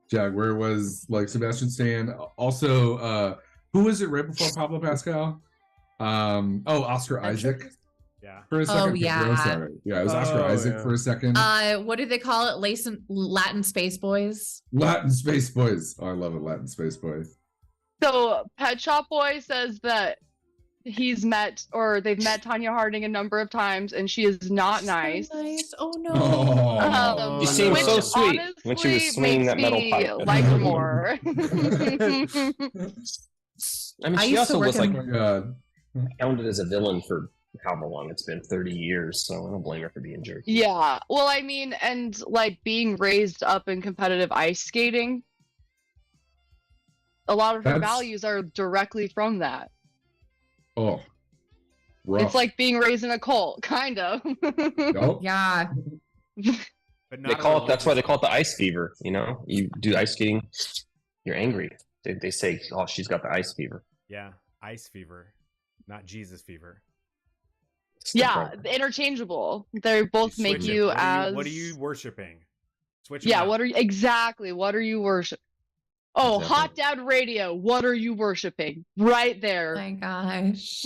Jag, where it was like Sebastian Stan. Also, who was it right before Pablo Pascal? Oscar Isaac. Yeah. For a second. Oh, yeah. Sorry. Yeah, it was Oscar Oh, Isaac yeah. for a second. What do they call it? Latin Space Boys. Latin Space Boys. Oh, I love it, Latin Space Boys. So Pet Shop Boy says that they've met Tanya Harding a number of times, and she is not nice. Nice. Oh no. Oh. You seemed Which so sweet when she was honestly swinging that makes metal me pipe. like her more. I mean, I she used also to work was like Oh my God. counted as a villain for however long it's been, 30 years. So I don't blame her for being jerky. Yeah. Well, I mean, and like being raised up in competitive ice skating, a lot of her That's- values are directly from that. Oh. Rough. It's like being raised in a cult, kind of. Nope. Yeah. But They call it. That's why they call it the ice fever. You know, you do ice skating, you're angry. They say, "Oh, she's got the ice fever." Yeah, ice fever, not Jesus fever. It's Yeah, different. interchangeable. They both You make switch it. you What as. what are you worshiping? Switch 'em Yeah, out. what are you exactly? What are you worship? Oh, Exactly. Hot Dad Radio. What are you worshiping? Right Oh there. my gosh.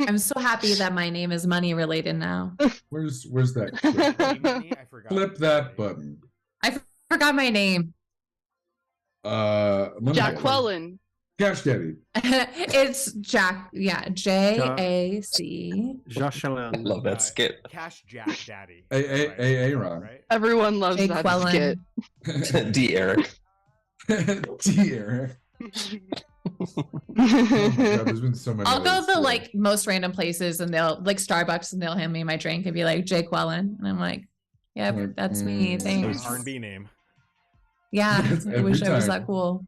I'm so happy that my name is money related now. Where's that clip? I forgot. Flip that button. I forgot my name. Money Jack Daddy. Quellen. Cash Daddy. It's Jack. Yeah, JAC. Jocelyn. I love that skit. Cash Jack Daddy. Aaron. Right? Everyone loves Jay that Quellen. skit. D. Eric. Dear. Oh my God, there's been so many. I'll go ways the to- like most random places and they'll like Starbucks and they'll hand me my drink and be like Jay Quellen. And I'm like, yep, Like, that's me. Thanks. R&B name. Yeah. That's I wish every I was time. that cool.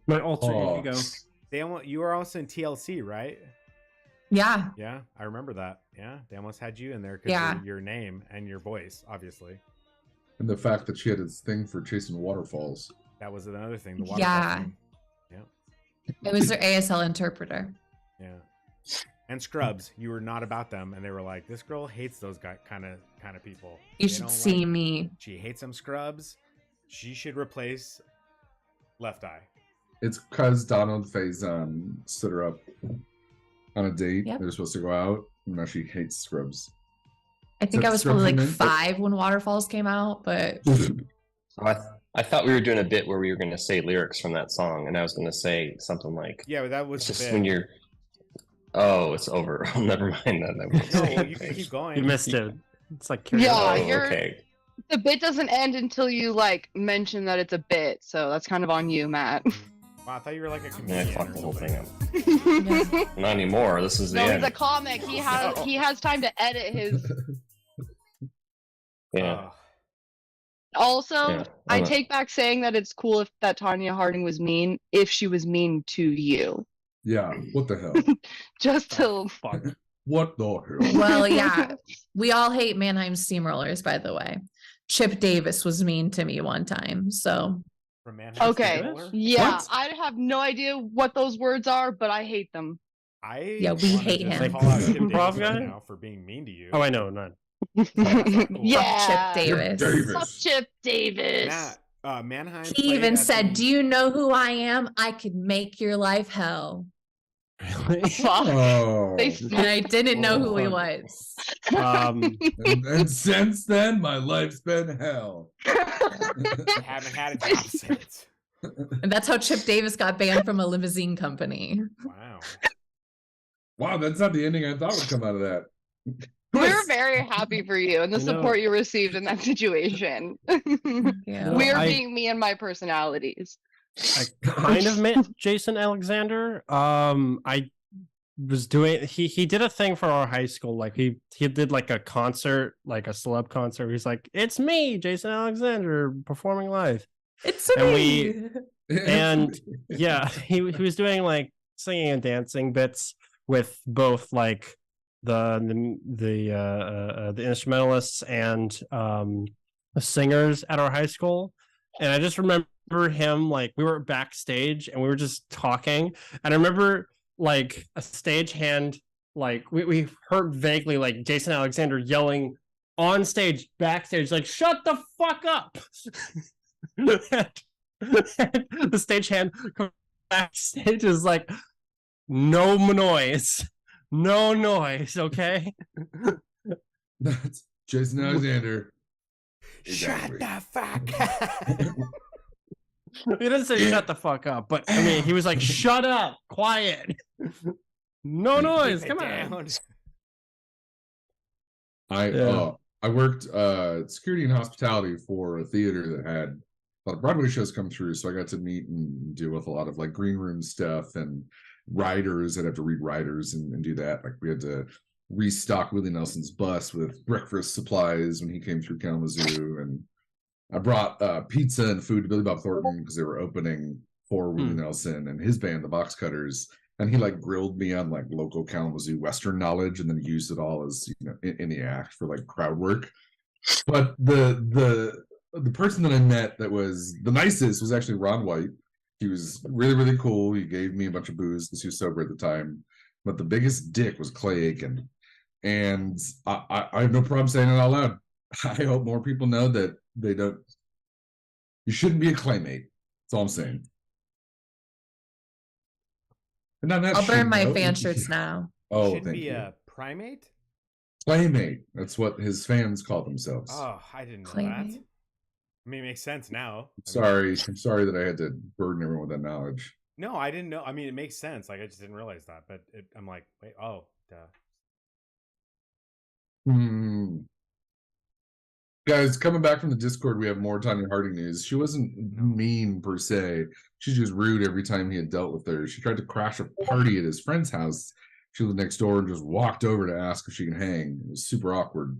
My alter Oh. ego. You were also in TLC, right? Yeah. Yeah, I remember that. Yeah, they almost had you in there because Yeah. your name and your voice, obviously. And the fact that she had this thing for chasing waterfalls. That was another thing. The waterfall Yeah. thing. Yeah, It was their ASL interpreter. yeah. And Scrubs, you were not about them, and they were like, "This girl hates those kind of people." You They should don't see like- me. She hates them Scrubs. She should replace Left Eye. It's because Donald Faison stood her up on a date. Yep. They're supposed to go out. And now she hates Scrubs. I think that I was Scrubs probably like from it? 5 when Waterfalls came out, but So I thought we were doing a bit where we were going to say lyrics from that song, and I was going to say something like, Yeah, but that was "It's the just bit. when you're." Oh, it's over. Oh, never mind that. No, you can keep going. You missed it. It's like Yeah, Oh, you're okay. The bit doesn't end until you like mention that it's a bit, so that's kind of on you, Matt. Wow, I thought you were like a Yeah, I comedian. fucked the whole thing up. Yeah. Not anymore. This is the No, he's end. a comic. He has time to edit his. Yeah. Also, Yeah, I I'm a- take back saying that it's cool if that Tanya Harding was mean if she was mean to you. Yeah, what the hell? Just to What the hell? Well, yeah. We all hate Mannheim Steamrollers, by the way. Chip Davis was mean to me one time, so. From Mannheim Okay. Steamroller? Yeah, What? I have no idea what those words are, but I hate them. Yeah, we wanna hate just him. Call out Chip Davis Improv right guy? now for being mean to you. Oh, I know, none. Yeah. Chip Davis. Fuck Chip Davis. Mannheim. He played even at said, the- "Do you know who I am? I could make your life hell." Fuck. Oh. And I didn't know who he fuck. was. And since then, my life's been hell. I haven't had a job since. And that's how Chip Davis got banned from a limousine company. Wow. Wow, that's not the ending I thought would come out of that. We're very happy for you and the You know- support you received in that situation. Yeah. We're I- being me and my personalities. I kind of met Jason Alexander. I was doing he did a thing for our high school. Like he did like a concert, like a celeb concert. He's like, "It's me, Jason Alexander, performing live." It's And me. And yeah, he was doing like singing and dancing bits with both like the instrumentalists and the singers at our high school. And I just remember him, like, we were backstage and we were just talking, and I remember like a stagehand, like we heard vaguely like Jason Alexander yelling on stage backstage, like, "Shut the fuck up." And the stagehand comes backstage is like, "No noise, okay?" That's Jason Alexander. Shut the fuck up. He didn't say shut the fuck up, but I mean, he was like, "Shut up, quiet, no noise, Keep it come down. on." I worked security and hospitality for a theater that had a lot of Broadway shows come through, so I got to meet and deal with a lot of like green room stuff and writers. I'd have to read writers and do that. Like we had to restock Willie Nelson's bus with breakfast supplies when he came through Kalamazoo, and I brought pizza and food to Billy Bob Thornton because they were opening for Willie Nelson and his band, the Box Cutters, and he like grilled me on like local Kalamazoo Western knowledge, and then used it all as, you know, in the act for like crowd work. But the person that I met that was the nicest was actually Ron White. He was really, really cool. He gave me a bunch of booze because he was sober at the time. But the biggest dick was Clay Aiken. And I have no problem saying it out loud. I hope more people know that they don't. You shouldn't be a claymate. That's all I'm saying. And on that I'll burn my note- fan shirts now. Oh, Should thank be you. a primate. Claymate. That's what his fans call themselves. Oh, I didn't know that. Claymate. I mean, it makes sense now. I'm sorry that I had to burden everyone with that knowledge. No, I didn't know. I mean, it makes sense. Like, I just didn't realize that. But I'm like, wait, oh, duh. Guys, coming back from the Discord, we have more Tanya Harding news. She wasn't mean per se. She's just rude every time he had dealt with her. She tried to crash a party at his friend's house. She lived next door and just walked over to ask if she can hang. It was super awkward.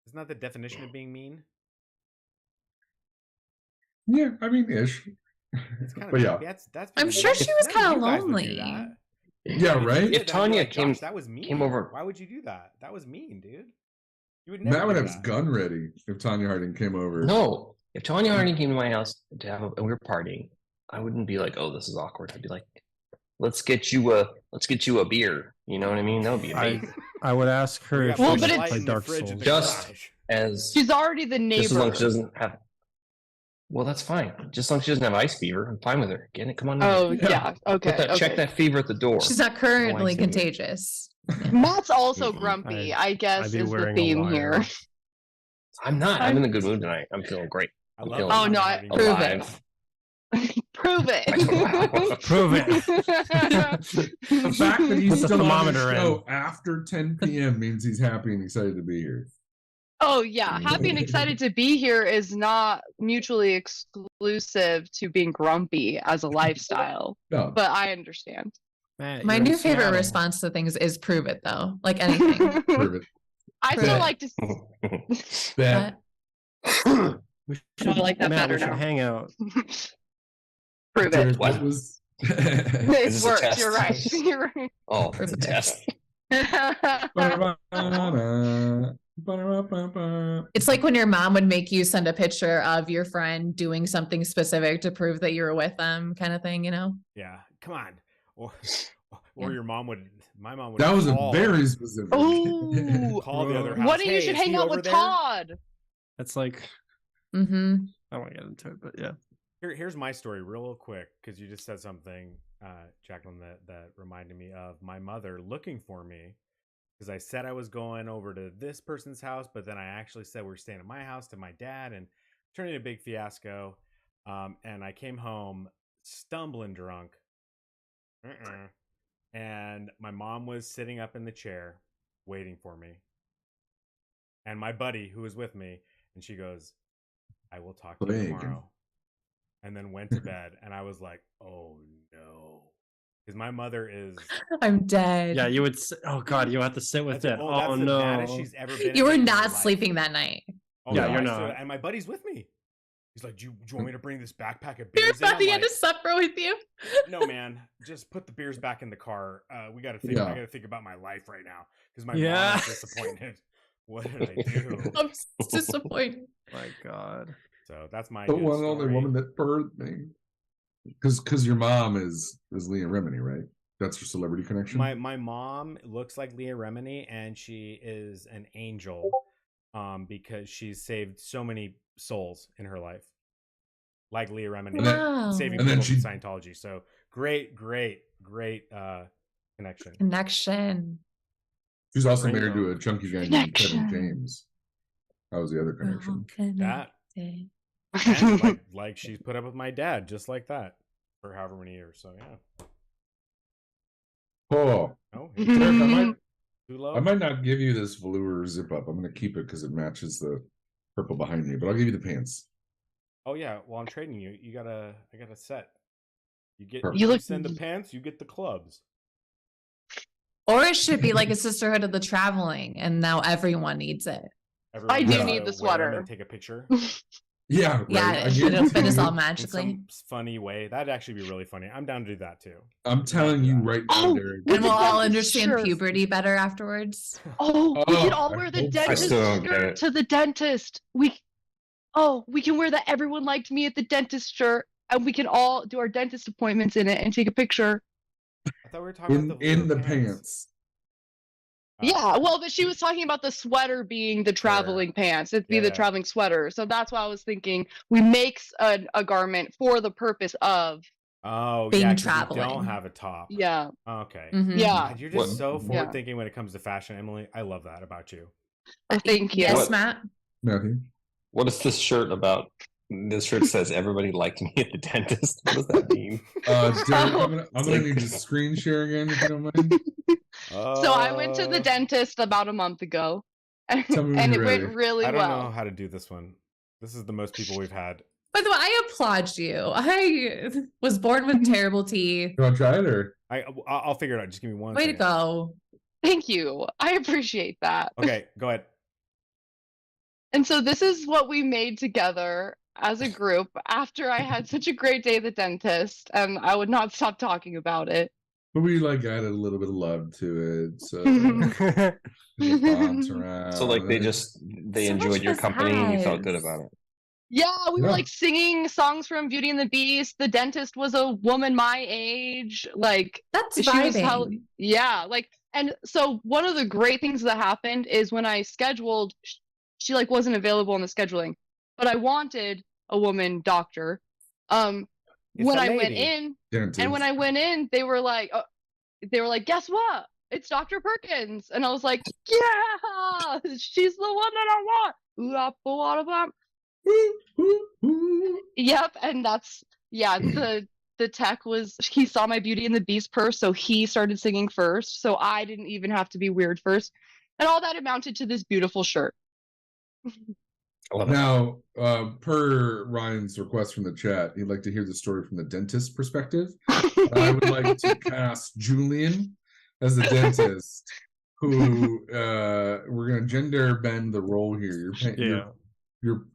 Isn't that the definition of being mean? Yeah, I mean, ish. It's kind of But yeah. That's I'm mean. sure she was None of kinda you guys would do lonely. that. Yeah, right? If you did If that, I'd be Tanya like, came- "Josh, that was mean. came over- Why would you do that? That was mean, dude. You would never. Matt would do have his that. gun ready if Tanya Harding came over. No, if Tanya Harding came to my house to have and we were partying, I wouldn't be like, "Oh, this is awkward." I'd be like, "Let's get you a beer." You know what I mean? That would be amazing. I would ask her if Well, she but would it's- play in the Dark fridge in Souls. the Just garage. as She's already the just as long neighbor. as she doesn't have. Well, that's fine. Just as long as she doesn't have ice fever, I'm fine with her. Get it? Come on. Oh, in. yeah. Okay. Check okay. that fever at the door. She's not currently Oh, I see. contagious. Matt's also Mhm. grumpy, I guess, I'd be is the wearing a theme wire. here. I'm not. I'm in a good mood tonight. I'm feeling great. I I'm love feeling Oh, no, Tanya prove Harding. it. alive. Prove it. Prove it. The fact that he's Put the still on the thermometer in. show after 10 p.m. means he's happy and excited to be here. Oh yeah, happy and excited to be here is not mutually exclusive to being grumpy as a lifestyle. No. But I understand. Man, My you're in new favorite Seattle. response to things is prove it though. Like anything. Prove it. I Prove still it. like to. Bet. We I like that Matt, better we should now. hang out. Prove it. What? It was. It this a works. test? You're right. You're right. Oh, it's a test. It's like when your mom would make you send a picture of your friend doing something specific to prove that you were with them, kind of thing, you know? Yeah, come on. Or Yeah. your mom would. My mom would. That was a call- very specific. Ooh. Call the other house. What do you "Hey, should is hang he out over with there?" Todd? That's like Mm-hmm. I don't want to get into it, but yeah. Here's my story, real quick, because you just said something, Jacqueline, that reminded me of my mother looking for me, because I said I was going over to this person's house, but then I actually said we were staying at my house to my dad, and it turned into a big fiasco. And I came home stumbling drunk, and my mom was sitting up in the chair waiting for me, and my buddy who was with me, and she goes, "I will talk to you Big. tomorrow." And then went to bed, and I was like, "Oh no," because my mother is. I'm dead. Yeah, you would. Oh God, you have to sit with That's it. that's Oh the no. maddest she's ever been. You were in my not life. sleeping that night. Oh, Yeah, no, you're I not. stood- and my buddy's with me. He's like, "Do you want me to bring this backpack of Your beers?" in?" I'm buddy had like, to suffer with you. "No, man, just put the beers back in the car. We got to think. Yeah. I got to think about my life right now because my Yeah. mom is disappointed. What did I do?" I'm disappointed. My God. So that's my The good one and only story. woman that birthed me. Because your mom is Leah Remini, right? That's your celebrity connection. My mom looks like Leah Remini, and she is an angel, because she's saved so many souls in her life, like Leah Remini, And then- Wow. saving And then people she- from Scientology. So great connection. Connection. She's also Ringo. married to a chunky guy named Kevin Connection. James. That was the other connection. That Connected. and like she's put up with my dad just like that for however many years. So yeah. Oh, Oh, Derek, too low. I might not give you this velour zip up. I'm going to keep it because it matches the purple behind me, but I'll give you the pants. Oh yeah. Well, I'm trading you. I got a set. You get. Perfect. You You look- send the pants. You get the clubs. Or it should be like a sisterhood of the traveling, and now everyone needs it. Everyone I do has need to the wear 'em sweater. and take a picture. Yeah, right. Yeah, I give it'll it fit to us you. all In magically. some funny way. That'd actually be really funny. I'm down to do that too. I'm telling you right now, Oh, Derek. with And the we'll all dentist understand shirt. puberty better afterwards. Oh, we Oh, can all I wear the hope so. I dentist still don't get shirt it. to the dentist. We can wear the "everyone liked me at the dentist" shirt, and we can all do our dentist appointments in it and take a picture. I thought we were talking about In the velour pants. Yeah, well, but she was talking about the sweater being the traveling pants. It'd be the Yeah. traveling sweater. So that's why I was thinking we make a garment for the purpose of. Oh, Being yeah, 'cause you traveling. don't have a top. Yeah. Okay. Mhm. Yeah. God, you're just What- so yeah. forward thinking when it comes to fashion, Emily. I love that about you. Thank you. Yes, What? Matt. Matthew. What is this shirt about? This shirt says everybody liked me at the dentist. What does that mean? Derek, Oh. I'm gonna need to screen share again if you don't mind. So I went to the dentist about a month ago, and, Tell me when and it you're went ready. really I don't know well. how to do this one. This is the most people we've had. By the way, I applaud you. I was born with terrible teeth. You want to try it or? I'll figure it out. Just give me one. Way to second. go. Thank you. I appreciate that. Okay, go ahead. And so this is what we made together as a group after I had such a great day at the dentist, and I would not stop talking about it. But we like added a little bit of love to it. So the bombs around. So like they So enjoyed much your company and you felt good pizzazz. about it. Yeah, we were Yeah. like singing songs from Beauty and the Beast. The dentist was a woman my age. Like That's she was vibing. yeah, like, and so one of the great things that happened is when I scheduled, she like wasn't available in the scheduling, but I wanted a woman doctor. It's When a I went lady. in, Dentist. and when I went in, they were like, guess what? It's Dr. Perkins. And I was like, yeah, she's the one that I want. Yep. And that's, yeah, the tech was, he saw my Beauty and the Beast purse. So he started singing first. So I didn't even have to be weird first. And all that amounted to this beautiful shirt. Now, per Ryan's request from the chat, he'd like to hear the story from the dentist perspective. I would like to cast Julian as the dentist, who we're gonna gender bend the role here. You're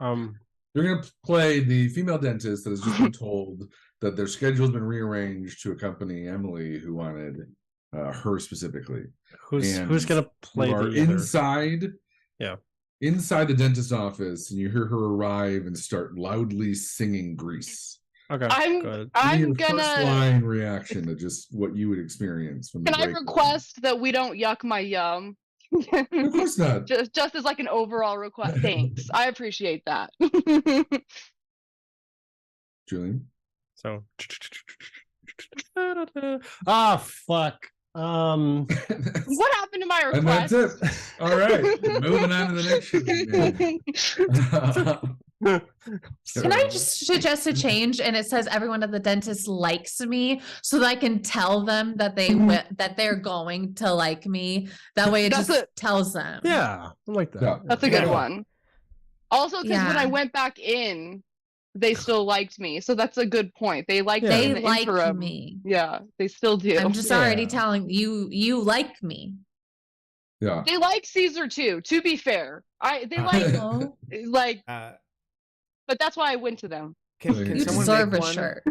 gonna play the female dentist that has just been told that their schedule's been rearranged to accompany Emily, who wanted her specifically. Who's gonna play the inside? Yeah. Inside the dentist office, and you hear her arrive and start loudly singing Grease. Okay. I'm First gonna. line reaction to just what you would experience from the Can I break. request that we don't yuck my yum? Of course not. Just as like an overall request. Thanks. I appreciate that. Julian. So. Ah, fuck. What happened to my And request? that's it. All right. Moving on to the next shit. Can I just suggest a change? And it says everyone at the dentist likes me, so that I can tell them that that they're going to like me. That way, it tells them. Yeah, I like that. That's a good one. Also, because when Yeah. I went back in, they still liked me, so that's a good point. They liked me in They the like interim. me. Yeah, they still do. I'm just already telling you, you like me. Yeah. They like Caesar too. To be fair, they like like, but that's why I went to them. Can You someone deserve make a one? shirt.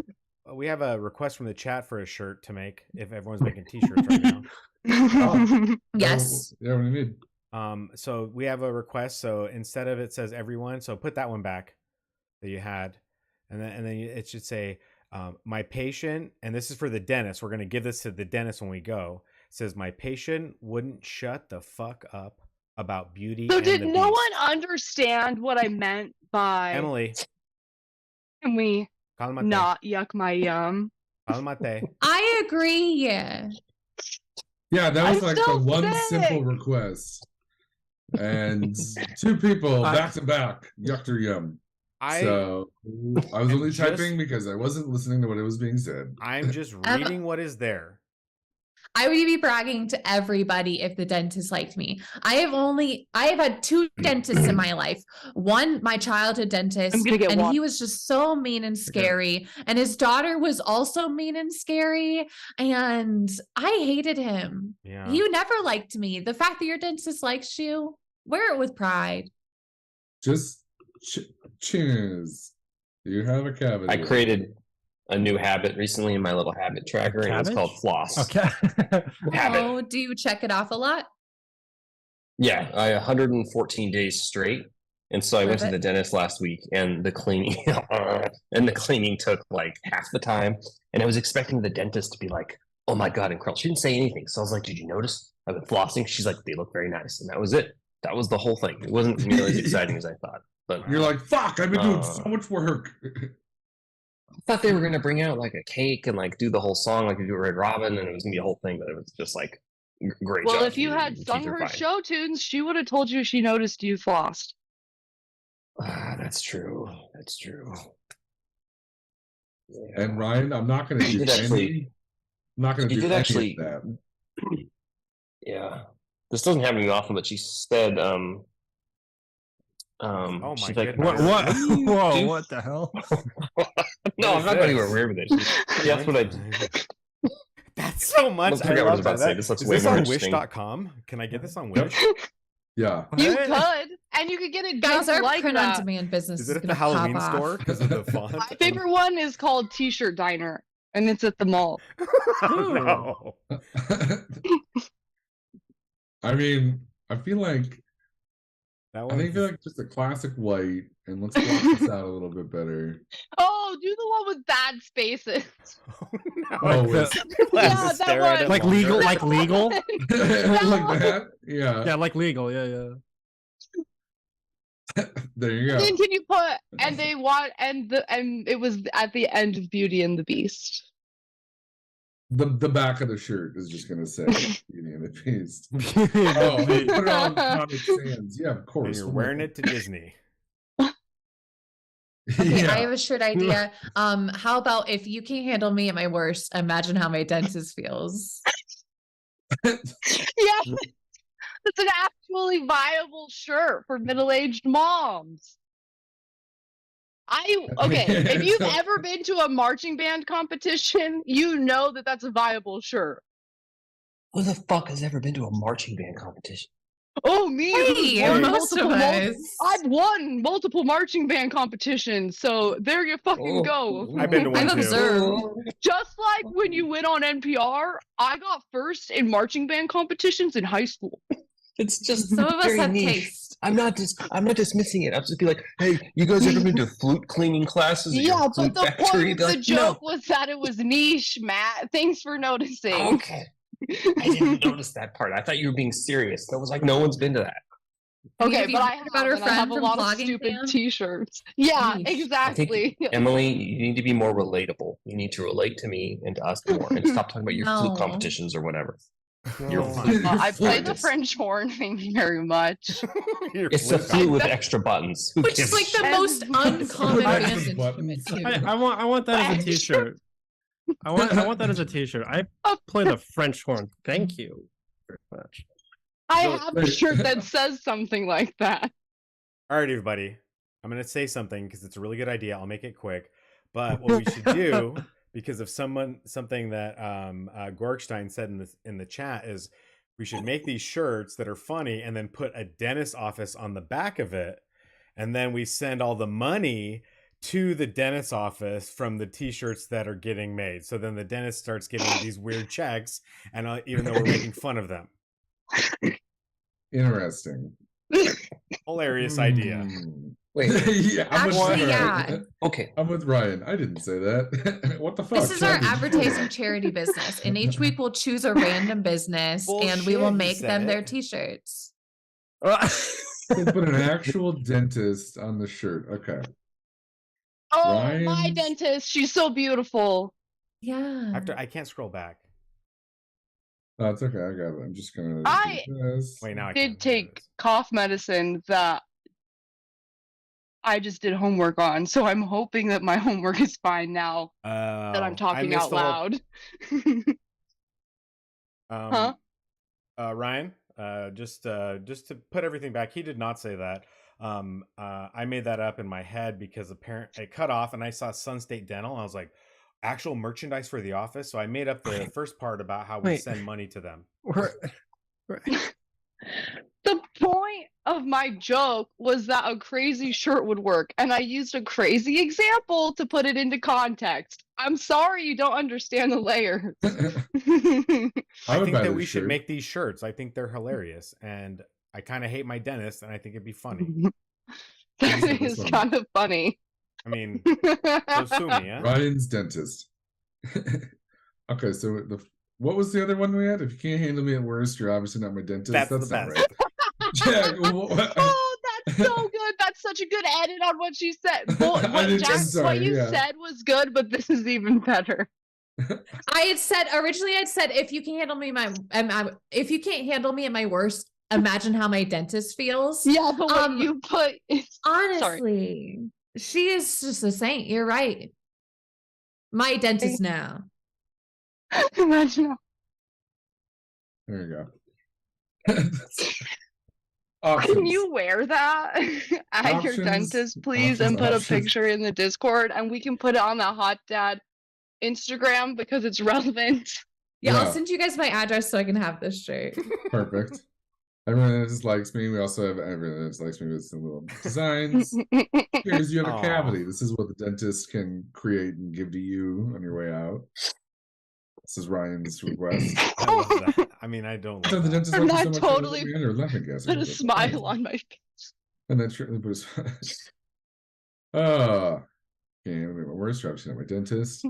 We have a request from the chat for a shirt to make. If everyone's making T-shirts right now. Yes. Yeah, what do you need? So we have a request. So instead of it says everyone, so put that one back that you had, and then it should say my patient, and this is for the dentist. We're gonna give this to the dentist when we go. It says my patient wouldn't shut the fuck up about beauty. So and did the no Beast. one understand what I meant by Emily, can we calmate. not yuck my yum? Calmate. I agree. Yeah. Yeah, that was I'm like the still one sick. simple request. And two people back to back yucked or yum. So I was only typing because I wasn't listening to what it was being said. I'm just reading what is there. I would be bragging to everybody if the dentist liked me. I have had two dentists in my life. One, my childhood dentist, I'm gonna get and water. he was just so mean and scary. And his daughter was also mean and scary. And I hated him. Yeah. You never liked me. The fact that your dentist likes you, wear it with pride. Just cheers. You have a cavity. I created a new habit recently in my little habit tracker, and it's called floss. Okay. Habit. Oh, do you check it off a lot? Yeah, 114 days straight. And so I went to the dentist last week, and the cleaning took like half the time. And I was expecting the dentist to be like, "Oh my god, incredible!" She didn't say anything, so I was like, "Did you notice I've been flossing?" She's like, "They look very nice," and that was it. That was the whole thing. It wasn't nearly as exciting as I thought. But You're like, "Fuck! I've been doing so much work." I thought they were gonna bring out like a cake and like do the whole song like they do Red Robin, and it was gonna be a whole thing, but it was just like great. Well, job. if you had Your sung teeth are her fine. show tunes, she would have told you she noticed you flossed. That's true. That's true. And Ryan, I'm not going to do did actually- any. I'm not going to She do did any actually- of that. Yeah, this doesn't happen to me often, but she said, Oh my she's like, goodness. What? do you Whoa! do?" What the hell? No, I'm is not going anywhere this? weird with it. That's what I do. That's so much. I forgot what I was about to say. That. This looks Is way this more on interesting. Wish.com? Can I get this on Wish? Yeah. You What? could, and you could get it Guys, just our like print on that. demand business Is it at the gonna pop Halloween off. store because of the font? My favorite one is called T-shirt Diner, and it's at the mall. Oh, no. I mean, I feel like That I one. think like just a classic white, and let's block this out a little bit better. Oh, do the one with bad spaces. Oh, Like it's People have to Yeah, that stare at one. it Like longer. legal, like legal. like that. Yeah. Yeah, like legal. Yeah, yeah. There you go. Then can you put and they want and it was at the end of Beauty and the Beast. The back of the shirt is just gonna say Beauty and the Beast. Oh, Oh, put it on Comic Sans. Yeah, of And course. you're wearing it to Disney. Okay, Yeah. I have a shirt idea. How about if you can't handle me at my worst, imagine how my dentist feels. Yeah. It's an actual perfectly viable shirt for middle-aged moms. If you've ever been to a marching band competition, you know that that's a viable shirt. Who the fuck has ever been to a marching band competition? Oh, me! who's Hey, won most of us. I've won multiple marching band competitions, so there you fucking go. I've been to one I've too. observed. Just like when you went on NPR, I got first in marching band competitions in high school. It's just Some of us very have niche. taste. I'm not dismissing it. I'll just be like, hey, you guys ever been to flute cleaning classes? At Yeah, your but flute the factory? point of They're the like, joke was that it was niche, Matt. Thanks for noticing. No. Okay. I didn't notice that part. I thought you were being serious. I was like, no one's been to that. Okay, Have you but I heard have, about her and I have friend a from lot of Flogging stupid Fam? T-shirts. Yeah, Niche. I think, exactly. Emily, you need to be more relatable. You need to relate to me and to us more and stop talking about your flute No. competitions or whatever. No. Your flute. I play the Flute. French horn. Thank you very much. It's a flute with extra buttons. Who Which is gives like a the shit? most uncommon Extra band buttons. instrument too. I want that as a T-shirt. I want that as a T-shirt. I play the French horn. Thank you very much. I have a shirt that says something like that. All right, everybody. I'm going to say something because it's a really good idea. I'll make it quick. But what we should do, because of something that Gorkstein said in the chat, is we should make these shirts that are funny and then put a dentist office on the back of it. And then we send all the money to the dentist office from the T-shirts that are getting made. So then the dentist starts getting these weird checks, and even though we're making fun of them. Interesting. Hilarious idea. Wait. Yeah, I'm with Actually, Ryan. yeah. Okay. I'm with Ryan. I didn't say that. What the fuck? This is our Challenge. advertising charity business, and each week we'll choose a random business, and we will Bullshit, he make said them their it. T-shirts. They put an actual dentist on the shirt. Okay. Oh, my Ryan's- dentist. She's so beautiful. Yeah. I can't scroll back. Oh, it's okay. I got it. I'm just gonna. I do this. Wait, now I did take cough medicine that I just did homework on, so I'm hoping that my homework is fine now that I'm talking out loud. Huh? Ryan, just to put everything back, he did not say that. I made that up in my head because it cut off, and I saw Sun State Dental. And I was like, actual merchandise for the office. So I made up the first part about how we Wait. send money to them. The point of my joke was that a crazy shirt would work, and I used a crazy example to put it into context. I'm sorry you don't understand the layers. I think buy that this we should shirt. make these shirts. I think they're hilarious, and I kind of hate my dentist, and I think it'd be funny. That Use this is one. kind of funny. I mean, so sue me, yeah? Ryan's dentist. Okay, so what was the other one we had? If you can't handle me at worst, you're obviously not my dentist. That's the not best. right. Yeah, Oh, that's so good. That's such a good edit on what she said. What you said was good, but this is even better. I had said originally. I'd said if you can't handle me if you can't handle me at my worst, imagine how my dentist feels. Yeah, but when you put honestly, she is just a saint. You're right. My dentist now. Imagine. There you go. Can you wear that at your dentist, please, and put a picture in the Discord, and we can put it on the Hot Dad Instagram because it's relevant. Yeah, I'll send you guys my address so I can have this shirt. Perfect. Everyone that just likes me. We also have everyone that just likes me with some little designs. Here's you have a Aw. cavity. This is what the dentist can create and give to you on your way out. This is Ryan's request. I love that. I mean, I don't So love the that. dentist And likes I you so much totally that you're laughing gas. put a smile on my face. And then certainly put his oh, can't handle me at my worst. You're obviously not my dentist.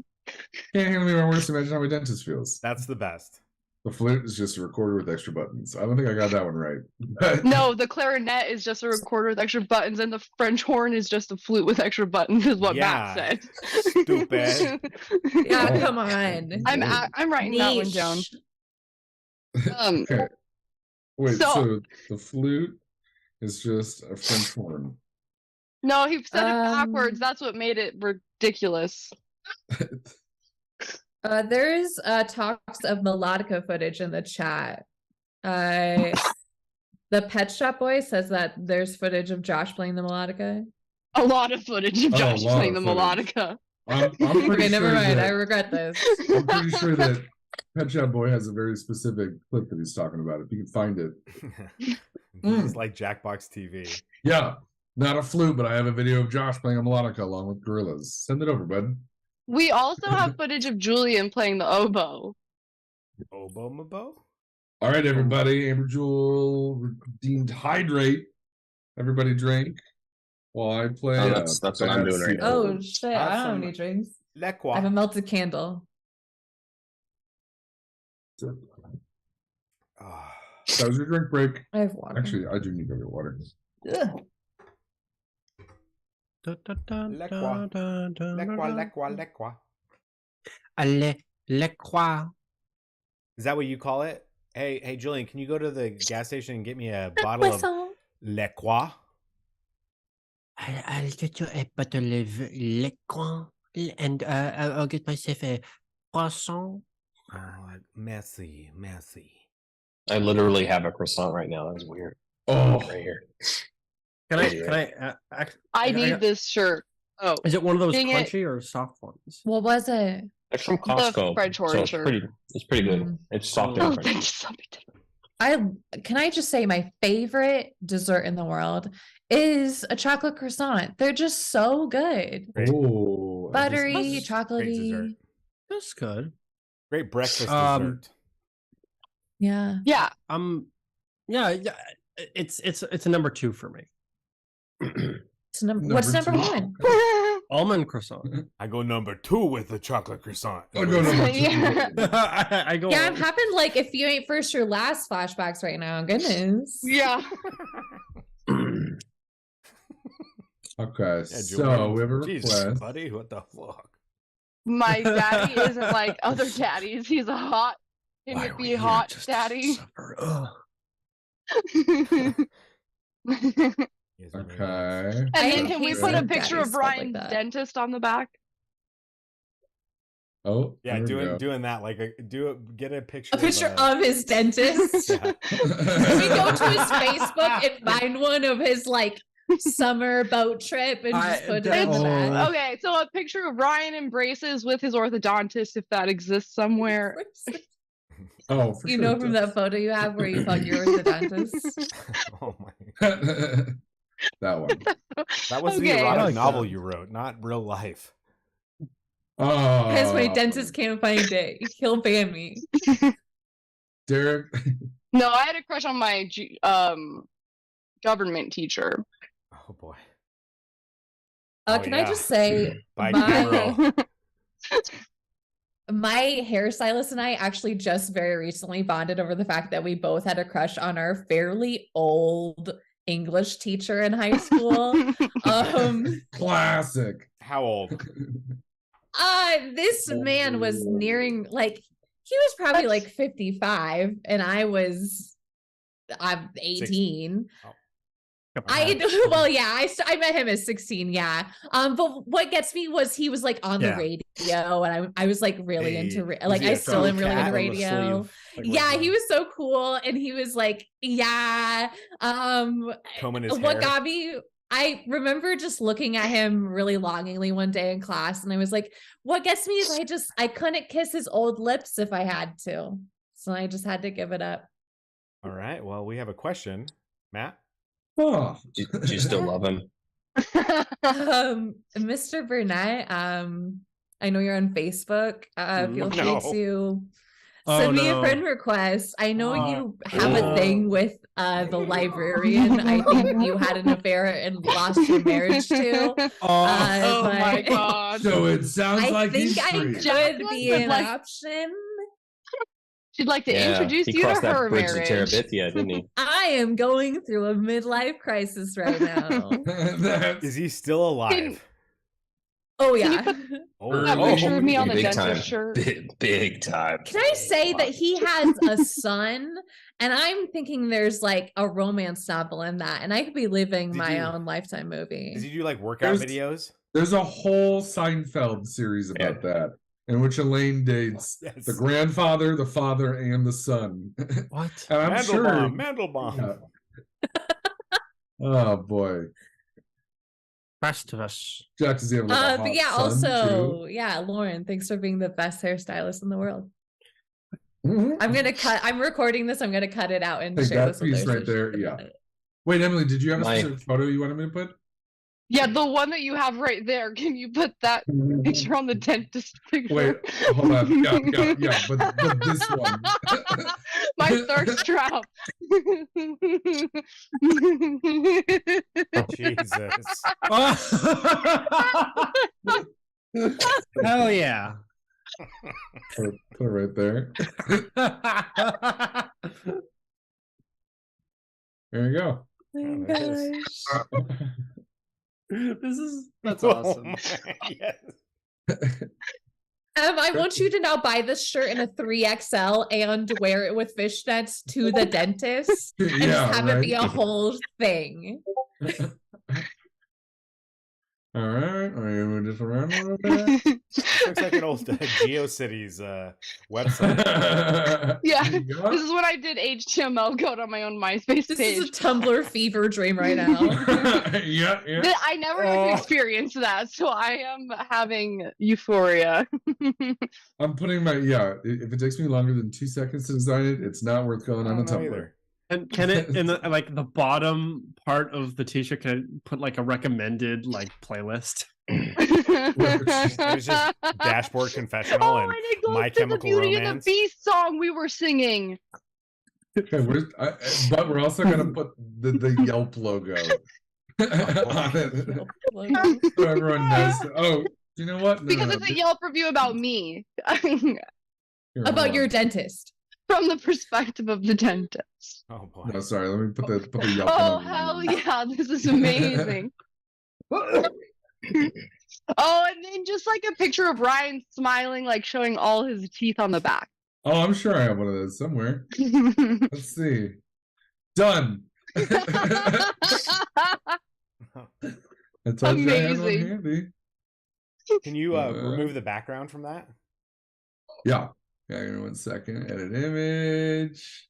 Can't handle me at my worst. Imagine how my dentist feels. That's the best. The flute is just a recorder with extra buttons. I don't think I got that one right. But No, the clarinet is just a recorder with extra buttons, and the French horn is just a flute with extra buttons, is what Matt Yeah, said. stupid. Yeah, come on. I'm writing that one down. Okay. Wait, so- so the flute is just a French horn. No, he said it backwards. That's what made it ridiculous. There's talks of melodica footage in the chat. The Pet Shop Boy says that there's footage of Josh playing the melodica. A lot of footage of Josh playing the melodica. I'm pretty Okay, never sure mind. that- I regret this. I'm pretty sure that Pet Shop Boy has a very specific clip that he's talking about. If you can find it. It's like Jackbox TV. Yeah, not a flute, but I have a video of Josh playing a melodica along with gorillas. Send it over, bud. We also have footage of Julian playing the oboe. Oboe Mabo? All right, everybody. Amber Jewel redeemed hydrate. Everybody drink while I play. Oh, that's what I'm doing right now. Oh shit! I don't have any drinks. I have a melted candle. That was your drink break. I have water. Actually, I do need to get water. Lequa. Lequa. Is that what you call it? Hey, Julian, can you go to the gas station and get me a bottle of Lequa? I'll get you a bottle of Lecoin, and I'll get myself a croissant. Oh, merci. I literally have a croissant right now. That was weird. Oh, right here. I need this shirt. Oh, is it one of those dang it. crunchy or soft ones? What was it? It's from Costco. Fred so Torrance it's pretty good. It's soft and crunchy. Can I just say my favorite dessert in the world is a chocolate croissant. They're just so good. Oh, buttery, Great chocolatey. That's good. Great breakfast dessert. Yeah. Yeah. Yeah. It's a number 2 for me. What's number 1? Almond croissant. I go number 2 with the chocolate croissant. I go number 2. I go. Yeah, it happened like if you ain't first, your last flashbacks right now. Goodness. Yeah. Okay, Yeah, so Julian, we have a Jesus, request. buddy, what the fuck? My daddy isn't like other daddies. He's a hot, hippie hot daddy. Okay. And then can we hate put a seeing picture daddies of stuff like Ryan's that. dentist on the back? Oh, Yeah, there we go. doing that. Like, get a picture. A picture of his dentist. Yeah. Can we go to his Facebook and find one of his like summer boat trip and just put it in the back? Okay, so a picture of Ryan in braces with his orthodontist, if that exists somewhere. Oh, for You sure know it from does. that photo you have where you thought you were the dentist. Oh my! That one. That was the Okay. erotic I like novel that. you wrote, not real life. Oh, Because my dentist can't find it. He'll ban me. Derek. No, I had a crush on my government teacher. Oh boy. Can I just say Biden my, girl. my hairstylist and I actually just very recently bonded over the fact that we both had a crush on our fairly old English teacher in high school. Classic. How old? This man was nearing like he was probably like 55 and I'm 18. I met him at 16, yeah. But what gets me was he was like on the radio and I was like really into like I still am really into radio. Yeah, he was so cool and he was like, combing his what hair. got me, I remember just looking at him really longingly one day in class and I was like, what gets me is I couldn't kiss his old lips if I had to. So I just had to give it up. All right. Well, we have a question, Matt. Oh, Do you still love him? Mr. Burnett, I know you're on Facebook. Feel free to send me a friend request. I know you have a thing with the librarian. I think you had an affair and lost your marriage to. Oh my god. So it sounds I like think he's I free. could be an option. She'd like to introduce he you to crossed that her bridge marriage. to Terabithia, didn't he? I am going through a midlife crisis right now. Is he still alive? Oh Can you yeah. put Oh, that picture of me on the big dentist time. shirt? Big time. Can I say that he has a son? And I'm thinking there's like a romance novel in that, and I could be living my own Lifetime movie. Does he do like workout videos? There's a whole Seinfeld series about that, in which Elaine dates the grandfather, the father, and the son. What? And I'm sure Mandelbaum. Oh boy. Rest of us. Jack, does he have like a hot But yeah, son, also, too? yeah, Lauren, thanks for being the best hairstylist in the world. I'm recording this. I'm gonna cut it out and Take share that this with piece our right social there. Yeah. media. Wait, Emily, did you have a My- specific photo you wanted me to put? Yeah, the one that you have right there. Can you put that picture on the dentist picture? Wait, hold on. Yeah, but this one. My thirst trap. Jesus. Hell yeah. Put it right there. There you go. Oh, that's Oh awesome. Yes. I want you to now buy this shirt in a 3XL and wear it with fishnets to the dentist and Yeah, just have it be a right. whole thing. All right, are you moving this around a little bit? Looks like an old GeoCities website. Yeah, this is when I did HTML code on my own MySpace This page. is a Tumblr fever dream right now. Yeah. I never got to experience that, so I am having euphoria. I'm putting my if it takes me longer than 2 seconds to design it, it's not worth going on a Tumblr. And can it in the like the bottom part of the t-shirt can it put like a recommended like playlist? It was just Dashboard Confessional Oh, and and it goes My to the Chemical Beauty Romance. and the Beast song we were singing. Okay, but we're also gonna put the Yelp logo on it. So everyone knows. Oh, you know what? No, Because no, it's a Yelp review about me. About your dentist. From the perspective of the dentist. Oh boy. No, sorry. Let me put the Yelp. Oh, on. hell yeah. This is amazing. Oh, and then just like a picture of Ryan smiling, like showing all his teeth on the back. Oh, I'm sure I have one of those somewhere. Let's see. Done. I told you I had one Amazing. handy. Can you remove the background from that? Yeah. Yeah, give me 1 second. Edit image.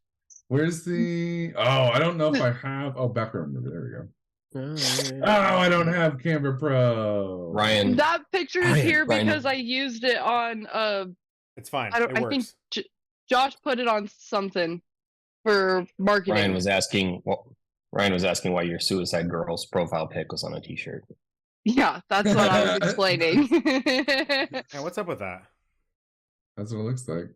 Where's the... Oh, I don't know if I have... Oh, background. There we go. Oh, I don't have Canva Pro. Ryan. That picture is here Ryan. because I used it on It's fine. I It think works. Josh put it on something for marketing. Ryan was asking why your Suicide Girls profile pic was on a t-shirt. Yeah, that's what I was explaining. Hey, what's up with that? That's what it looks like.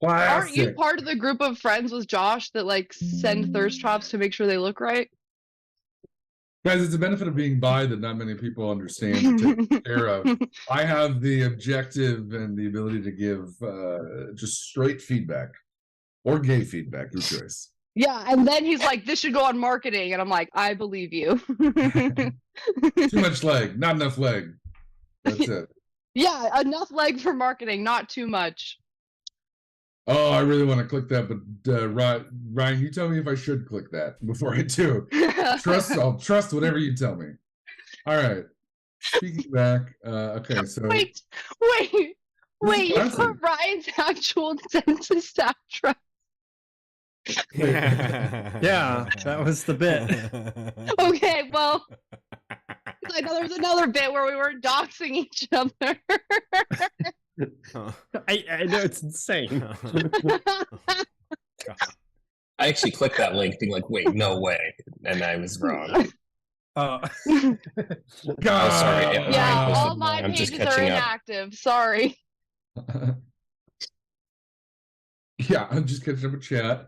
Aren't you Classic. part of the group of friends with Josh that like send thirst traps to make sure they look right? Guys, it's a benefit of being bi that not many people understand and take care of. I have the objective and the ability to give just straight feedback or gay feedback, your choice. Yeah, and then he's like, "This should go on marketing," and I'm like, "I believe you." Too much leg, not enough leg. That's it. Yeah, enough leg for marketing, not too much. Oh, I really want to click that, but Ryan, you tell me if I should click that before I do. I'll trust whatever you tell me. All right. Speaking back, okay, so Wait, you classic. put Ryan's actual dentist address. Yeah, that was the bit. Okay, well, I know there's another bit where we were doxing each other. I know it's insane. I actually clicked that link being like, wait, no way. And I was wrong. Oh, Oh, sorry. Yeah, Ryan posted all my that. I'm just pages are catching up. inactive. Sorry. yeah, I'm just catching up with chat.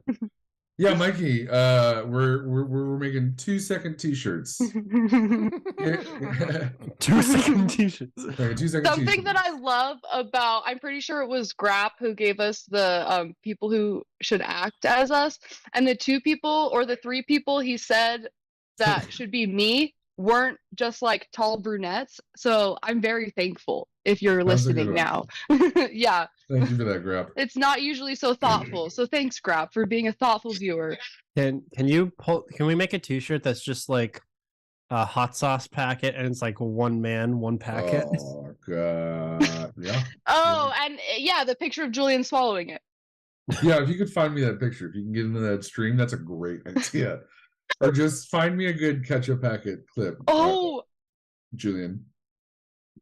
Yeah, Mikey, we're making 2-second t-shirts. 2-second t-shirts. Okay, 2-second Something t-shirts. that I love about, I'm pretty sure it was Grap who gave us the people who should act as us, and the 2 people or the 3 people he said that should be me weren't just like tall brunettes. So I'm very thankful if you're That's a good listening one. now. Yeah, Thank you for that, Grap. it's not usually so thoughtful. So thanks, Grap, for being a thoughtful viewer. Can we make a t-shirt that's just like a hot sauce packet and it's like one man, one packet? Oh god. Yeah. Oh, and yeah, the picture of Julian swallowing it. Yeah, if you could find me that picture, if you can get into that stream, that's a great idea. Or just find me a good ketchup packet clip. Oh, Julian.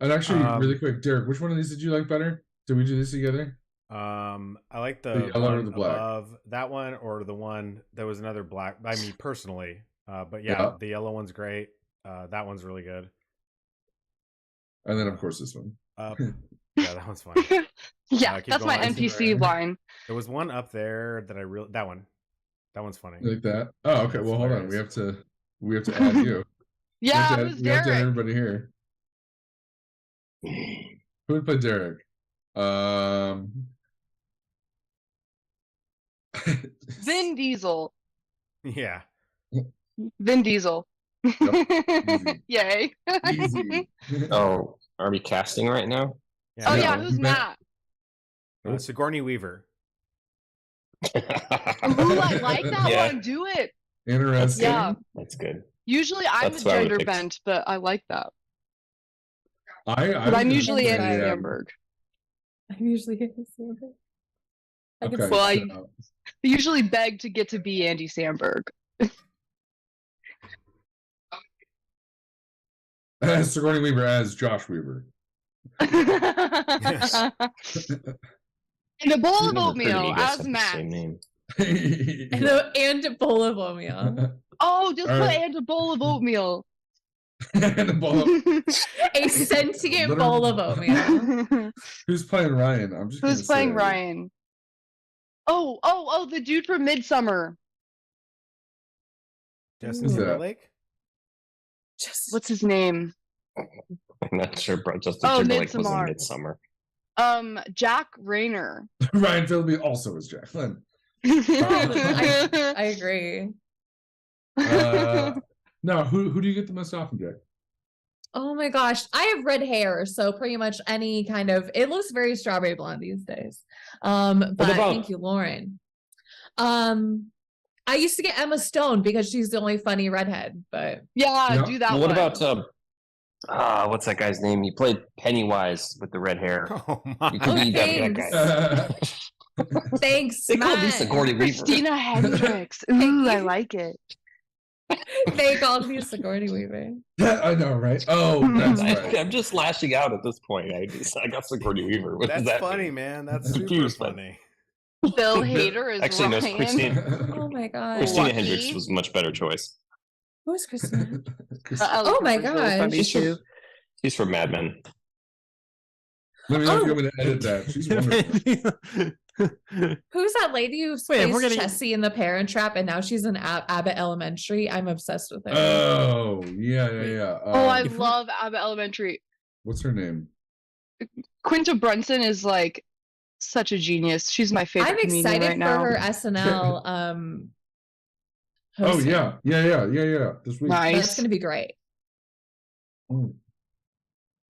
And actually, really quick, Derek, which one of these did you like better? Did we do this together? I like The the yellow or one the black? above that one, or the one there was another black. I mean, personally, but Yeah. the yellow one's great. That one's really good. And then, of course, this one. Yeah, that one's funny. Yeah, keep that's my going. NPC line. There was one up there that I really that one's funny. Like that? Oh, okay. That's Well, hold on. hilarious. We have to add you. Yeah, we who's have to add Derek? everybody here. Who would play Derek? Vin Diesel. Yeah. Vin Diesel. Easy. Yay. Easy. Oh, are we casting right now? Oh yeah, who's Matt? Sigourney Weaver. Ooh, I like that Yeah. one. Do it. Interesting. Yeah. That's good. Usually I'm That's the what I would gender pick. bent, but I like that. But I'm I'm gonna usually say, Andy Samberg. I'm usually Andy Samberg. I can Okay, Well, I so- usually beg to get to be Andy Samberg. Sigourney Weaver as Josh Weaver. And a bowl of Never heard of oatmeal you guys as have the Matt. same name. And a bowl of oatmeal. Oh, just All put right. and a bowl of oatmeal. And a bowl of- A sentient Literally- bowl of oatmeal. Who's playing Ryan? I'm just. Who's gonna playing say- Ryan? Oh, the dude from Midsummer. Justin Who's that? Timberlake. What's his name? I'm not sure, bro. Justin Oh, Timberlake was in Midsommar. Midsummer. Jack Rayner. Ryan Philby also is Jacqueline. I agree. No, who do you get the most often, Jack? Oh my gosh. I have red hair, so pretty much any kind of it looks very strawberry blonde these days. But about- thank you, Lauren. I used to get Emma Stone because she's the only funny redhead, but Yeah, Yeah. do that What one. about what's that guy's name? He played Pennywise with the red hair. Oh my. You could be that guy. thanks. They called me Matt. Sigourney Weaver. Christina Hendricks. Ooh, I like it. They called me Sigourney Weaver. I know, right? Oh, that's right. I'm just lashing out at this point. I got Sigourney Weaver. What does That's that funny, mean? man. That's I'm super confused, but- funny. Bill Hader is Actually, no, Ryan. Christina. Oh my god. Christina Lucky. Hendricks was a much better choice. Who's Christina? I Oh like my her. She's really funny gosh. too. He's from Mad Men. Let me know if you want me to edit that. She's wonderful. Who's that lady who Wait, if plays we're gonna- Chessie in The Parent Trap and now she's in Abbott Elementary? I'm obsessed with her. Oh, yeah. Oh, I Um, love Abbott Elementary. what's her name? Quinta Brunson is like such a genius. She's my favorite I'm comedian excited right for now. her SNL. Oh, hosting. yeah. This week. Nice. That's gonna be great. Mm.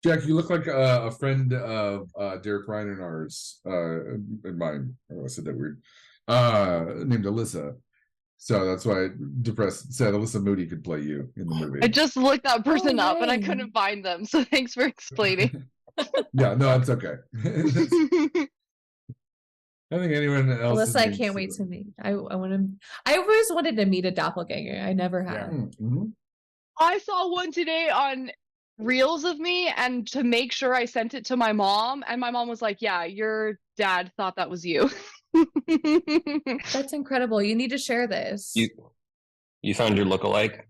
Jack, you look like a friend of Derek Ryan and ours, and mine. I said that weird. Named Alyssa. So that's why I said Alyssa Moody could play you in the movie. I just looked that person Oh, up and I yay. couldn't find them. So thanks for explaining. Yeah, no, it's okay. I think anyone else. Alyssa, I can't wait to meet. I want to. I always wanted to meet a doppelganger. I never have. I saw one today on Reels of me, and to make sure I sent it to my mom, and my mom was like, "Yeah, your dad thought that was you." That's incredible. You need to share this. You found your lookalike?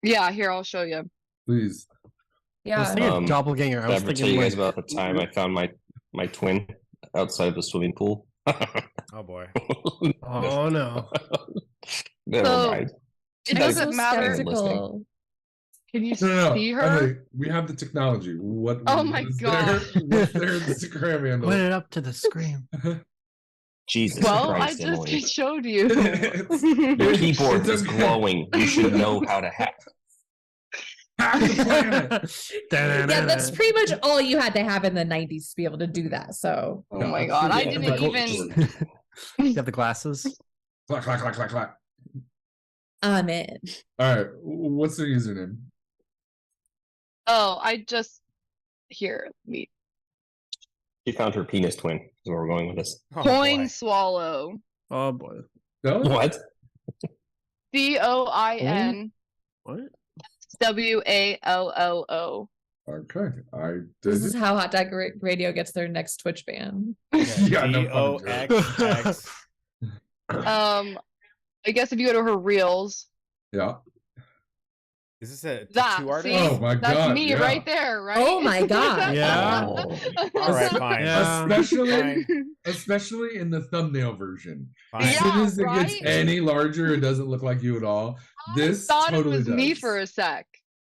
Yeah, here I'll show you. Please. I was thinking doppelganger. I Did I was ever tell thinking you guys like, about the time I found my twin outside the swimming pool? Oh boy. oh no. Never So, mind. It Guys, doesn't matter. Skeptical. Can you No. see her? Emily, we have the technology. What? Oh my what's God. What's their Instagram handle? Put it up to the screen. Jesus Well, Christ, I Emily. just showed you. Your keyboard It's is okay. glowing. You should know how to hack. Yeah, that's pretty much all you had to have in the 90s to be able to do that. So Oh my God, I didn't even. You have the glasses. Clack, clack, clack, clack, clack. I'm in. All right. What's their username? Oh, I just here. Me. She found her penis twin. Is where we're going with this. Coin swallow. Oh boy. What? COIN. What? WALLO. Okay, This is how Hot Dog Radio gets their next Twitch ban. Yeah, no DOXX. I guess if you go to her reels. Yeah. Is this a That, tattoo artist? see? Oh my That's God, me yeah. right there, right? Oh my God. Yeah. All right, fine. Yeah. Especially in the thumbnail version. Fine. As soon as it right? gets any larger, it doesn't look like you at all. This thought totally it was does. me for a sec.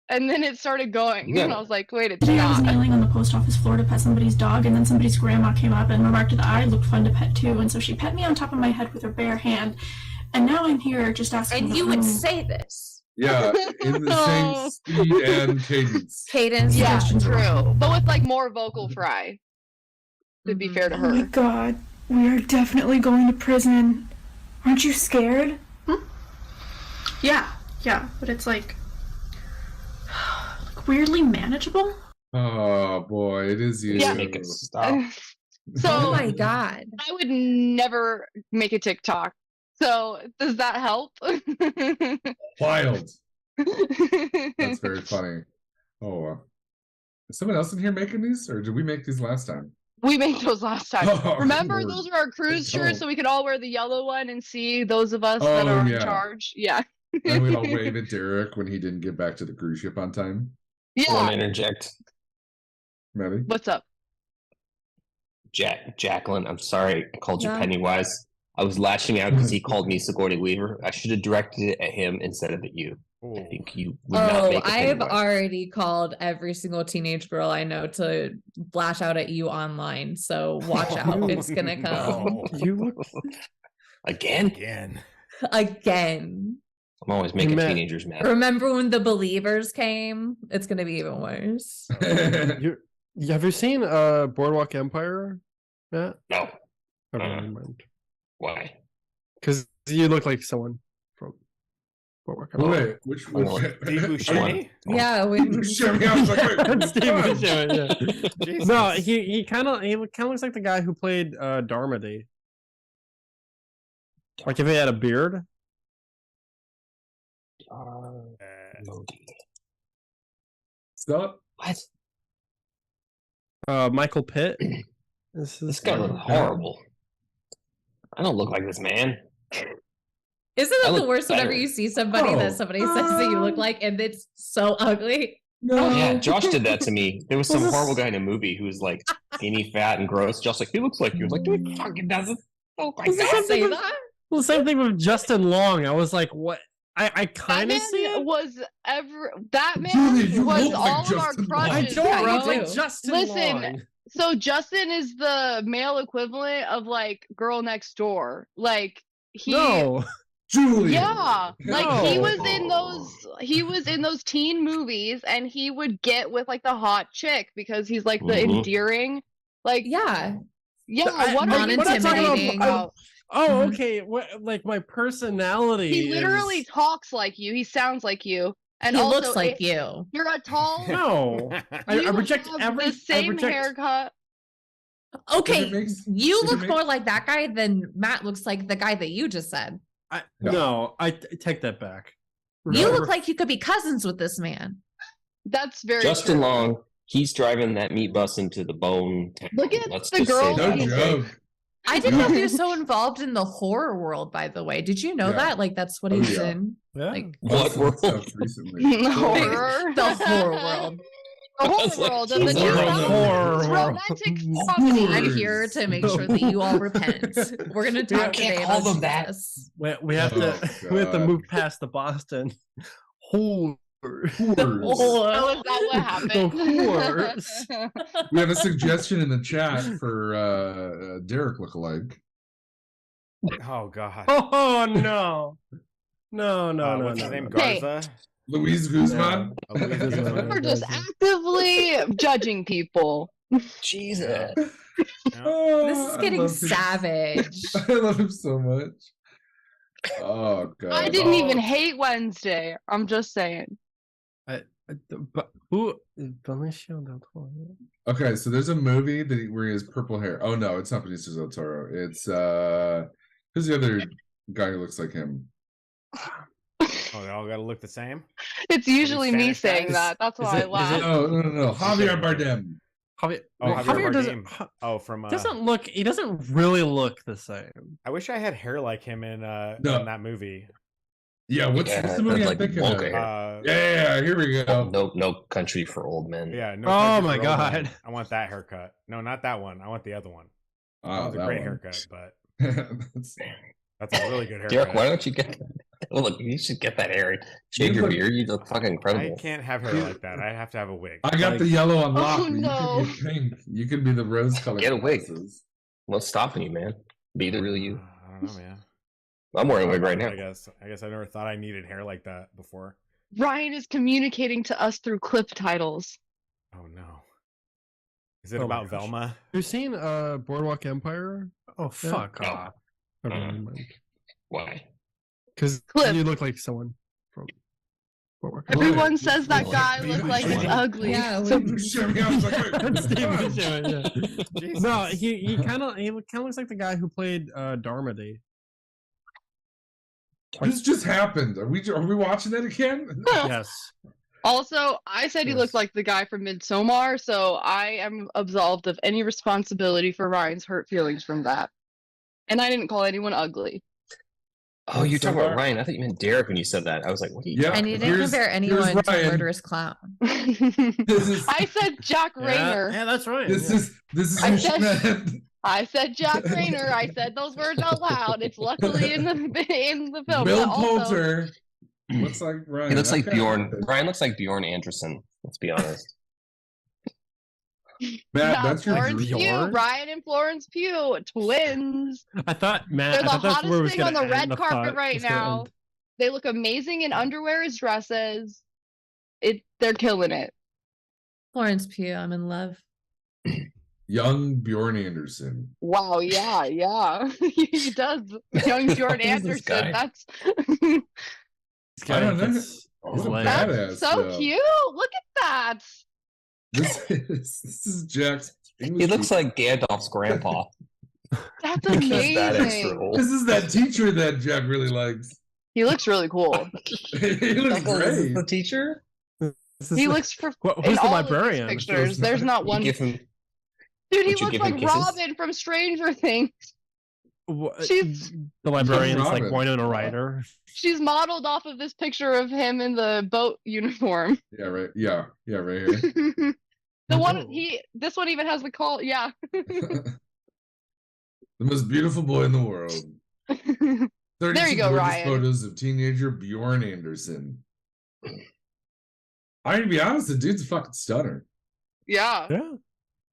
And then it started going. Yeah. And I was like, wait, it's Today I was not. kneeling on the post office floor to pet somebody's dog, and then somebody's grandma came up and remarked that I looked fun to pet too, and so she pet me on top of my head with her bare hand. And now I'm here just asking. And you would say this. Yeah, in the same speed and cadence. Cadence. Yeah, Suggestions are true. But with like more vocal fry. To be fair to Oh my her. God, we are definitely going to prison. Aren't you scared? Yeah, but it's like weirdly manageable. Oh boy, it is you. Yeah. Make it stop. So Oh my God. I would never make a TikTok. So does that help? Wild. That's very funny. Oh, is someone else in here making these, or did we make these last time? We made those last time. Oh, Remember, Lord. those are our cruise Oh. shirts, so we could all wear the yellow one and see those of us that Oh, are yeah. in charge. Yeah. And we'd all wave at Derek when he didn't get back to the cruise ship on time. I want Yeah. to interject. Maddie? What's up? Jacqueline, I'm sorry I called you Yeah. Pennywise. I was lashing out because he called me Sigourney Weaver. I should have directed it at him instead of at you. I think you would not Oh, make a I've Pennywise. already called every single teenage girl I know to lash out at you online. So watch out. It's gonna come You look Again? again. I'm always making Matt- teenagers mad. Remember when the Believers came? It's gonna be even worse. Have you seen Boardwalk Empire, Matt? No. Okay, never mind. Why? Because you look like someone from Boardwalk Empire. Wait, which Steve Buscemi? Yeah, Buscemi, I was like, wait, Steve which one? Buscemi, yeah. Jesus. No, he kind of looks like the guy who played Darmody. Like if he had a beard. Stop. What? Michael Pitt. This guy looks horrible. I don't look like this man. Isn't I it the look worst whenever better. you see somebody Oh. that somebody says that you look like and it's so ugly? No. Yeah, Josh did that to me. There was some Was this- horrible guy in a movie who was like skinny, fat, and gross. Josh like, he looks like you. I was like, dude, he fucking doesn't look like Was this that. something Say with- that? Well, the same thing with Justin Long. I was like, what? I kind of Batman see it. was Batman Julie, you was look like all of our Justin Long. I crushes. don't Yeah, you look like do. Justin Listen, Long. So Justin is the male equivalent of like Girl Next Door. Like he No. Julie. Yeah, like he No. was in those teen movies, and he would get with like the hot chick because he's like the Mhm. endearing, like Yeah. yeah. I- What are you what I'm talking about- talking I- about? Oh, Mhm. okay. What, like my personality? He literally is- talks like you. He sounds like you, and He also looks like you. You're a tall. No, I you reject have every. the same I reject, haircut. Okay, If it makes- you if it look makes- more like that guy than Matt looks like the guy that you just said. No, I take that back. You look like you could be cousins with this man. That's very Justin true. Long, he's driving that meat bus into the bone town. Look at Let's the just say girl No that. he's joke. I didn't know he was so involved in the horror world, by the way. Did you know Yeah. that? Like that's what Oh, he's yeah. in. Yeah. Like What Awesome world? stuff recently. horror. the horror world. The horror was like, world of the Jesus. new Horror world. romantic comedy. I'm here to make sure that you all repent. We're gonna Yeah, talk I today can't call about them that. Jesus. We have to Oh, we have to God. move past the Boston horror. Whores. Oh, is that what happened? whores. We have a suggestion in the chat for Derek lookalike. Oh god. Oh no, no, no, no, What's no, his name? no. Okay. Garza. Luis Guzman. Oh, Luis Guzman. We're just actively judging people. Jesus. Oh, This is I getting love him. savage. I love him so much. Oh god. I didn't even hate Wednesday. I'm just saying. But who? Benicio del Toro. Okay, so there's a movie where he has purple hair. Oh no, it's not Benicio del Toro. It's who's the other guy who looks like him? Oh, they all got to look the same. It's usually me Spanish saying guys? that. That's why I laugh. No. Javier Bardem. Javier, Javier doesn't. Oh, from Doesn't look. He doesn't really look the same. I wish I had hair like him in that movie. Yeah, what's the movie I'm thinking of? Yeah, here we go. No Country for Old Men. Yeah. No Oh Country my for Old Men. God. I want that haircut. No, not that one. I want the other one. Oh, That was a that great one. haircut, but that's a really good haircut. Derek, why don't you get that? Well, look, you should get that hair. Shave your beard. You look fucking incredible. I can't have hair like that. I have to have a wig. I got the yellow on lock. Oh, but no. You can get pink. You can be the rose color. Get a wig. glasses. What's stopping you, man? Be the real you. I don't know, man. I'm wearing a wig right now. I guess I never thought I needed hair like that before. Ryan is communicating to us through clip titles. Oh no. Is it Oh my about gosh. Velma? You've seen Boardwalk Empire? Oh fuck No. off! Why? Because Clip. you look like someone from Boardwalk Empire. Everyone says that guy looks like he's ugly. Yeah, Steve Buscemi, yeah. No, he kind of looks like the guy who played Darmody. This just happened. Are we watching that again? Yes. Also, I said he looked like the guy from Midsommar, so I am absolved of any responsibility for Ryan's hurt feelings from that. And I didn't call anyone ugly. Oh, you're talking about Ryan. I thought you meant Derek when you said that. I was like, what are you? Yeah. And you didn't compare anyone to Murderous Clown. I said Jack Rayner. Yeah, that's right. This yeah. is I said, I said Jack Rayner. I said those words out loud. It's luckily in the film. Bill but also- Poulter looks like Ryan. He looks like Okay. Bjorn. Ryan looks like Bjorn Anderson. Let's be honest. Matt, Yeah, that's your Florence dream. Pugh, Ryan and Florence Pugh, twins. I thought Matt. They're I the thought that's where it hottest was thing gonna on the end. red I carpet thought it right was gonna now. end. They look amazing in underwear as dresses. They're killing it. Florence Pugh, I'm in love. Young Bjorn Anderson. Wow, yeah. he does. Young Bjorn Who's this Anderson. guy? That's This guy I don't know. gets He's his a leg. badass. that's so though. cute. Look at that. This is Jack's. He looks like Gandalf's grandpa. That's Because that extra amazing. old. This is that teacher that Jack really likes. He looks really cool. He looks Michael, is this great. the teacher? This is He the- looks for Who's in the all of these librarian? pictures. There's not one. Give him. Dude, he Would you looks give him like kisses? Robin from Stranger Things. Wha- She's the librarian's like Robin. Winona Ryder. she's modeled off of this picture of him in the boat uniform. Yeah, right. Yeah, right here. The one this one even has the call. Yeah. The most beautiful boy in the world. 32 There you go, gorgeous Ryan. photos of teenager Bjorn Anderson. I mean, to be honest, the dude's a fucking stunner. Yeah.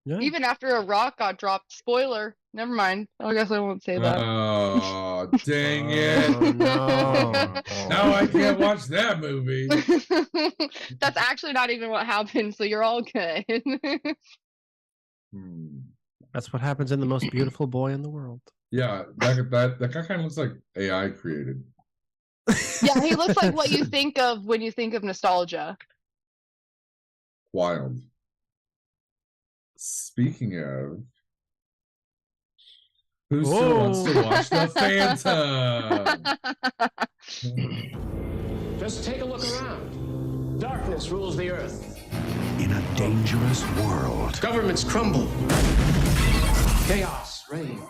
Yeah. Even after a rock got dropped. Spoiler. Never mind. I guess I won't say that. Oh, dang it. Oh, no. Now I can't watch that movie. That's actually not even what happened, so you're all good. That's what happens in the most beautiful boy in the world. Yeah, that guy kind of looks like AI created. Yeah, he looks like what you think of when you think of nostalgia. Wild. Speaking of, who still wants to watch the Phantom? Just take a look around. Darkness rules the earth. In a dangerous world. Governments crumble. Chaos reigns.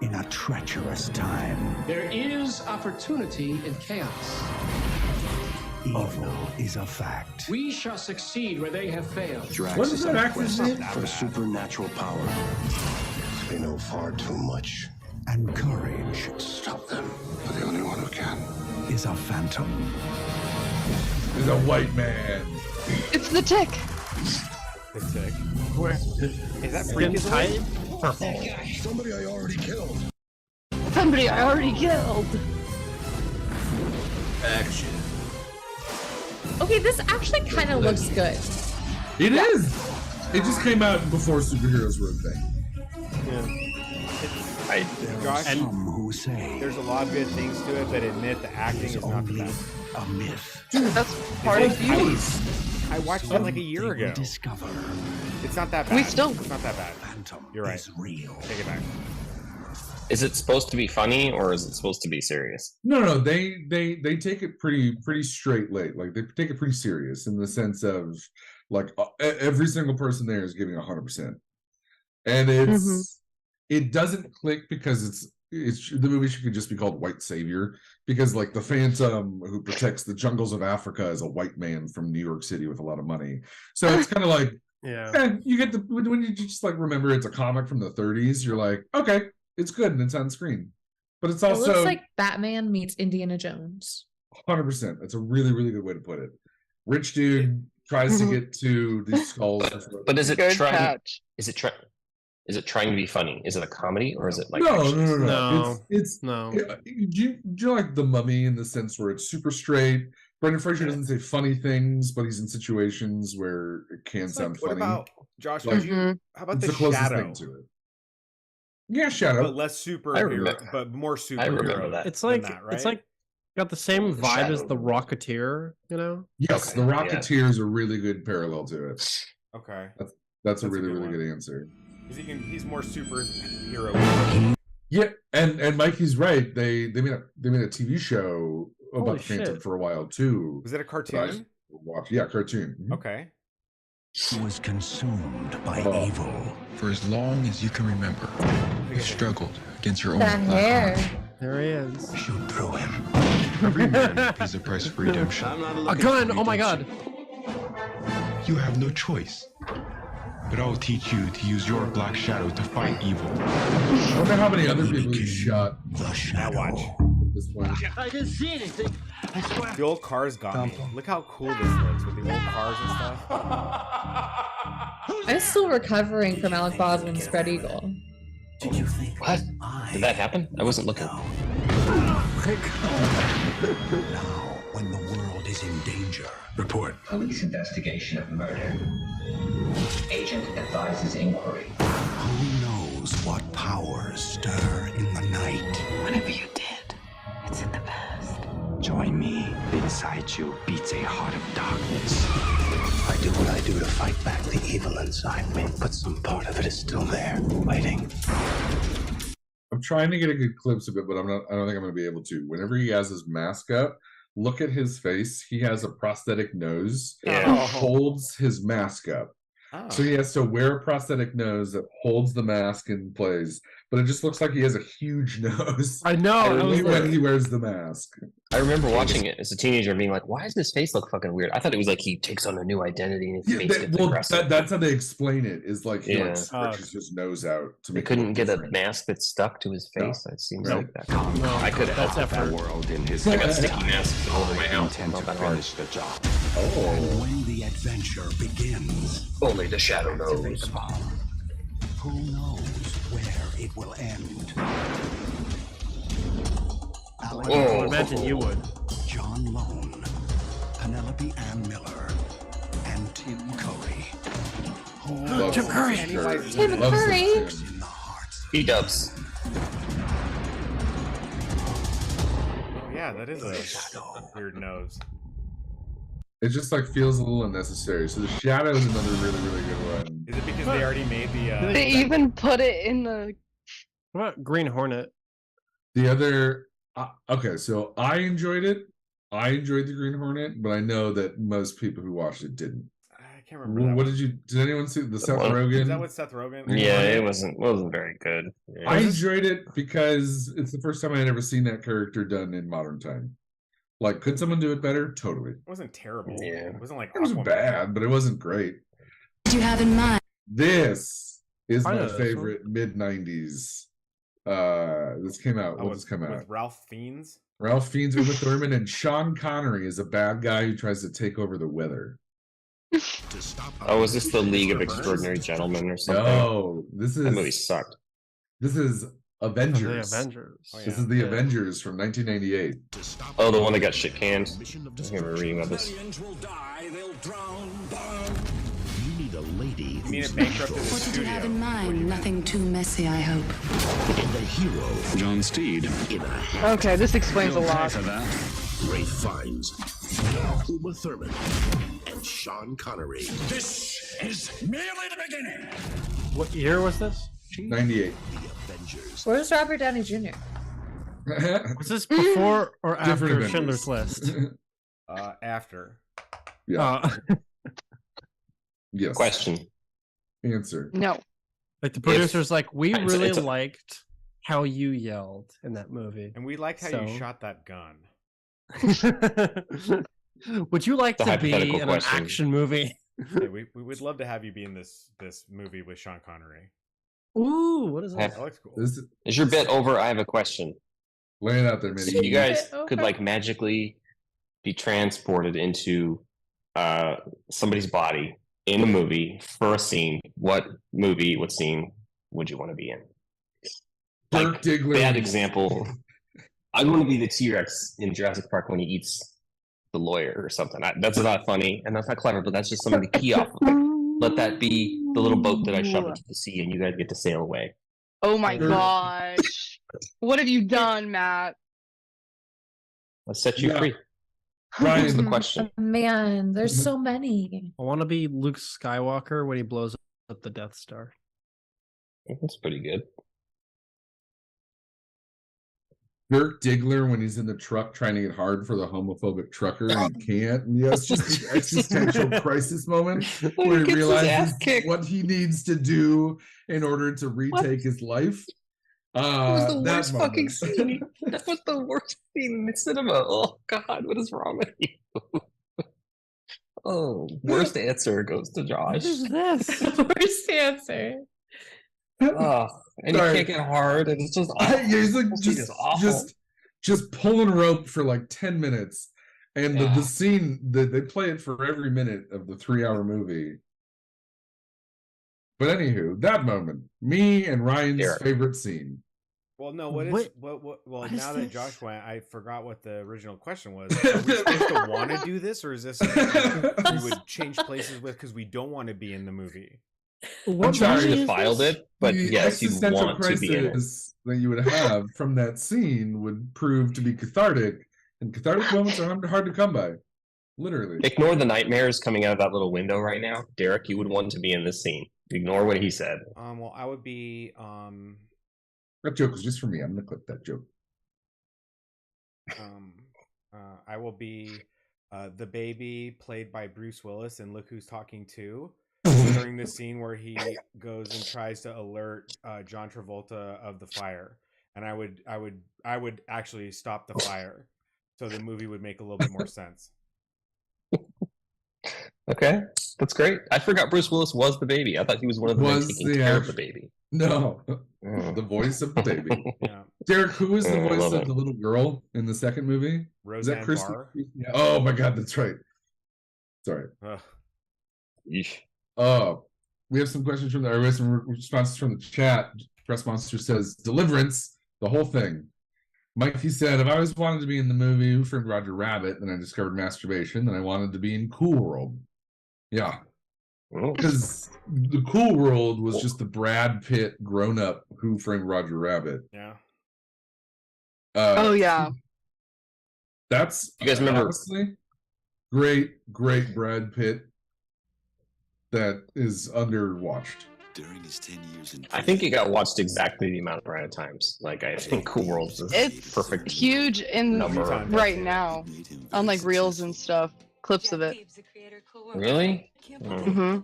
In a treacherous time. There is opportunity in chaos. Evil is a fact. We shall succeed where they have failed. Drax What is is that on a actor's quest name? for supernatural power. They know far too much. And courage Stop them. They're the only one who can. is a phantom. Is a white man. It's the tick. The tick. Where Is that skin freaking tight? Somebody I already killed. Somebody I already killed. Action. Okay, this actually kind of looks good. It is. It just came out before superheroes were a thing. Josh, Some who say there's a lot of good things to it, but admit the acting is not the best. a myth. That's part of you. I watched it like a year ago. Discover It's not that bad. We still- It's not that bad. Phantom You're right. is real. Take it back. Is it supposed to be funny or is it supposed to be serious? No, they take it pretty straight late. Like they take it pretty serious in the sense of like every single person there is giving 100%, and it doesn't click because it's the movie should just be called White Savior, because like the Phantom who protects the jungles of Africa is a white man from New York City with a lot of money. So it's kind of like you get the when you just like remember it's a comic from the 30s, you're like, okay, it's good and it's on screen. But it's also it looks like Batman meets Indiana Jones. 100%. That's a really, really good way to put it. Rich dude tries to get to these skulls. But is it Good trying? catch. Is it trying to be funny? Is it a comedy or is it like No. It's do you like The Mummy in the sense where it's super straight? Brendan Fraser doesn't say funny things, but he's in situations where it can sound What funny. about Josh? Like, How about it's the closest Shadow? thing to it. Yeah, Shadow, but less superhero, but more superhero. I remember that. It's like than that, right? it's like got the same The vibe as Shadow. the Rocketeer, you know? yes, Okay, The Rocketeer is a really good parallel to it. Okay. That's a a really, good really one. good answer. He's more superhero. Yeah, and Mikey's right. They made a TV show about Holy the Phantom shit. for a while too. Was it a cartoon? Yeah, cartoon. Mhm. Okay. He was consumed by Oh. evil. For as long as you can remember, you struggled against your own That black hair. heart. There he is. Shoot through him. Every man pays a price for redemption. A gun! Oh my god! You have no choice. But I will teach you to use your black shadow to fight evil. I wonder how many other people you shot The Now shadow. watch. at this point. I didn't see anything. I swear. The old cars got me. Look how cool this looks with the old cars and stuff. I'm still recovering from Alec Baldwin's Spread Eagle. Did you think What? Did that happen? I wasn't looking. Now, when the world is in danger, report. Police investigation of murder. Agent advises inquiry. Who knows what powers stir in the night? Whatever you did, it's in the past. Join me. Inside you beats a heart of darkness. I do what I do to fight back the evil inside me, but some part of it is still there, waiting. I'm trying to get a good glimpse of it, but I don't think I'm going to be able to. Whenever he has his mask up, look at his face. He has a prosthetic nose. Yeah. That holds his mask up. Oh. So he has to wear a prosthetic nose that holds the mask in place, but it just looks like he has a huge nose. I know. Only when he wears the mask. I remember watching it as a teenager and being like, why does his face look fucking weird? I thought it was like he takes on a new identity and his face gets aggressive. That's how they explain it. Is like he Yeah. like stretches his nose out to They make. couldn't it get a different. mask that stuck to his face. That seems No. like that. I could have That's helped effort. that World in his I got sticky masks all over my house. intend Not to that hard. finish the job. Oh. And when the adventure begins, Only the shadow knows. who knows where it will end? Alec I Oh. would imagine you would. John Lone, Penelope Ann Miller, and Tim Curry. Loves Tim it. Curry. Tim Loves it, Curry. Tim. In the hearts He dubs. Oh, yeah, that is a weird nose. It just like feels a little unnecessary. So the shadow is another really, really good one. Is it because they already made the? They even put it in the. What about Green Hornet? The other, okay, so I enjoyed it. I enjoyed the Green Hornet, but I know that most people who watched it didn't. I can't remember. What did you? Did anyone see the Seth one? Rogen? Is that with Seth Rogen? Yeah, it wasn't very good. Yeah. I enjoyed it because it's the first time I had ever seen that character done in modern time. Like, could someone do it better? Totally. It wasn't terrible. Yeah. It wasn't like. It wasn't Aquaman. bad, but it wasn't great. What do you have in mind? This is I know my this favorite mid-90s. This came out. Oh, What just came out? with Ralph Fiennes. Ralph Fiennes, Uma Thurman, and Sean Connery is a bad guy who tries to take over the weather. Oh, was this the League of Extraordinary Gentlemen or something? No, this That movie is sucked. this is Avengers. The Avengers. Oh, This yeah. is the Avengers from 1998. Oh, the one that got shit canned. I remember reading about this. You need a lady You who's mean it bankrupted the What did you have studio? in mind? Nothing too messy, I hope. in the hero. John Steed. In a Okay, this explains a lot. Pay for that. Rafe Fiennes, Uma Thurman, and Sean Connery. This is merely the beginning. What year was this? 98. Where's Robert Downey Jr.? Was this before or Different after Avengers. Schindler's List? After. Yeah. Yes. Question. Answer. No. Like the producer's like, we It's- really it's a- liked how you yelled in that movie. And we liked how So- you shot that gun. Would you like It's a to be hypothetical in question. an action movie? Hey, we would love to have you be in this movie with Sean Connery. Ooh, what is that? That looks cool. This Is your bit over? I have a question. Lay it out there, So Mitty. you guys Okay. could like magically be transported into somebody's body in a movie for a scene. What movie, what scene would you want to be in? Dirk Diggler. Bad example. I want to be the T-Rex in Jurassic Park when he eats the lawyer or something. That's not funny and that's not clever, but that's just something to key off of. Like, let that be the little boat that I shove into the sea and you guys get to sail away. Oh my gosh. What have you done, Matt? Let's set you Yeah. free. Ryan, What's the question? Man, there's so many. I want to be Luke Skywalker when he blows up the Death Star. That's pretty good. Dirk Diggler when he's in the truck trying to get hard for the homophobic trucker and he can't. And yeah, it's just this existential crisis moment where he Gets his ass realizes kicked. what he needs to do in order to retake his life. That was the that worst moment. fucking scene. That was the worst scene in the cinema. Oh God, what is wrong with you? Oh, worst answer goes to Josh. What is this? Worst answer. Oh, and he Sorry. can't get hard, and it's just awful. Yeah, he's like This scene is awful. just pulling rope for like 10 minutes. And Yeah. the scene, they play it for every minute of the 3-hour movie. But anywho, that moment, me and Ryan's Derek. favorite scene. Well, no, well, What is now that this? Josh went, I forgot what the original question was. Are we supposed to want to do this, or is this something we would change places with because we don't want to be in the movie? What sorry movie to is filed this? it, but The yes, you existential want to be in it. crisis that you would have from that scene would prove to be cathartic, and cathartic moments are hard to come by. Literally. Ignore the nightmares coming out of that little window right now. Derek, you would want to be in this scene. Ignore what he said. Well, I would be That joke was just for me. I'm gonna clip that joke. I will be the baby played by Bruce Willis in Look Who's Talking 2 during the scene where he goes and tries to alert John Travolta of the fire, and I would actually stop the fire, so the movie would make a little bit more sense. Okay, that's great. I forgot Bruce Willis was the baby. I thought he was one of the men Was taking the care of act- the baby. No, Mm. the voice of the baby. Yeah. Derek, who was the I voice love of it. the little girl in the second movie? Is Roseanne that Kristen? Barr. Yeah. Oh my God, that's right. Sorry. Ugh. Yeesh. Oh, we have some questions from we have some responses from the chat. Press Monster says, "Deliverance, the whole thing." Mikey said, "If I always wanted to be in the movie Who Framed Roger Rabbit, then I discovered masturbation. Then I wanted to be in Cool World." Yeah, Oh. because the Cool World was just the Brad Pitt grown-up Who Framed Roger Rabbit. Yeah. Oh yeah. That's You guys remember- honestly great Brad Pitt that is underwatched. During his 10 years in I think it got watched exactly the amount of times. Like I think Cool World is It's perfect. huge in Number. right now on like reels and stuff, clips of it. Really? Mm-hmm.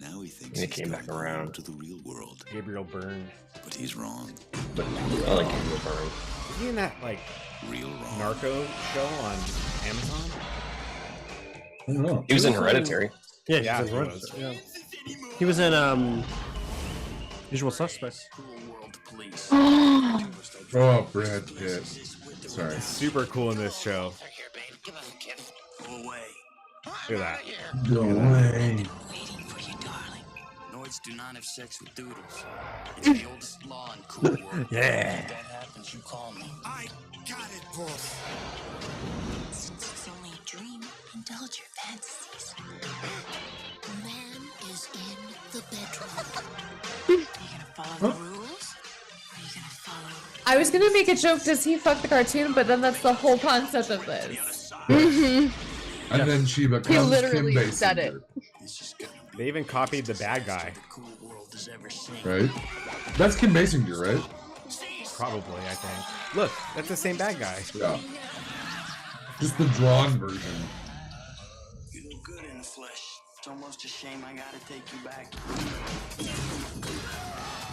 Now he thinks It he's came back going around. to the real world, Gabriel Byrne. but he's wrong. I like Gabriel Byrne. Is he in that like Real wrong. narco show on Amazon? I don't know. He was in Hereditary. Yeah, Yeah, he he was. was. Yeah. He was in Usual Suspects. Oh, Brad Pitt. Sorry. Super cool in this show. Look at that. No way. Noids do not have sex with doodles. It's the oldest law in Cool World. Yeah. If that happens, you call me. I got it, boss. Since it's only a dream, indulge your fantasies. Man is in the bedroom. Are you gonna follow the rules? Or are you gonna follow? I was gonna make a joke, does he fuck the cartoon? But then that's the whole concept of this. And then she becomes He literally Kim said it. Basinger. They even copied the bad guy. Right? That's Kim Basinger, right? Probably, I think. Look, that's the same bad guy. Yeah. Just the drawn version. You look good in the flesh. It's almost a shame I gotta take you back.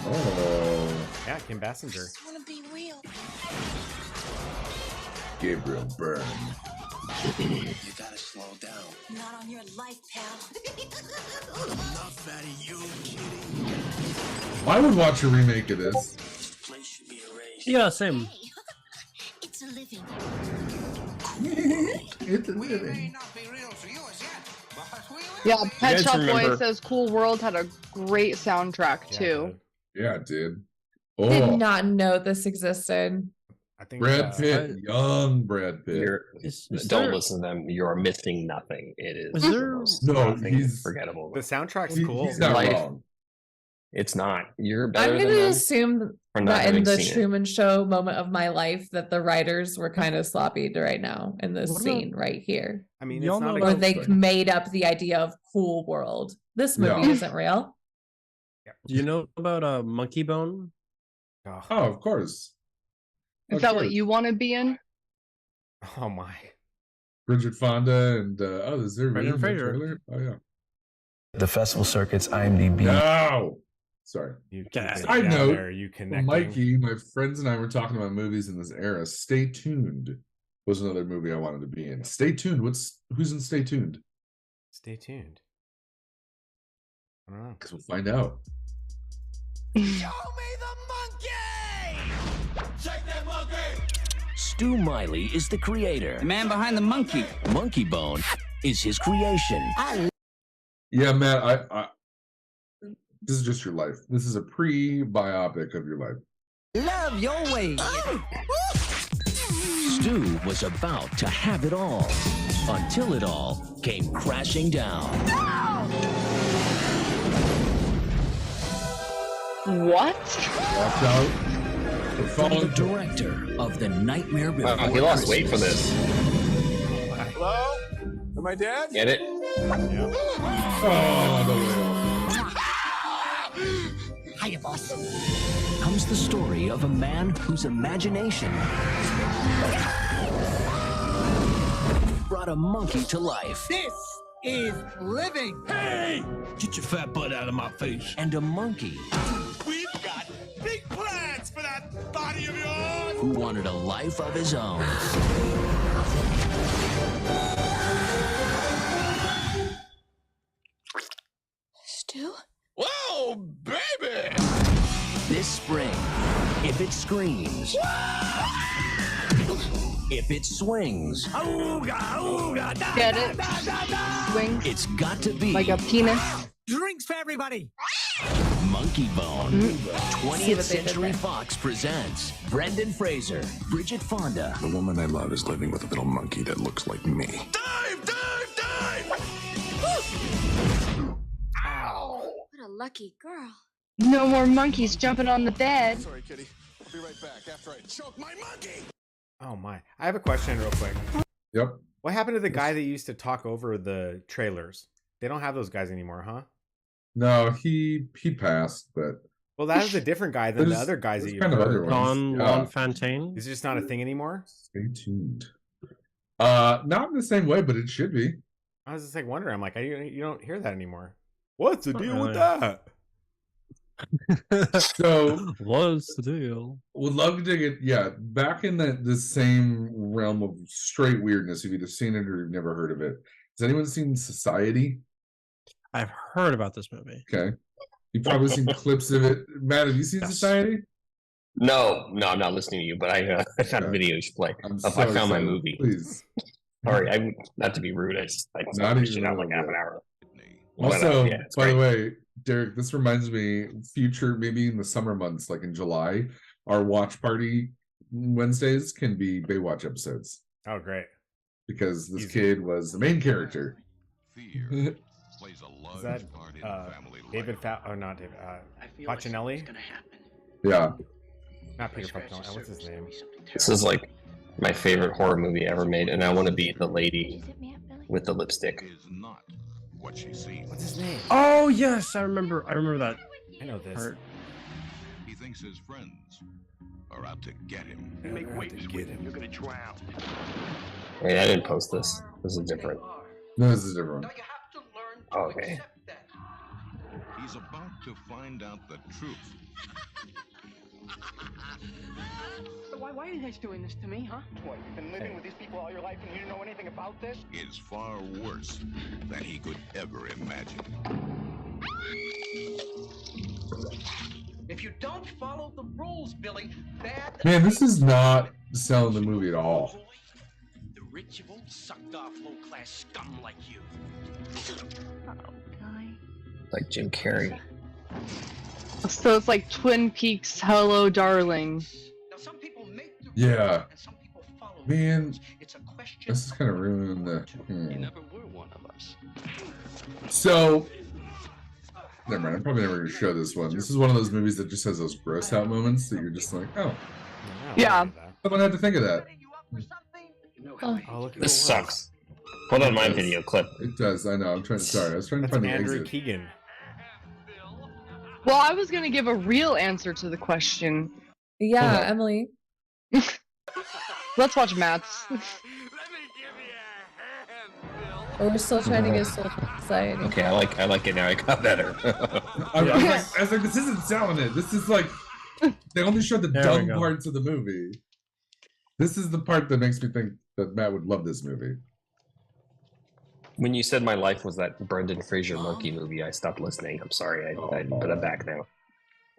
Oh. Yeah, Kim Basinger. I wanna be real. Gabriel Byrne. You gotta slow down. Not on your life, pal. Enough out of you, kitty. I would watch a remake of this. This place should be erased. Yeah, same. It's a living. It's a living. Yeah, Pet guys Shop Boy remember- says Cool World had a great soundtrack too. Yeah, it did. Did Oh, not know this existed. I think Brad Pitt, young Brad Pitt. Don't listen to them. You're missing nothing. It is Is the there- most No, nothing he's- forgettable. the soundtrack's He- cool. He's not Life. wrong. It's not. You're better I'm than gonna them assume for not that in having the seen it. Truman Show moment of my life that the writers were kind of sloppy right now in this What about- scene right here. I mean, Y'all it's not know a Or about- they good made up the idea of cool world. This movie Yeah. isn't real. Do you know about Monkey Bone? Oh, Oh, of course. Is Of that course. what you want to be in? oh my. Bridget Fonda and is there Brendan really a Fraser. trailer? Oh yeah. The festival circuit's IMDb. No. Sorry. You Yeah. keep it Side down note, there, you connecting. Mikey, my friends and I were talking about movies in this era. Stay Tuned was another movie I wanted to be in. Stay Tuned. Who's in Stay Tuned? Stay tuned. I don't know. Because we'll find out. Stu Miley is the creator. The man behind the monkey. Monkey Bone is his creation. Yeah, Matt, I this is just your life. This is a pre-biopic of your life. Love your way. Stu was about to have it all until it all came crashing down. What? Watch out. From the director of The Nightmare Before He lost weight for Christmas. this. Hello? Am I dead? Get it? Oh, no way. Hiya, boss. Comes the story of a man whose imagination brought a monkey to life. This is living. Hey! Get your fat butt out of my face. And a monkey We've got big plans for that body of yours. who wanted a life of his own. Stu? Whoa, baby! This spring, if it screams, if it swings, Get it? Swings it's got to be like a penis. Drinks for everybody. Monkey Bone. See 20th what they did Century there. Fox presents Brendan Fraser, Bridget Fonda, The woman I love is living with a little monkey that looks like me. Dive, dive, dive! What a lucky girl. No more monkeys jumping on the bed. Sorry, kitty. I'll be right back after I choke my monkey. Oh my. I have a question real quick. Yep. What happened to the guy that used to talk over the trailers? They don't have those guys anymore, huh? No, he passed, but Well, that was a different guy than the There's- other guys that there's you kind of other heard. ones. Don Yeah. Fontaine. Is it just not a thing anymore? Stay tuned. Not in the same way, but it should be. I was just like wondering. I'm like, you don't hear that anymore. What's the Not deal with really. that? So What's the deal? would love to get back in the same realm of straight weirdness. If you've either seen it or you've never heard of it, has anyone seen Society? I've heard about this movie. Okay, you've probably seen clips of it. Matt, have you seen Society? No, I'm not listening to you, but I found a video you should play. I'm I found my excited. movie. Please. Sorry, not to be rude. I Not pushed even it out a like little half an bit. hour. Also, yeah, it's by the great. way, Derek, this reminds me, future, maybe in the summer months, like in July, our watch party Wednesdays can be Baywatch episodes Oh, great. because this Easy. kid was the main character. Fear plays a Is large that part in family David life. Not David, Facinelli? Yeah. Not Peter fucking. What's his name? This is like my favorite horror movie ever made, and I want to be the lady with the lipstick. What she sees. What's his name? Oh yes, I remember that. I know this. part. He thinks his friends are out to get him. Make waves with him. You're gonna drown. Wait, I didn't post this. This is different. No, this is a different one. Okay. He's about to find out the truth. So why are you guys doing this to me, huh? What, you've been living with these people all your life and you didn't know anything about this? Is far worse than he could ever imagine. If you don't follow the rules, Billy, bad... Man, this is not selling the movie at all. The rich won't suck off low-class scum like you. Like Jim Carrey. So it's like Twin Peaks Hello Darling. Yeah. Man, this is kind of ruining the... You never were one of us. So, never mind. I'm probably never going to show this one. This is one of those movies that just has those gross out moments that you're just like, oh. Yeah. Someone had to think of that. Oh. This sucks. Hold on my video clip. It does, I know. I was trying to find the Andrew exit. Keegan. Well, I was gonna give a real answer to the question. Yeah, Emily. Let's watch Matt's. Or we're still trying to get social society. Okay, I like it now. I got better. I was like, this isn't selling it. This is like, they only showed the There we dumb go. parts of the movie. This is the part that makes me think that Matt would love this movie. When you said my life was that Brendan Fraser monkey movie, I stopped listening. I'm sorry, but I'm back now.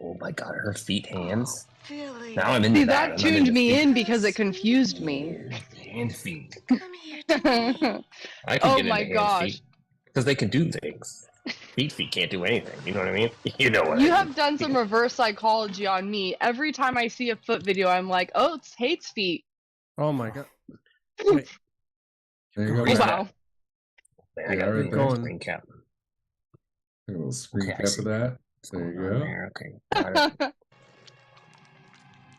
Oh my god, her feet, hands. Now I'm into See, that. that tuned me in because it confused me. Hand feet. Oh I can get my into gosh. hand feet because they can do things. Feet can't do anything. You know what I mean? You know what You I have mean. done some reverse psychology on me. Every time I see a foot video, I'm like, oh, it's hates feet. Oh my god. Wait, There you go. Where's Matt. Wow. I got right a there. screen cap. A little screen Okay, I cap see. of that. There you go. There, okay. Got it.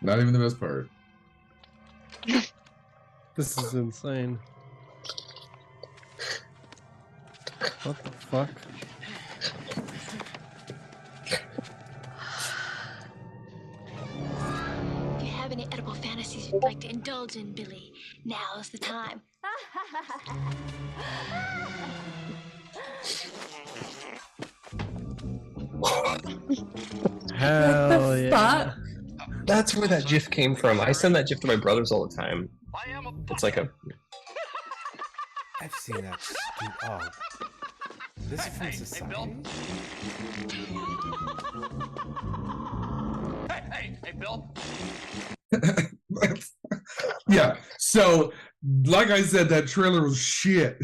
Not even the best part. this is insane. What the fuck? If you have any edible fantasies you'd like to indulge in, Billy, now's the time. Hell yeah. That's where that GIF came from. I send that GIF to my brothers all the time. It's like a. I've seen that. Oh, this is from Society. Hey, Bill. Yeah. So, like I said, that trailer was shit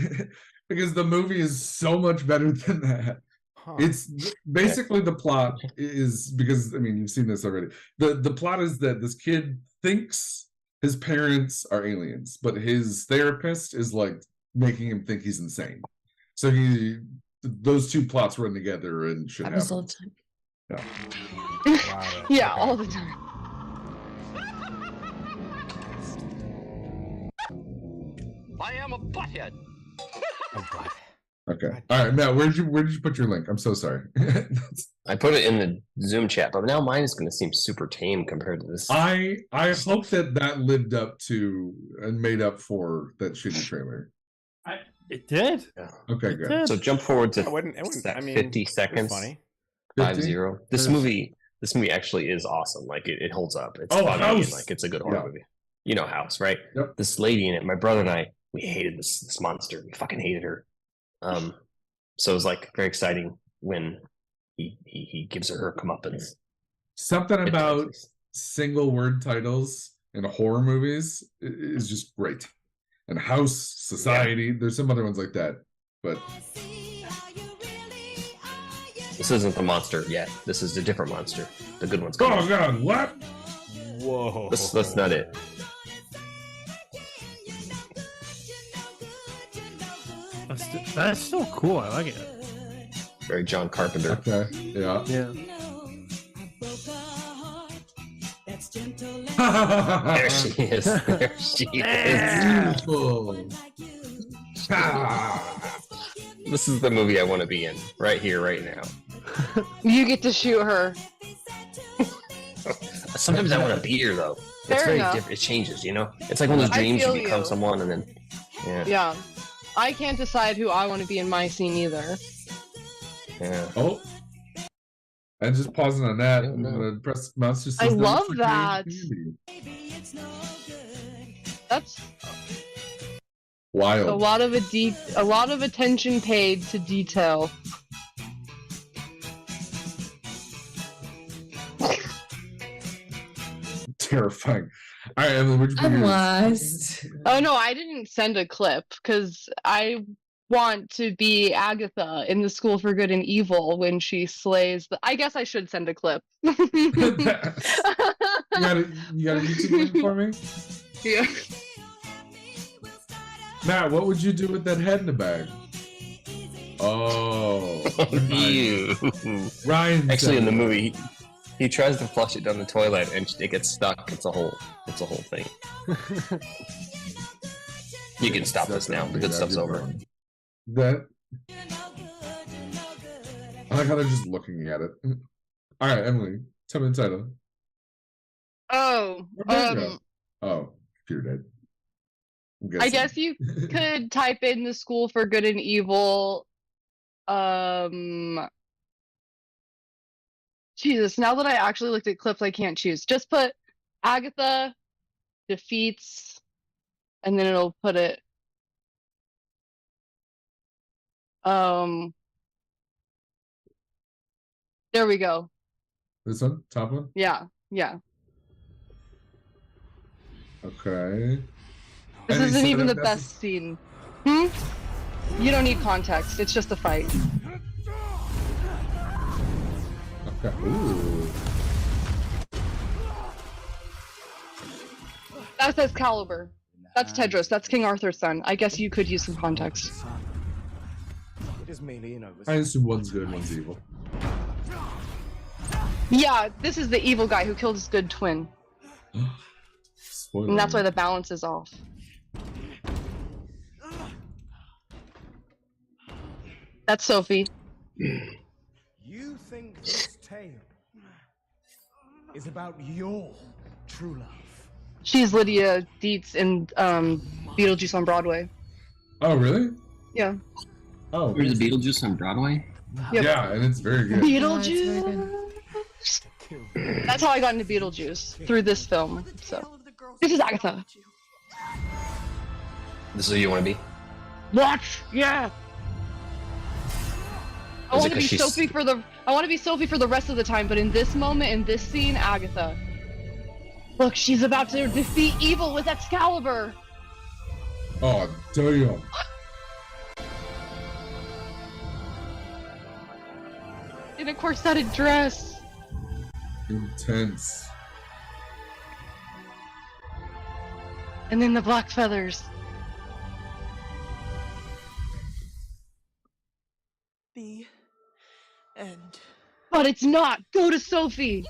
because the movie is so much better than that. Huh. It's basically the plot is because I mean you've seen this already. The plot is that this kid thinks his parents are aliens, but his therapist is like making him think he's insane. So those two plots run together and shit Happens all happens. the time. Yeah. Wow. Yeah, all the time. I am a butthead. Oh, God. Okay. All right. Now, where did you put your link? I'm so sorry. I put it in the Zoom chat, but now mine is going to seem super tame compared to this. I hope that lived up to and made up for that shitty trailer. It did. Yeah. Okay, It good. did. So jump forward to It wouldn't, I mean, 50 it was seconds. funny. 5-0. This 50? movie actually is awesome. Like it holds up. It's Oh, funny House. and like it's a good horror Yeah. movie. You know House, right? Yep. This lady in it, my brother and I, we hated this monster. We fucking hated her. So it was like very exciting when he gives her comeuppance. Something Good about choices. single word titles in horror movies is just great. And House, Society, there's some other ones like that. But This isn't the monster yet. This is a different monster. The good one's coming. oh god, what? Whoa. That's not it. That's still cool. I like it. Very John Carpenter. Okay. Yeah. Yeah. There she is. There she is. Beautiful. This is the movie I want to be in. Right here, right now. You get to shoot her. Sometimes I want to be here, though. It's Fair very enough. different. It changes, you know? It's like one of those I dreams you feel become you. someone and then... Yeah. Yeah. I can't decide who I want to be in my scene either. Yeah. Oh. And just pausing on that, I'm gonna press mouse just I says, love "No, it's that. candy." That's Wild. a lot of attention paid to detail. Terrifying. All right, Emily, where'd you put I'm yours? lost. Oh no, I didn't send a clip because I want to be Agatha in the School for Good and Evil when she slays the... I guess I should send a clip. You got a YouTube link for me? Yeah. Matt, what would you do with that head in the bag? Oh. Ew. Ryan. Actually, in the said- movie, he tries to flush it down the toilet and it gets stuck. It's a whole thing. You can stop this now. The good stuff's over. That. I like how they're just looking at it. All right, Emily, tell me the title. Oh, Oh, computer dead. I'm I guessing. guess you could type in the School for Good and Evil. Jesus, now that I actually looked at clips, I can't choose. Just put Agatha defeats, and then it'll put it. There we go. This one, top one. Yeah. Okay. This Any isn't even the setup best scene. You don't need context. It's just a fight. Okay. Ooh. That's Excalibur. That's Tedros. That's King Arthur's son. I guess you could use some context. It is mainly an I assume one's good, one's evil. Yeah, this is the evil guy who killed his good twin. Spoiler. And that's why the balance is off. That's Sophie. You think this tale is about your true love? She's Lydia Dietz in Beetlejuice on Broadway. Oh, really? Yeah. Oh. There's a Beetlejuice on Broadway? Yep. Yeah, and it's very good. Beetlejuice. That's how I got into Beetlejuice, through this film. So, this is Agatha. This is who you want to be? What? Yeah. I Is it want to be 'cause she's- Sophie for the. I want to be Sophie for the rest of the time, but in this moment, in this scene, Agatha. Look, she's about to defeat evil with Excalibur. Oh, damn. In a corseted dress. Intense. And then the black feathers. The end. But it's not. Go to Sophie.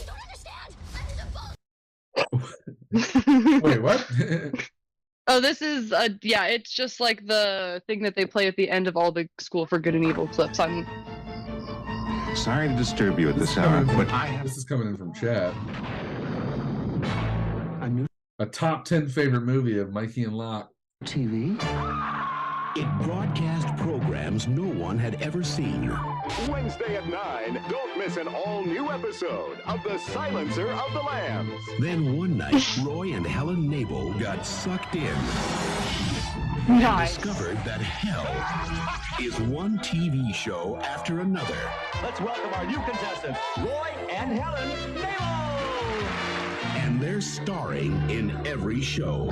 Wait, what? Oh, this is yeah. It's just like the thing that they play at the end of all the School for Good and Evil clips. Sorry to disturb you at this hour, but This is coming in from chat. A top 10 favorite movie of Mikey and Locke. TV? It broadcast programs no one had ever seen. Wednesday at 9, don't miss an all-new episode of The Silencer of the Lambs. Then one night, Roy and Helen Nabel got sucked in. Nice. Discovered that hell is one TV show after another. Let's welcome our new contestants, Roy and Helen Nabel. And they're starring in every show.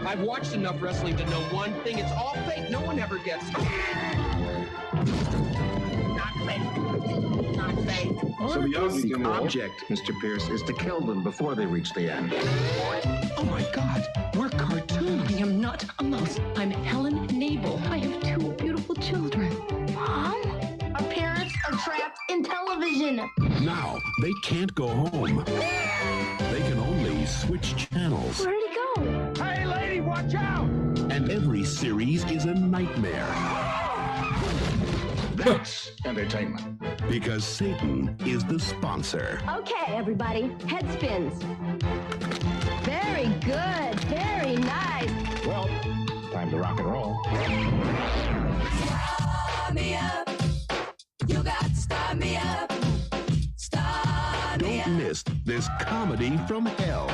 I've watched enough wrestling to know one thing. It's all fake. No one ever gets... Not fake. Not fake. So the object, Mr. Pierce, is to kill them before they reach the end. Oh my God, we're cartoons. I am not a mouse. I'm Helen Nabel. I have two beautiful children. Mom? Our parents are trapped in television. Now, they can't go home. They can only switch channels. Where'd he go? Hey, lady, watch out! And every series is a nightmare. That's entertainment. Because Satan is the sponsor. Okay, everybody, head spins. Very good, very nice. Well, time to rock and roll. Start me up. You got to start me up. Start me up. Don't miss this comedy from hell.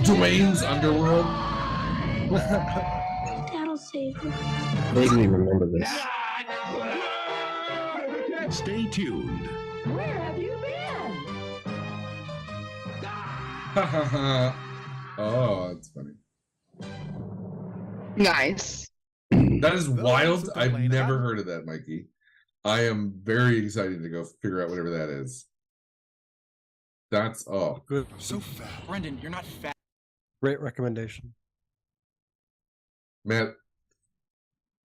Dwayne's Underworld. That'll save him. Vaguely remember this. Stay tuned. Where have you been? Oh, that's funny. Nice. That is wild. I've never heard of that, Mikey. I am very excited to go figure out whatever that is. That's good. So fat. Brendan, you're not fat. Great recommendation. Matt,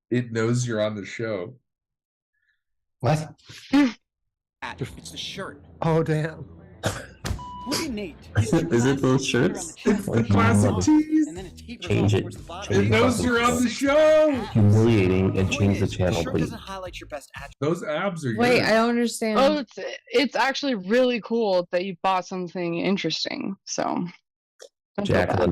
it knows you're on the show. What? It's the shirt. Oh, damn. Look at Nate. Is it those shirts? It's the classic tees. And then a tape Change it. towards the bottom. It knows you're on the show. Humiliating and change the channel, Shirt please. doesn't highlight your best attributes. Those abs are Wait, yours. I don't understand. Oh, it's actually really cool that you bought something interesting. So, don't feel bad. Jacqueline,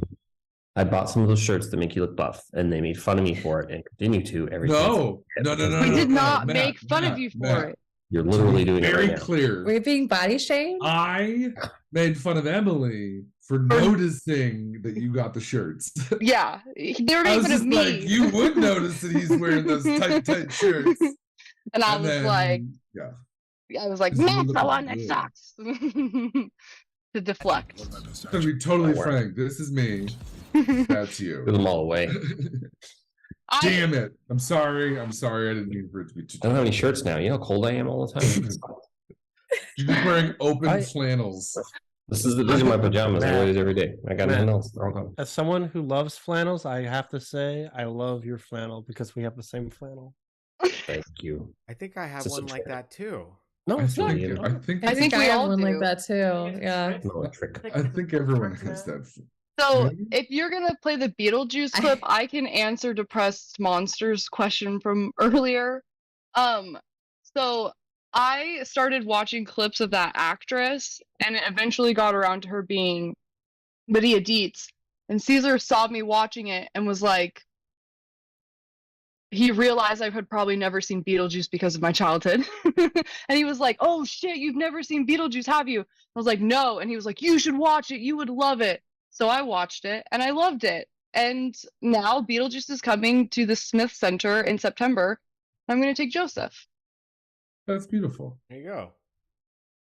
I bought some of those shirts that make you look buff, and they made fun of me for it, and continue to every No. chance. We did not Matt, make fun of you for Matt. it. You're literally doing it Very right now. clear. We're being body shamed? I made fun of Emily for noticing that you got the shirts. Yeah, they were I was making just of me. like, you would notice that he's wearing those tight shirts. And I And was then, like, yeah. I was like, This is man, looking I want next good. socks. To deflect. To be totally Don't worry. frank, this is me. That's you. Threw them all away. Damn it. I'm sorry. I didn't mean for it to be too I don't have any shirts now. You know how cold I am all the time? You're just wearing open flannels. These are my pajamas. I wear these every day. I got nothing else. They're all gone. As someone who loves flannels, I have to say I love your flannel because we have the same flannel. Thank you. I think I have Just a one like trick. that too. No, it's not. I think we I have all one do. like that too. Yeah. No, a trick. I think everyone has that. So if you're gonna play the Beetlejuice clip, I can answer Depressed Monsters question from earlier. So I started watching clips of that actress, and it eventually got around to her being Lydia Dietz. And Caesar saw me watching it and was like, he realized I had probably never seen Beetlejuice because of my childhood. And he was like, oh shit, you've never seen Beetlejuice, have you? I was like, no. And he was like, you should watch it. You would love it. So I watched it and I loved it. And now Beetlejuice is coming to the Smith Center in September. I'm going to take Joseph. That's beautiful. There you go.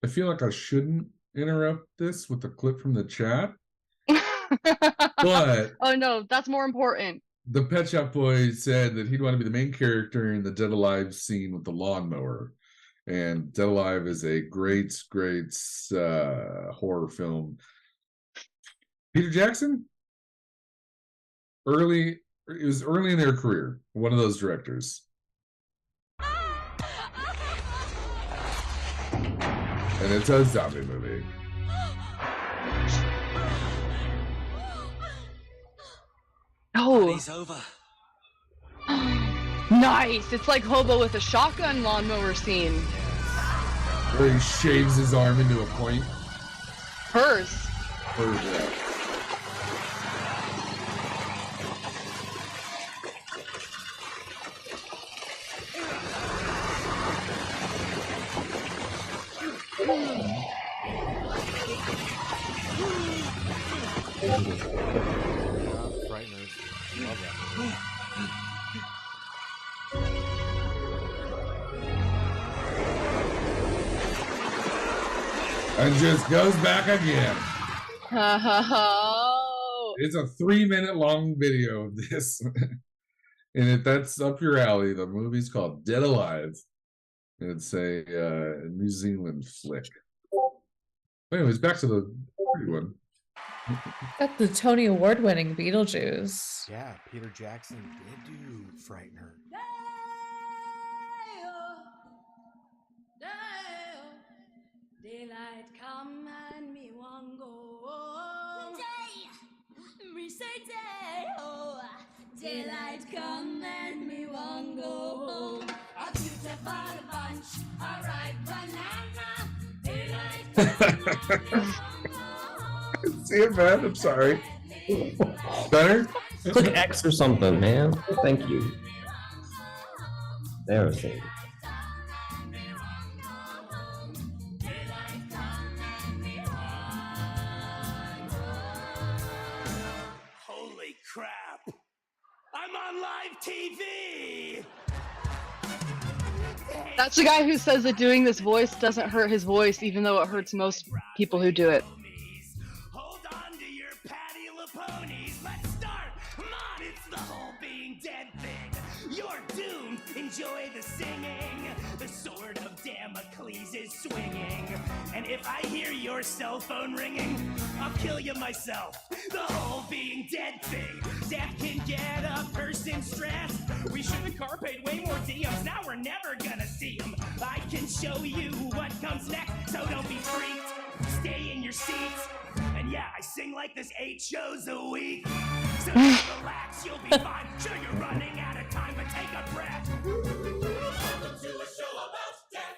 I feel like I shouldn't interrupt this with a clip from the chat. But Oh no, that's more important. the Pet Shop Boy said that he'd want to be the main character in the Dead Alive scene with the lawnmower. And Dead Alive is a great horror film. Peter Jackson? It was early in their career, one of those directors. And it's a zombie movie. Oh, Party's over. nice. It's like Hobo with a shotgun lawnmower scene. Where he shaves his arm into a point. Hers. Hers, yeah. Frighteners. Love that. And just goes back again. Oh. It's a 3-minute long video of this. And if that's up your alley, the movie's called Dead Alive. It's a New Zealand flick. Anyways, back to the pretty one. Got the Tony Award winning Beetlejuice. Yeah, Peter Jackson did do Frightener. Daylight come and me want go home. Day, me say day, oh. Daylight come and me want go home. A beautiful bunch, a ripe banana. Daylight come. See it, man. I'm sorry. Better? Click X or something, man. Thank you. There was it. Holy crap! I'm on live TV! That's the guy who says that doing this voice doesn't hurt his voice, even though it hurts most people who do it. Hold on to your patty ponies. Let's start! Come on, it's the whole being dead thing. You're doomed. Enjoy the singing. The sword of Damocles is swinging. And if I hear your cell phone ringing, I'll kill you myself. The whole being dead thing. Death can get a person stressed. We should have car paid way more DMs. Now we're never gonna see them. I can show you what comes next, so don't be freaked. Stay in your seats. And yeah, I sing like this 8 shows a week. So just relax, you'll be fine. Sure, you're running out of time, but take a breath. Welcome to a show about death.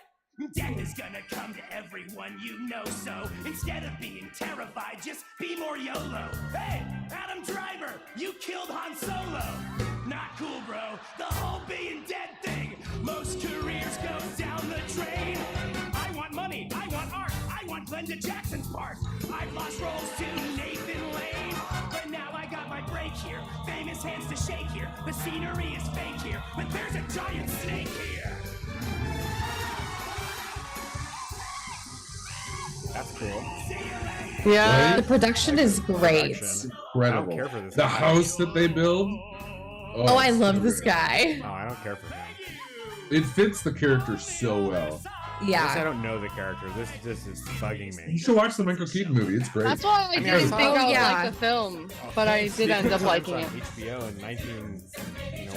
Death is gonna come to everyone you know, so instead of being terrified, just be more YOLO. Hey, Adam Driver, you killed Han Solo. Not cool, bro. The whole being dead thing. Most careers go down the drain. I want money, I want art, I want Glenda Jackson's part. I've lost roles to Nathan Lane, but now I got my break here. Famous hands to shake here. The scenery is fake here, but there's a giant snake here. That's cool. Yeah, Right? the production is great. Incredible. I don't care for this the guy. house that they build. Oh, I it's love so this good. guy. Oh, I don't care for him. It fits the character so well. I guess I Yeah. don't know the character. This is bugging You me. should watch the Michael Keaton movie. It's great. That's why I I mean, didn't I think saw- I would yeah. like the film, but I did end up liking it. on HBO in 19,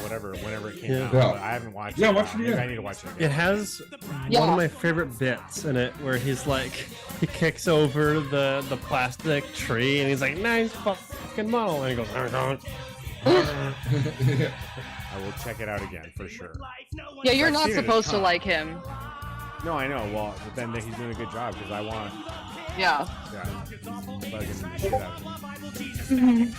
whenever it came Yeah. out. Yeah. But I haven't watched Yeah, it. watch it Maybe again. I need to watch it It again. has Yeah. one of my favorite bits in it where he's like, he kicks over the plastic tree and he's like, nice fucking model. And he goes, I will check it out again for sure. Yeah, you're I've not seen it a supposed to ton. like him. No, I know. Well, but then he's doing a good job because I want. Yeah. Yeah, he's bugging the shit out of me. Mhm. Oh,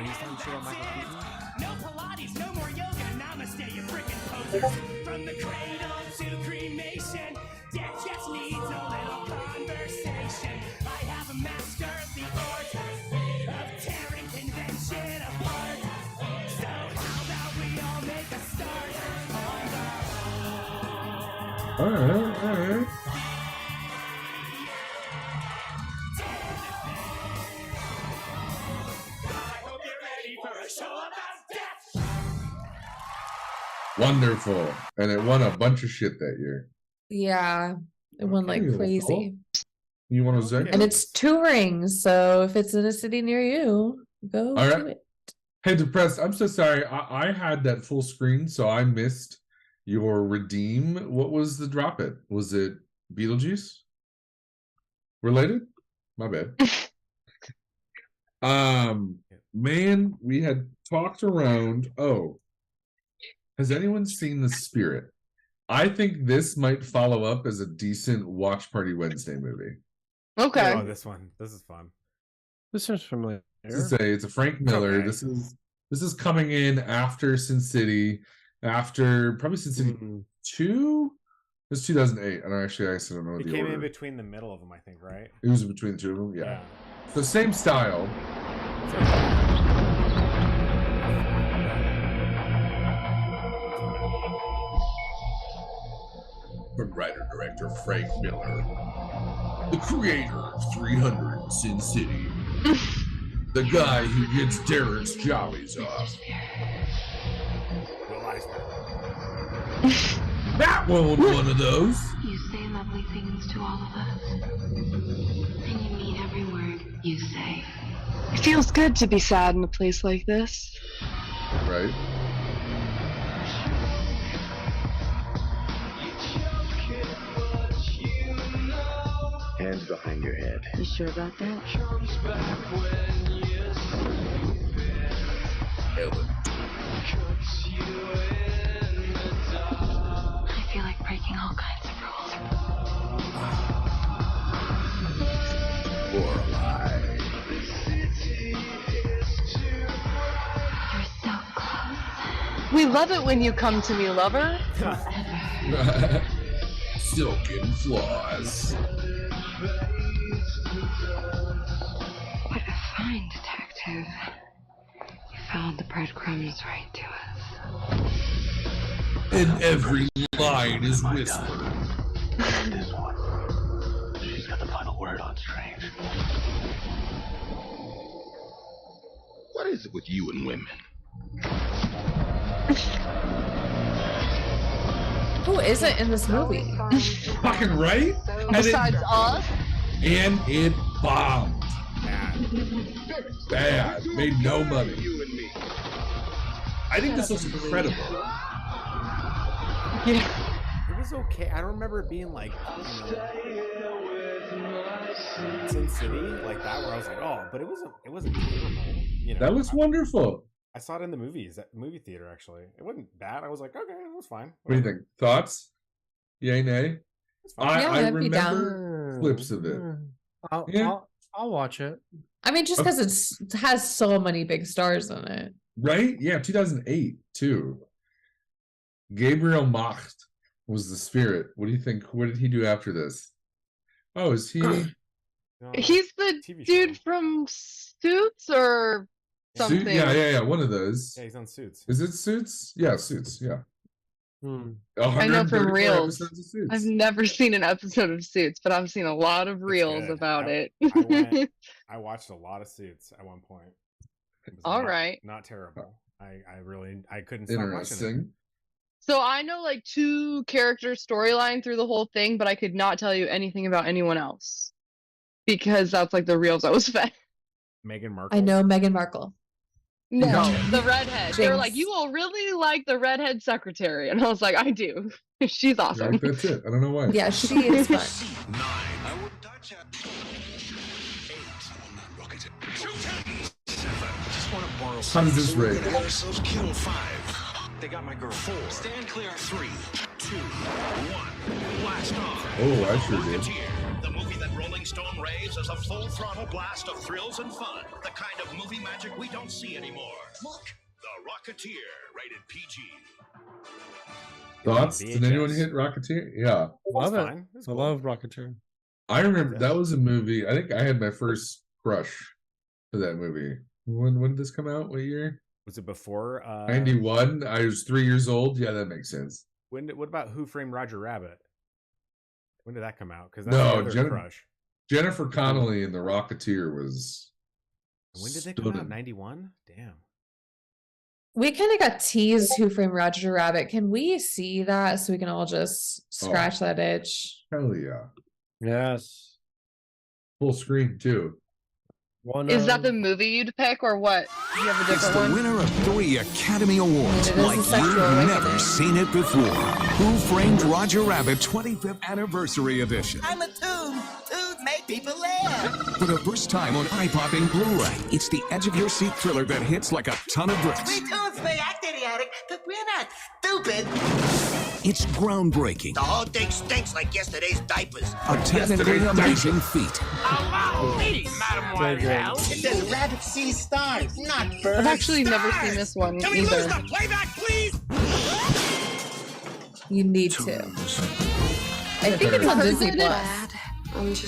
he's talking shit on Michael Keaton. No Pilates, no more yoga. Namaste, you freaking posers. From the cradle to cremation, death just needs a little conversation. I have mastered the art of tearing convention apart. So how about we all make a start on the All right. I hope you're ready for a show about death. Wonderful. And it won a bunch of shit that year. Yeah. It went like Okay, crazy. You want to say? And it's touring, so if it's in a city near you, go All to right. it. Hey, Depressed, I'm so sorry. I had that full screen, so I missed your redeem. What was the drop it? Was it Beetlejuice? Related? My bad. Man, we had talked around. Oh, has anyone seen The Spirit? I think this might follow up as a decent Watch Party Wednesday movie. Okay. Oh, this one. This is fun. this is familiar. It's a Frank Miller. okay. This is coming in after Sin City, after probably Sin City 2. It was 2008, and actually I don't know It the came order. in between the middle of them, I think, right? It was between the two of them, yeah. Yeah. So same style. From writer-director Frank Miller, the creator of 300 Sin City, the guy who gets Derek's jollies off. That wasn't one of those. You say lovely things to all of us. And you mean every word you say. It feels good to be sad in a place like this. Right? hands behind your head. You sure about that? I feel like breaking all kinds of rules. Lorelai. You're so close. We love it when you come to me, lover. Silken flaws. What a fine detective. You followed the breadcrumbs right to us. And every line is whispered. This one. She's got the final word on Strange. What is it with you and women? Who isn't in this movie? Fucking right? Besides us? And it bombed. Bad. Made no money. I think this looks incredible. Yeah. It was okay. I don't remember it being like, Sin City like that, where I was like, oh, but it wasn't terrible. That was wonderful. I saw it in the movie theater. Actually, it wasn't bad. I was like, okay, it was fine. What do you think? Thoughts? Yay, nay? I I'd be remember clips of it. I'll watch it. I mean, just because it has so many big stars in it. Right? Yeah, 2008 too. Gabriel Macht was the spirit. What do you think? What did he do after this? Oh, is he? He's the dude from Suits or something. Yeah. One of those. Yeah, he's on Suits. Is it Suits? Yeah, Suits. Yeah. I know from 134 reels. episodes of Suits. I've never seen an episode of Suits, but I've seen a lot of reels about it. I watched a lot of Suits at one point. All right. Not terrible. I couldn't stop watching it. Interesting. So I know like 2 character storyline through the whole thing, but I could not tell you anything about anyone else because that's like the reels I was fed. Meghan Markle. I know Meghan Markle. No, the redhead. They were Jinx. like, you will really like the redhead secretary. And I was like, I do. She's awesome. Like, that's it. I don't know why. Yeah, she is fun. I would touch it. 8. Just want to borrow How does this rate? Ourselves kill 5. They got my girl. 4. Stand clear. 3, 2, 1. Blast off. Oh, I sure did. The movie that Rolling Stone raves as a full-throttle blast of thrills and fun. The kind of movie magic we don't see anymore. Look, The Rocketeer, rated PG. Thoughts? Did anyone hit Rocketeer? Yeah. Love it. I love Rocketeer. I remember that was a movie. I think I had my first crush for that movie. When did this come out? What year? Was it before 91? I was 3 years old. Yeah, that makes sense. What about Who Framed Roger Rabbit? When did that come out? Because crush. Jennifer Connelly in The Rocketeer was. When did they come out? 91? Damn. We kind of got teased Who Framed Roger Rabbit. Can we see that so we can all just scratch that itch? Hell yeah. Yes. Full screen too. Is that the movie you'd pick or what? Do you have a different It's the one? winner of 3 Academy Awards It is like a sexual you've awakening. never seen it before. Who Framed Roger Rabbit 25th Anniversary Edition. I'm a tune. Tunes make people laugh. For the first time on eye-popping Blu-ray, it's the edge-of-your-seat thriller that hits like a ton of bricks. We tunes may act idiotic, but we're not stupid. It's groundbreaking. The whole thing stinks like yesterday's diapers. A technically amazing feat. Allow me, Mademoiselle. It says rabbit see stars, not birds. I've actually never seen this one Can we lose either. the playback, please? You need to. I think it's on Disney Plus.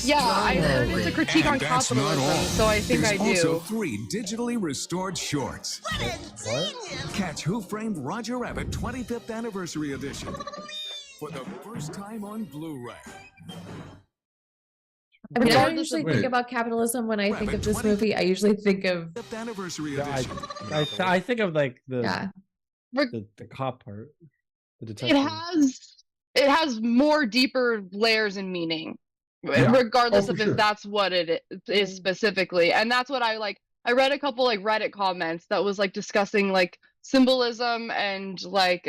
Yeah, I heard it's a critique on And that's not capitalism, all. so I think There's I do. also 3 digitally restored shorts. Catch Who Framed Roger Rabbit 25th Anniversary Edition for the first time on Blu-ray. I mean, I don't Regardless usually of- think about capitalism when I think of this movie. I usually think of Anniversary Yeah, Edition. I think of like the Yeah. the cop part, the It detective. has more deeper layers and meaning, Yeah. regardless Oh, of for if sure. that's what it is specifically. And that's what I like. I read a couple like Reddit comments that was like discussing like symbolism and like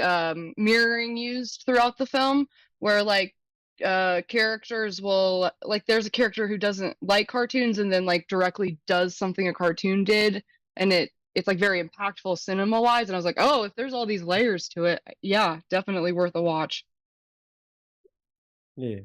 mirroring used throughout the film, where like characters will like there's a character who doesn't like cartoons and then like directly does something a cartoon did, and it's like very impactful cinema wise, and I was like, oh, if there's all these layers to it, yeah, definitely worth a watch. Yeah,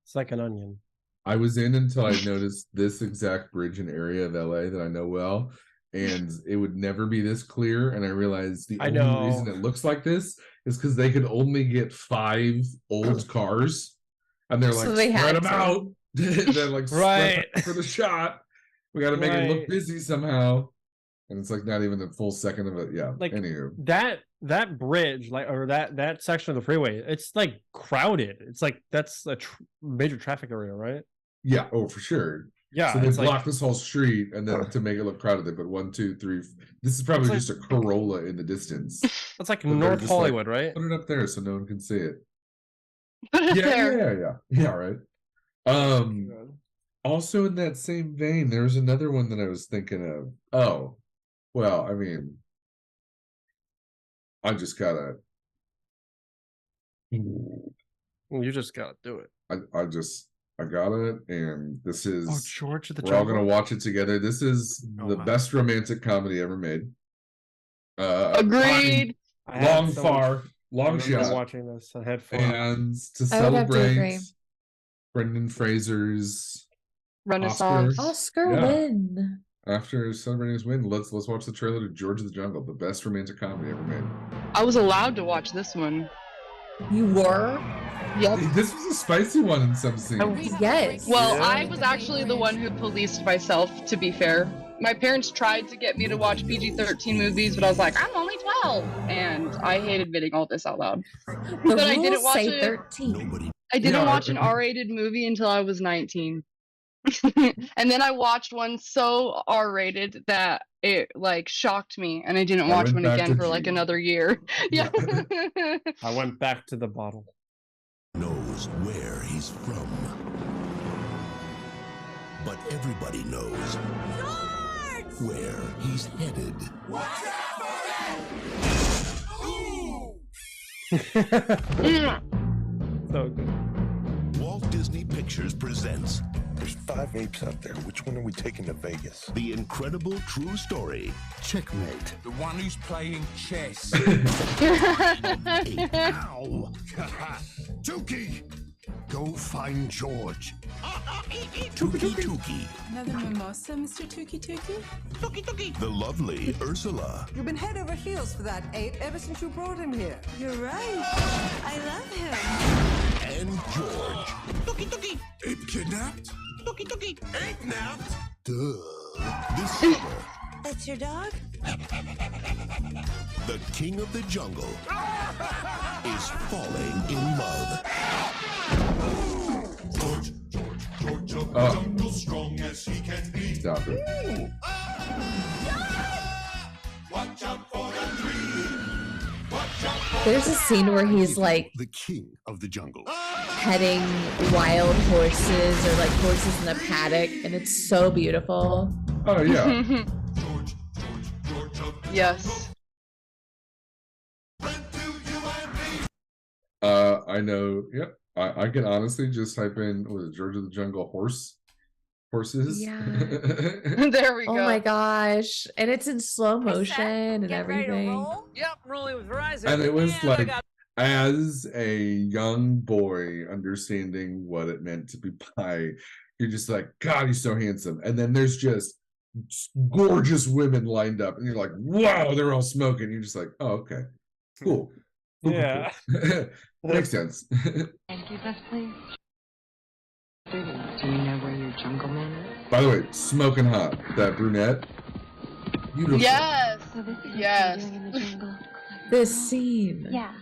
it's like an onion. I was in until I noticed this exact bridge and area of LA that I know well, and it would never be this clear. And I realized the only reason it looks like this is because they could only get 5 old cars, and they're like, So they spread had them to. out. They're like, Right. spread for the shot. We got to make it look Right. busy somehow. And it's like not even a full second of it. Yeah. Like Anywho. that bridge, like, or that section of the freeway, it's like crowded. It's like that's a major traffic area, right? Yeah. Oh, for sure. Yeah. So they it's blocked like, this whole street, and then to make it look crowded, they put 1, 2, 3. This is probably It's just a Corolla in the distance. it's like But they're North just like, Hollywood, right? Put it up there so no one can see it. Put it Yeah, there. yeah, right. Also in that same vein, there was another one that I was thinking of. Oh, well, I mean, I just gotta. You just gotta do it. I got it, and this is. Oh, George of the We're all Jungle. gonna watch it together. This is the best romantic comedy ever made. Agreed. Long shot. Watching this, I had fun. And to I would have to agree. celebrate Brendan Fraser's Renaissance. Oscar Yeah. win. After celebrating his win, let's watch the trailer to George of the Jungle, the best romantic comedy ever made. I was allowed to watch this one. You were? Yep. This was a spicy one in some scenes. Yes. Well, I was actually the one who policed myself, to be fair. My parents tried to get me to watch PG-13 movies, but I was like, I'm only 12. And I hate admitting all this out loud. The But I didn't rules watch say it. 13. I didn't Yeah. watch an R-rated movie until I was 19. And then I watched one so R-rated that it like shocked me, and I didn't I watch went one back again to for like G. another year. Yeah. I went back to the bottle. Knows where he's from. But everybody knows where he's headed. So good. Walt Disney Pictures presents There's 5 apes out there. Which one are we taking to Vegas? The Incredible True Story. Checkmate. The one who's playing chess. Ow! Tukey! Go find George. Tuki Tuki. Another mimosa, Mr. Tuki Tuki? Tuki Tuki. The lovely Ursula. You've been head over heels for that ape ever since you brought him here. You're right. I love him. And George. Tuki Tuki. Ape kidnapped? Tuki Tuki. Ape napped? Duh. This summer, That's your dog? the king of the jungle is falling in love. George of Oh. jungle, strong as he can be. Stop it. Watch out for the tree. Watch out for There's a scene where he's like The king of the jungle. petting wild horses or like horses in the paddock, and it's so beautiful. Oh yeah. Yes. I know. Yep. I can honestly just type in George of the Jungle horses. Yeah. There we go. Oh my gosh. And it's in slow motion and everything. Yep, rolling with Verizon. And it was Man, I like, got- as a young boy understanding what it meant to be bi, you're just like, God, he's so handsome. And then there's just gorgeous women lined up, and you're like, wow, they're all smoking. You're just like, oh, okay, cool. Cool, Yeah. cool. Makes sense. Thank you, best please. Do you know where your jungle man is? By the way, smoking hot. That brunette. Beautiful. Yes. So this is Yes. what you're doing in the jungle. This scene. Yeah.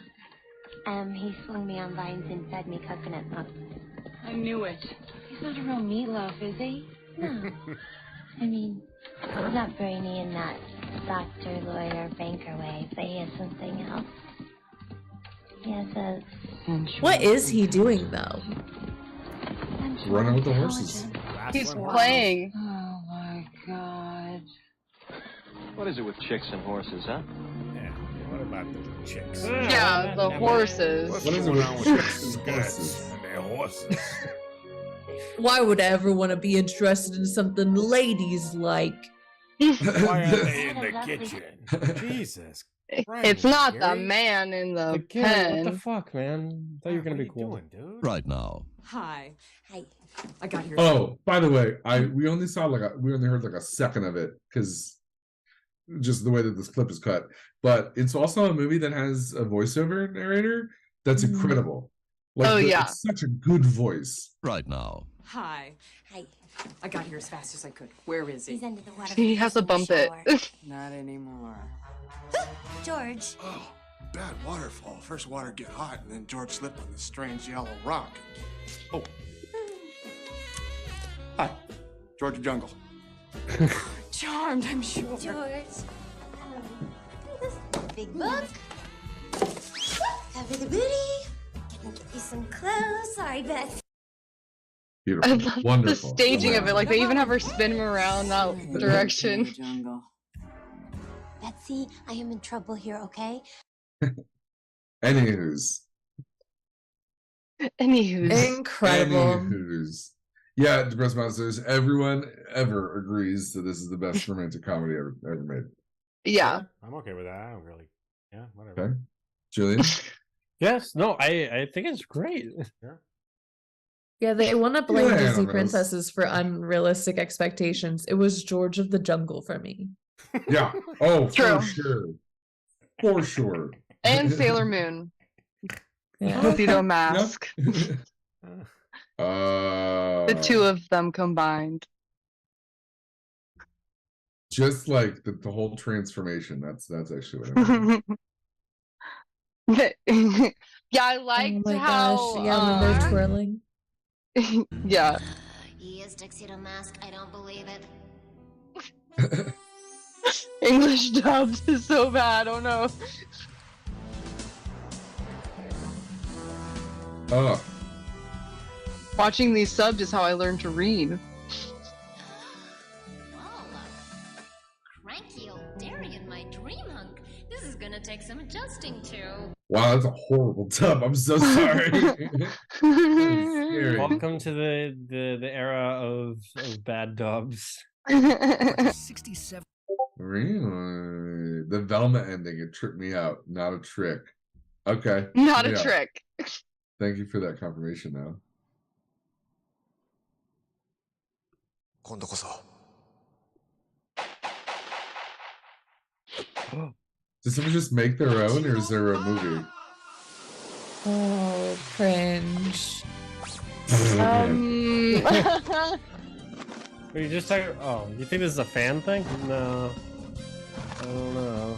He swung me on vines and fed me coconut milk. I knew it. He's not a real meatloaf, is he? No. I mean, he's not brainy in that doctor, lawyer, banker way, but he has something else. He has a sensual... What is he doing though? Running with the horses. He's playing. Oh my god. What is it with chicks and horses, huh? Yeah. What about the chicks? Yeah, the horses. What is it with chicks and horses? horses. Why would I ever want to be interested in something ladies like? Why are they in the kitchen? Jesus. It's not the man in the pen. What the fuck, man? I thought you were gonna be cool. Dude? Right now. Hi. Hi. I got here. Oh, by the way, we only heard like a second of it because just the way that this clip is cut. But it's also a movie that has a voiceover narrator that's incredible. Like, it's such a good voice. Right now. Hi. Hi. I got here as fast as I could. Where is he? He's under the water. He has to bump it. Not anymore. George. Oh, bad waterfall. First water get hot, and then George slipped on this strange yellow rock. Oh. Hi, George Jungle. Charmed, I'm sure. George. Big book. Cover the booty. Gonna give you some clothes. Sorry, Beth. Beautiful. I love Wonderful. the staging of it. Like they even have her spin him around that direction. Betsy, I am in trouble here, okay? Anywho's. Incredible. Anywho's. Yeah, Depressed Monsters. Everyone ever agrees that this is the best romantic comedy ever made. Yeah. I'm okay with that. I don't really. Yeah, whatever. Okay. Julian? Yes. No, I think it's great. Yeah. Yeah, they want to blame Yeah, Disney I know. princesses for unrealistic expectations. It was George of the Jungle for me. Yeah. Oh, True. for sure. For sure. And Sailor Moon. Yeah. Tuxedo Mask. The two of them combined. Just like the whole transformation. That's actually what I mean. Yeah, I liked Oh my how. gosh. Yeah, when they're twirling. Yeah. He is Tuxedo Mask. I don't believe it. English dubbed is so bad. Oh no. Oh. Watching these subs is how I learned to read. Cranky old Darian, my dream hunk. This is gonna take some adjusting to. Wow, that's a horrible dub. I'm so sorry. Scary. Welcome to the era of bad dubs. 67. Really? The Velma ending, it tripped me out. Not a trick. Okay. Not a Yeah. trick. Thank you for that confirmation now. Did someone just make their own, or is there a movie? Oh, cringe. Were you just talking? Oh, you think this is a fan thing? No, I don't know.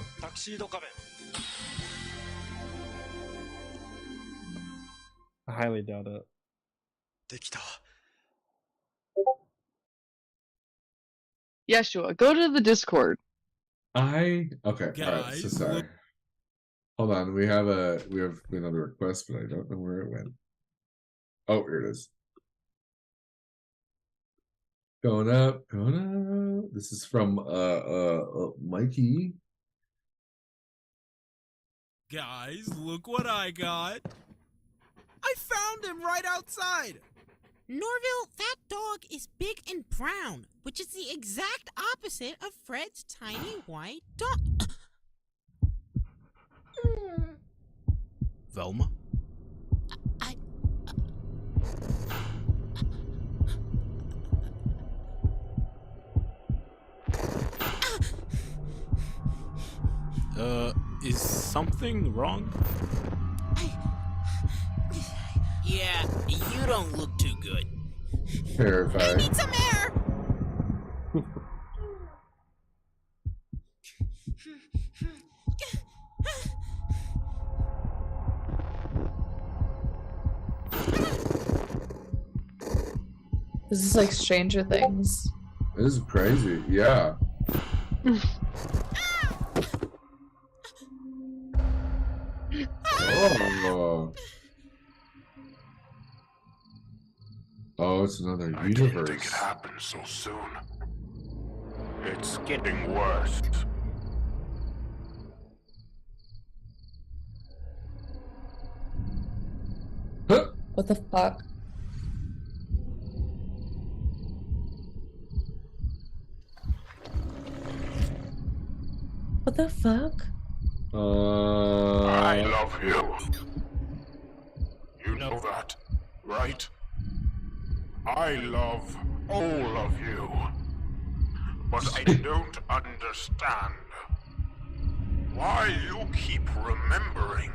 I highly doubt it. Yeshua, go to the Discord. Okay. All right. So sorry. Hold on. We have another request, but I don't know where it went. Oh, here it is. Going up. This is from Mikey. Guys, look what I got. I found him right outside. Norville, that dog is big and brown, which is the exact opposite of Fred's tiny white dog. Velma? Is something wrong? Yeah, you don't look too good. Terrified. I need some air! This is like Stranger Things. This is crazy. Yeah. Oh, it's another I didn't think it universe. happened so soon. It's getting worse. What the fuck? the fuck? I love you. You know that, right? I love all of you. But I don't understand why you keep remembering.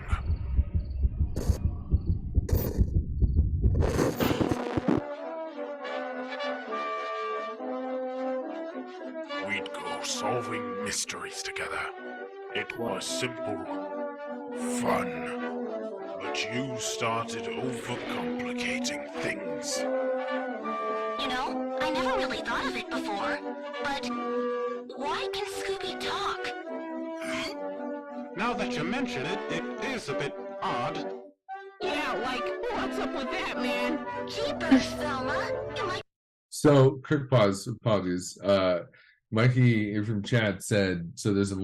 We'd go solving mysteries together. It was simple, fun. But you started overcomplicating things. You know, I never really thought of it before, but why can Scooby talk? Now that you mention it, it is a bit odd. Yeah, like, what's up with that, man? Jeepers, Velma. You might. So, quick pause, apologies. Mikey from chat said, so there's a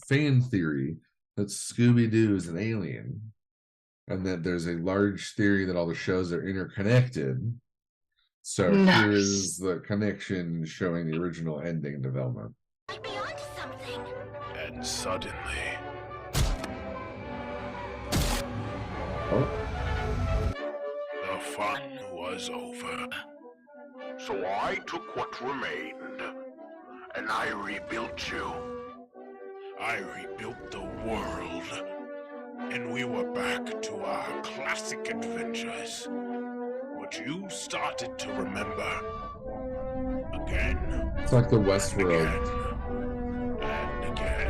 fan theory that Scooby-Doo is an alien, and that there's a large theory that all the shows are interconnected. So here is the connection showing the original ending development. Might be onto something. And suddenly... the fun was over. So I took what remained, and I rebuilt you. I rebuilt the world, and we were back to our classic adventures. But you started to remember again. It's like the Westworld. And again.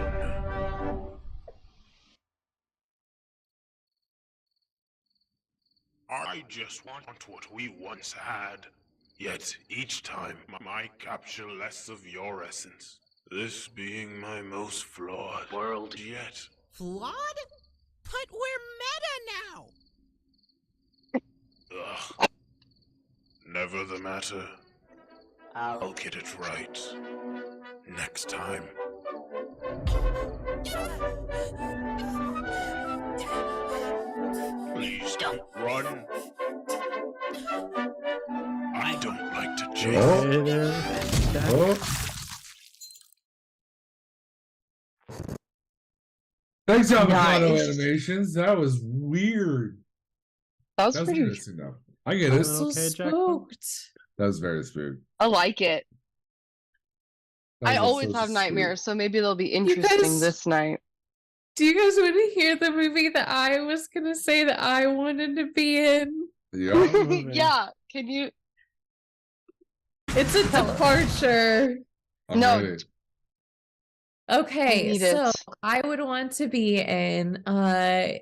I just want what we once had. Yet each time I capture less of your essence. This being my most flawed world yet. Flawed? But we're meta now! Ugh. Never the matter. I'll get it right. Next time. Please don't run. I don't like to chase. Thanks, Avocado Animations. That was weird. That was pretty interesting though. I get it. So spooked. That was very spooked. I like it. I was always so have sweet. nightmares, so maybe they'll be interesting this night. Do you guys want to hear the movie that I was gonna say that I wanted to be in? Yeah. Yeah, can you? It's a departure. No. Okay, I need so it. I would want to be in I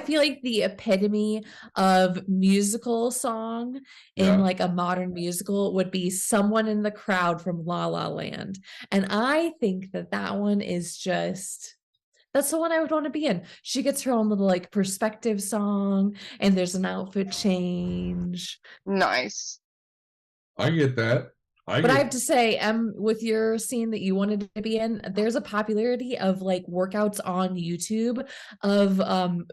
feel like the epitome of musical song Yeah. in like a modern musical would be Someone in the Crowd from La La Land. And I think that that one is just that's the one I would want to be in. She gets her own little like perspective song and there's an outfit change. Nice. I get that. But I have to say, with your scene that you wanted to be in, there's a popularity of like workouts on YouTube of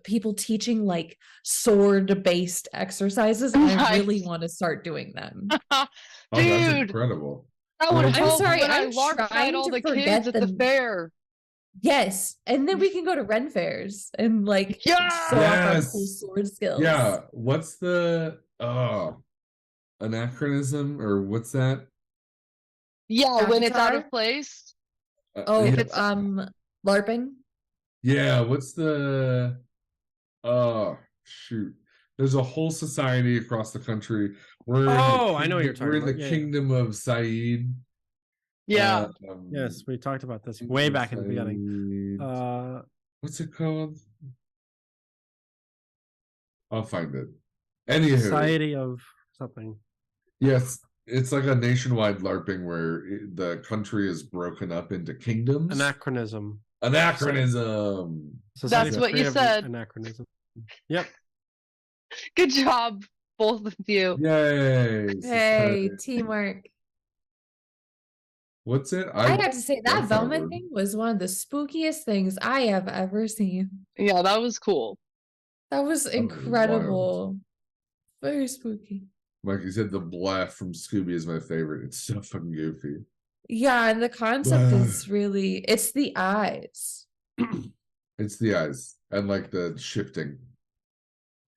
people teaching like sword-based exercises. I really want to start doing them. That's Dude, incredible. that would I'm help sorry, when I I'm lark fight trying all to the forget kids at the fair. Yes, and then we can go to Ren fairs and like show off our cool sword skills. Yeah. What's the anachronism or what's that? Yeah, when it's out Avatar? of place. LARPing. Yeah, what's the shoot. There's a whole society across the country. I know what you're talking We're in the about. Yeah, kingdom of Saeed. Yeah. Yes, we talked about this way back in the beginning. What's it called? I'll find it. Anywho. Society of something. Yes, it's like a nationwide LARPing where the country is broken up into kingdoms. Anachronism. Anachronism. That's what you said. Anachronism. Yep. Good job, both of you. Yay. Hey, teamwork. What's it? I have to say that love Velma word. thing was one of the spookiest things I have ever seen. Yeah, that was cool. That was was incredible. Very spooky. Like you said, the blast from Scooby is my favorite. It's so fucking goofy. Yeah, and the concept is really, it's the eyes. It's the eyes and like the shifting.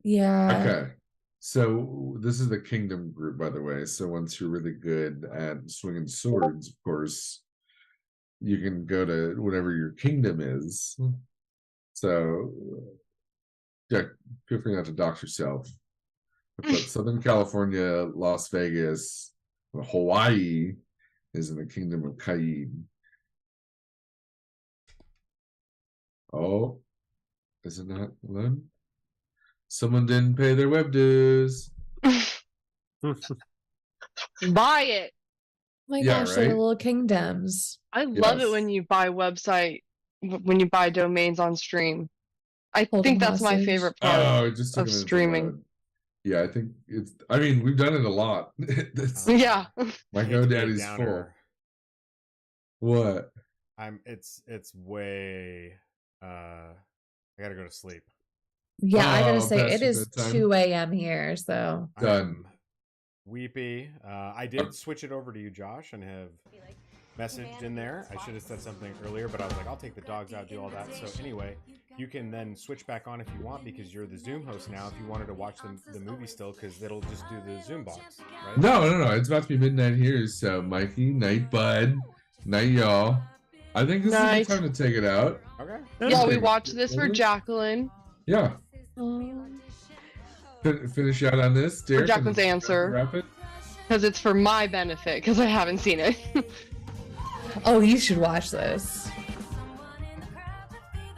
Yeah. Okay. So this is the kingdom group, by the way. So once you're really good at swinging swords, of course, you can go to whatever your kingdom is. So yeah, feel free not to dox yourself. But Southern California, Las Vegas, Hawaii is in the kingdom of Kaid. Oh, is it not alone? Someone didn't pay their web dues. Buy it. Oh my Yeah, gosh, they're right? little kingdoms. I love it Yes. when you buy when you buy domains on stream. I Hold think them that's my hostage. favorite part Oh, it just took of a minute to streaming. load. Yeah, I think it's. I mean, we've done it a lot. That's, Yeah. my I hate to be a GoDaddy's full. downer. What? It's way I gotta go to sleep. Yeah, I gotta Oh, say, past it your is bedtime? 2 a.m. here, so. Done. Weepy. I did switch it over to you, Josh, and have messaged in there. I should have said something earlier, but I was like, I'll take the dogs out, do all that. So anyway, you can then switch back on if you want because you're the Zoom host now. If you wanted to watch the movie still, because it'll just do the Zoom box, right? No. It's about to be midnight here. So, Mikey, night, bud. Night, y'all. I think this is a good time to take it out. Okay. Yeah, we watched this for Jacqueline. Yeah. Finish out on this, For Derek. Jacqueline's answer. Wrap it. Because it's for my benefit, because I haven't seen it. Oh, you should watch this.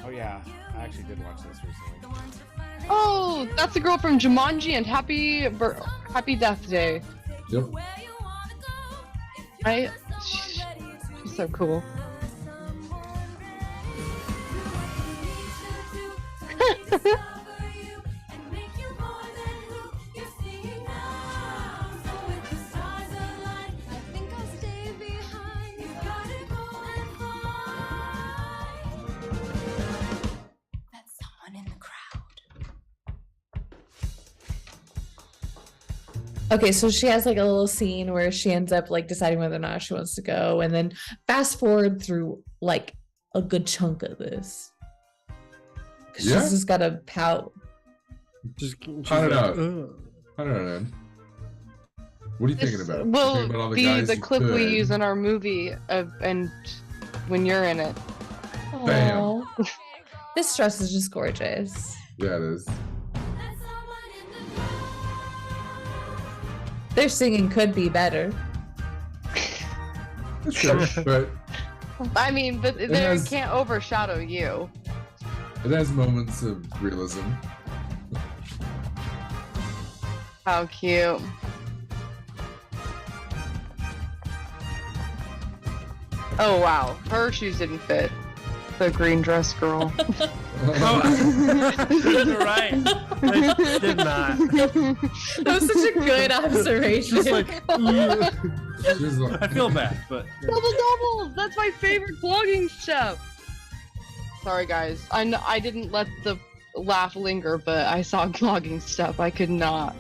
Oh yeah, I actually did watch this recently. Oh, that's the girl from Jumanji and Happy Death Day. Yep. She's so cool. Okay, so she has like a little scene where she ends up like deciding whether or not she wants to go, and then fast forward through like a good chunk of this. 'Cause Yeah? she's just got a pout. Pout it out. Pout it out, man. What are you thinking about? You Will thinking about all the be guys the you clip we could. use in our movie and when you're in it. Bam. Aw. This dress is just gorgeous. Yeah, it is. Their singing could be better. Sure, but I mean, but they has- can't overshadow you. it has moments of realism. How cute. Oh wow, her shoes didn't fit. The green dress girl. You're right. I did not. That was such a good observation. Just like, I feel bad, but Double! That's my favorite vlogging step. Sorry guys, I didn't let the laugh linger, but I saw vlogging stuff. I could not.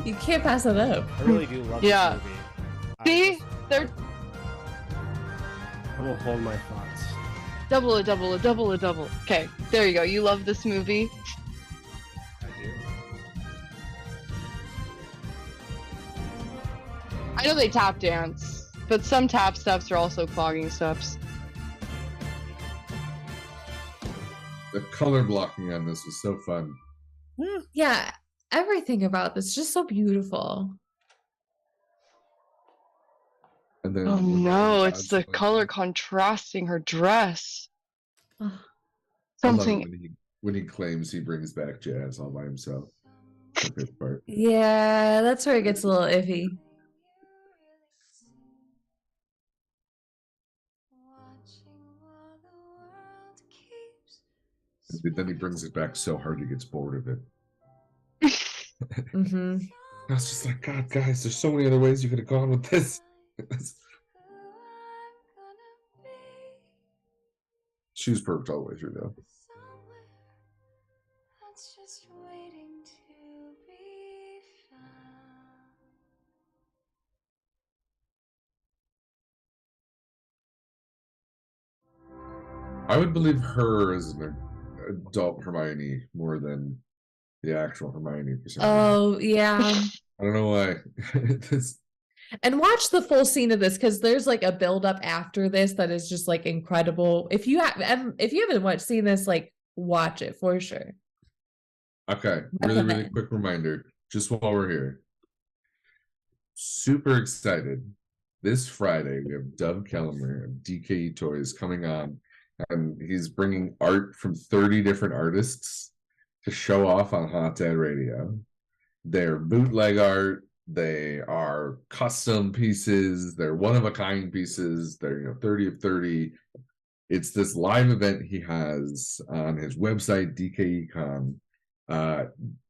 You can't pass it up. I really do love Yeah. this movie. See, they're I will hold my thoughts. double. Okay, there you go. You love this movie. I do. I know they tap dance, but some tap steps are also clogging steps. The color blocking on this was so fun. Yeah, everything about this is just so beautiful. And then Oh no, it's the color contrasting her dress. I love it Something. when he claims he brings back jazz all by himself. That's my favorite part. Yeah, that's where it gets a little iffy. And then he brings it back so hard he gets bored of it. Mm-hmm. I was just like, God, guys, there's so many other ways you could have gone with this. She was perfect all the way through, though. I would believe her as an adult Hermione more than the actual Hermione for some reason. Oh yeah. I don't know why. And watch the full scene of this because there's like a build up after this that is just like incredible. If you haven't seen this, like watch it for sure. Okay, really quick reminder, just while we're here. Super excited. This Friday, we have Dove Kellemer of DKE Toys coming on, and he's bringing art from 30 different artists to show off on Hot Dad Radio. They're bootleg art. They are custom pieces. They're one-of-a-kind pieces. They're 30 of 30. It's this live event he has on his website, DKECon.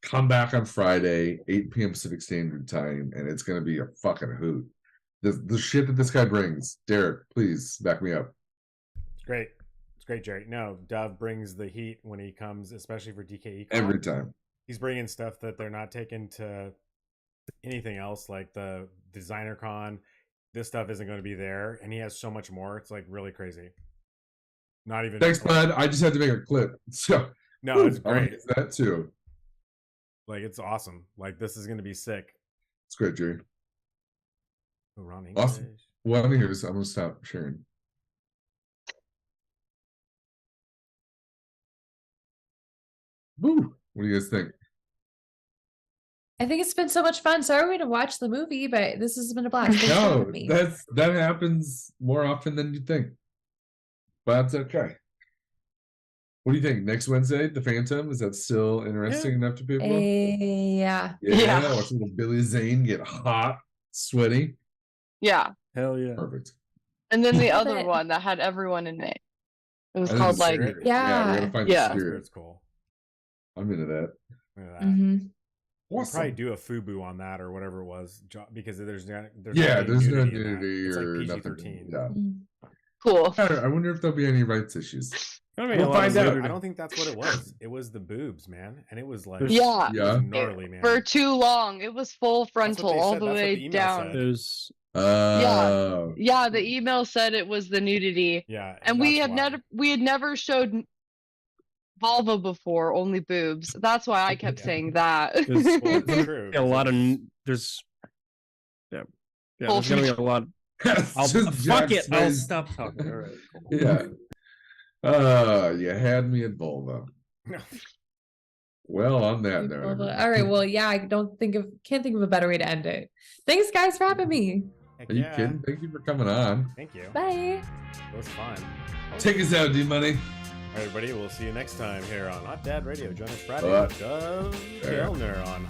Come back on Friday, 8 p.m. Pacific Standard Time, and it's going to be a fucking hoot. The shit that this guy brings. Derek, please back me up. It's great. It's great, Jerry. No, Dove brings the heat when he comes, especially for DKE. Every time. He's bringing stuff that they're not taking to anything else, like the Designer Con. This stuff isn't going to be there, and he has so much more. It's like really crazy. Not even. Thanks, bud. I just had to make a clip. So no, it's great. That too. Like it's awesome. Like this is going to be sick. It's great, Jerry. Oh, Ron Awesome. Well, I'm here, so I'm gonna stop sharing. Woo! What do you guys think? I think it's been so much fun. Sorry we didn't watch the movie, but this has been a blast. Thanks for No, having me. that happens more often than you think, but that's okay. What do you think? Next Wednesday, The Phantom, is that still interesting enough to people? Yeah. Yeah. Watching the Billy Zane get hot, sweaty. Yeah. Hell yeah. Perfect. And then the Love other it. one that had everyone in it. It was I think called the like Spirit. Yeah. we gotta find Yeah. the Spirit. It's cool. I'm into that. Look at that. Mm-hmm. We'll Awesome. probably do a FUBU on that or whatever it was, because there's no There's no nudity in that. nudity It's or like nothing. PG-13. Yeah. cool. I wonder if there'll be any rights issues. We'll find out. I don't think that's what it was. It was the boobs, man, and it was like Yeah. it was gnarly, man. For too long. It was full frontal they all said. the That's what way the email down. said. There's Yeah, the email said it was the nudity. Yeah, And we that's had never showed vulva before, only boobs. That's why I kept saying that. there's true. a lot of there's yeah there's gonna be a lot. I'll Just fuck Jack's it. I'll face. stop talking. All right. Yeah. You had me at vulva. Well, on that note. All right. Well, yeah, I can't think of a better way to end it. Thanks, guys, for having me. Are you kidding? Thank you for coming on. Thank you. Bye. It was fun. Take us out, D-Money. All right, everybody. We'll see you next time here on Hot Dad Radio. Join us Friday Bye. with Dove There. Kellner on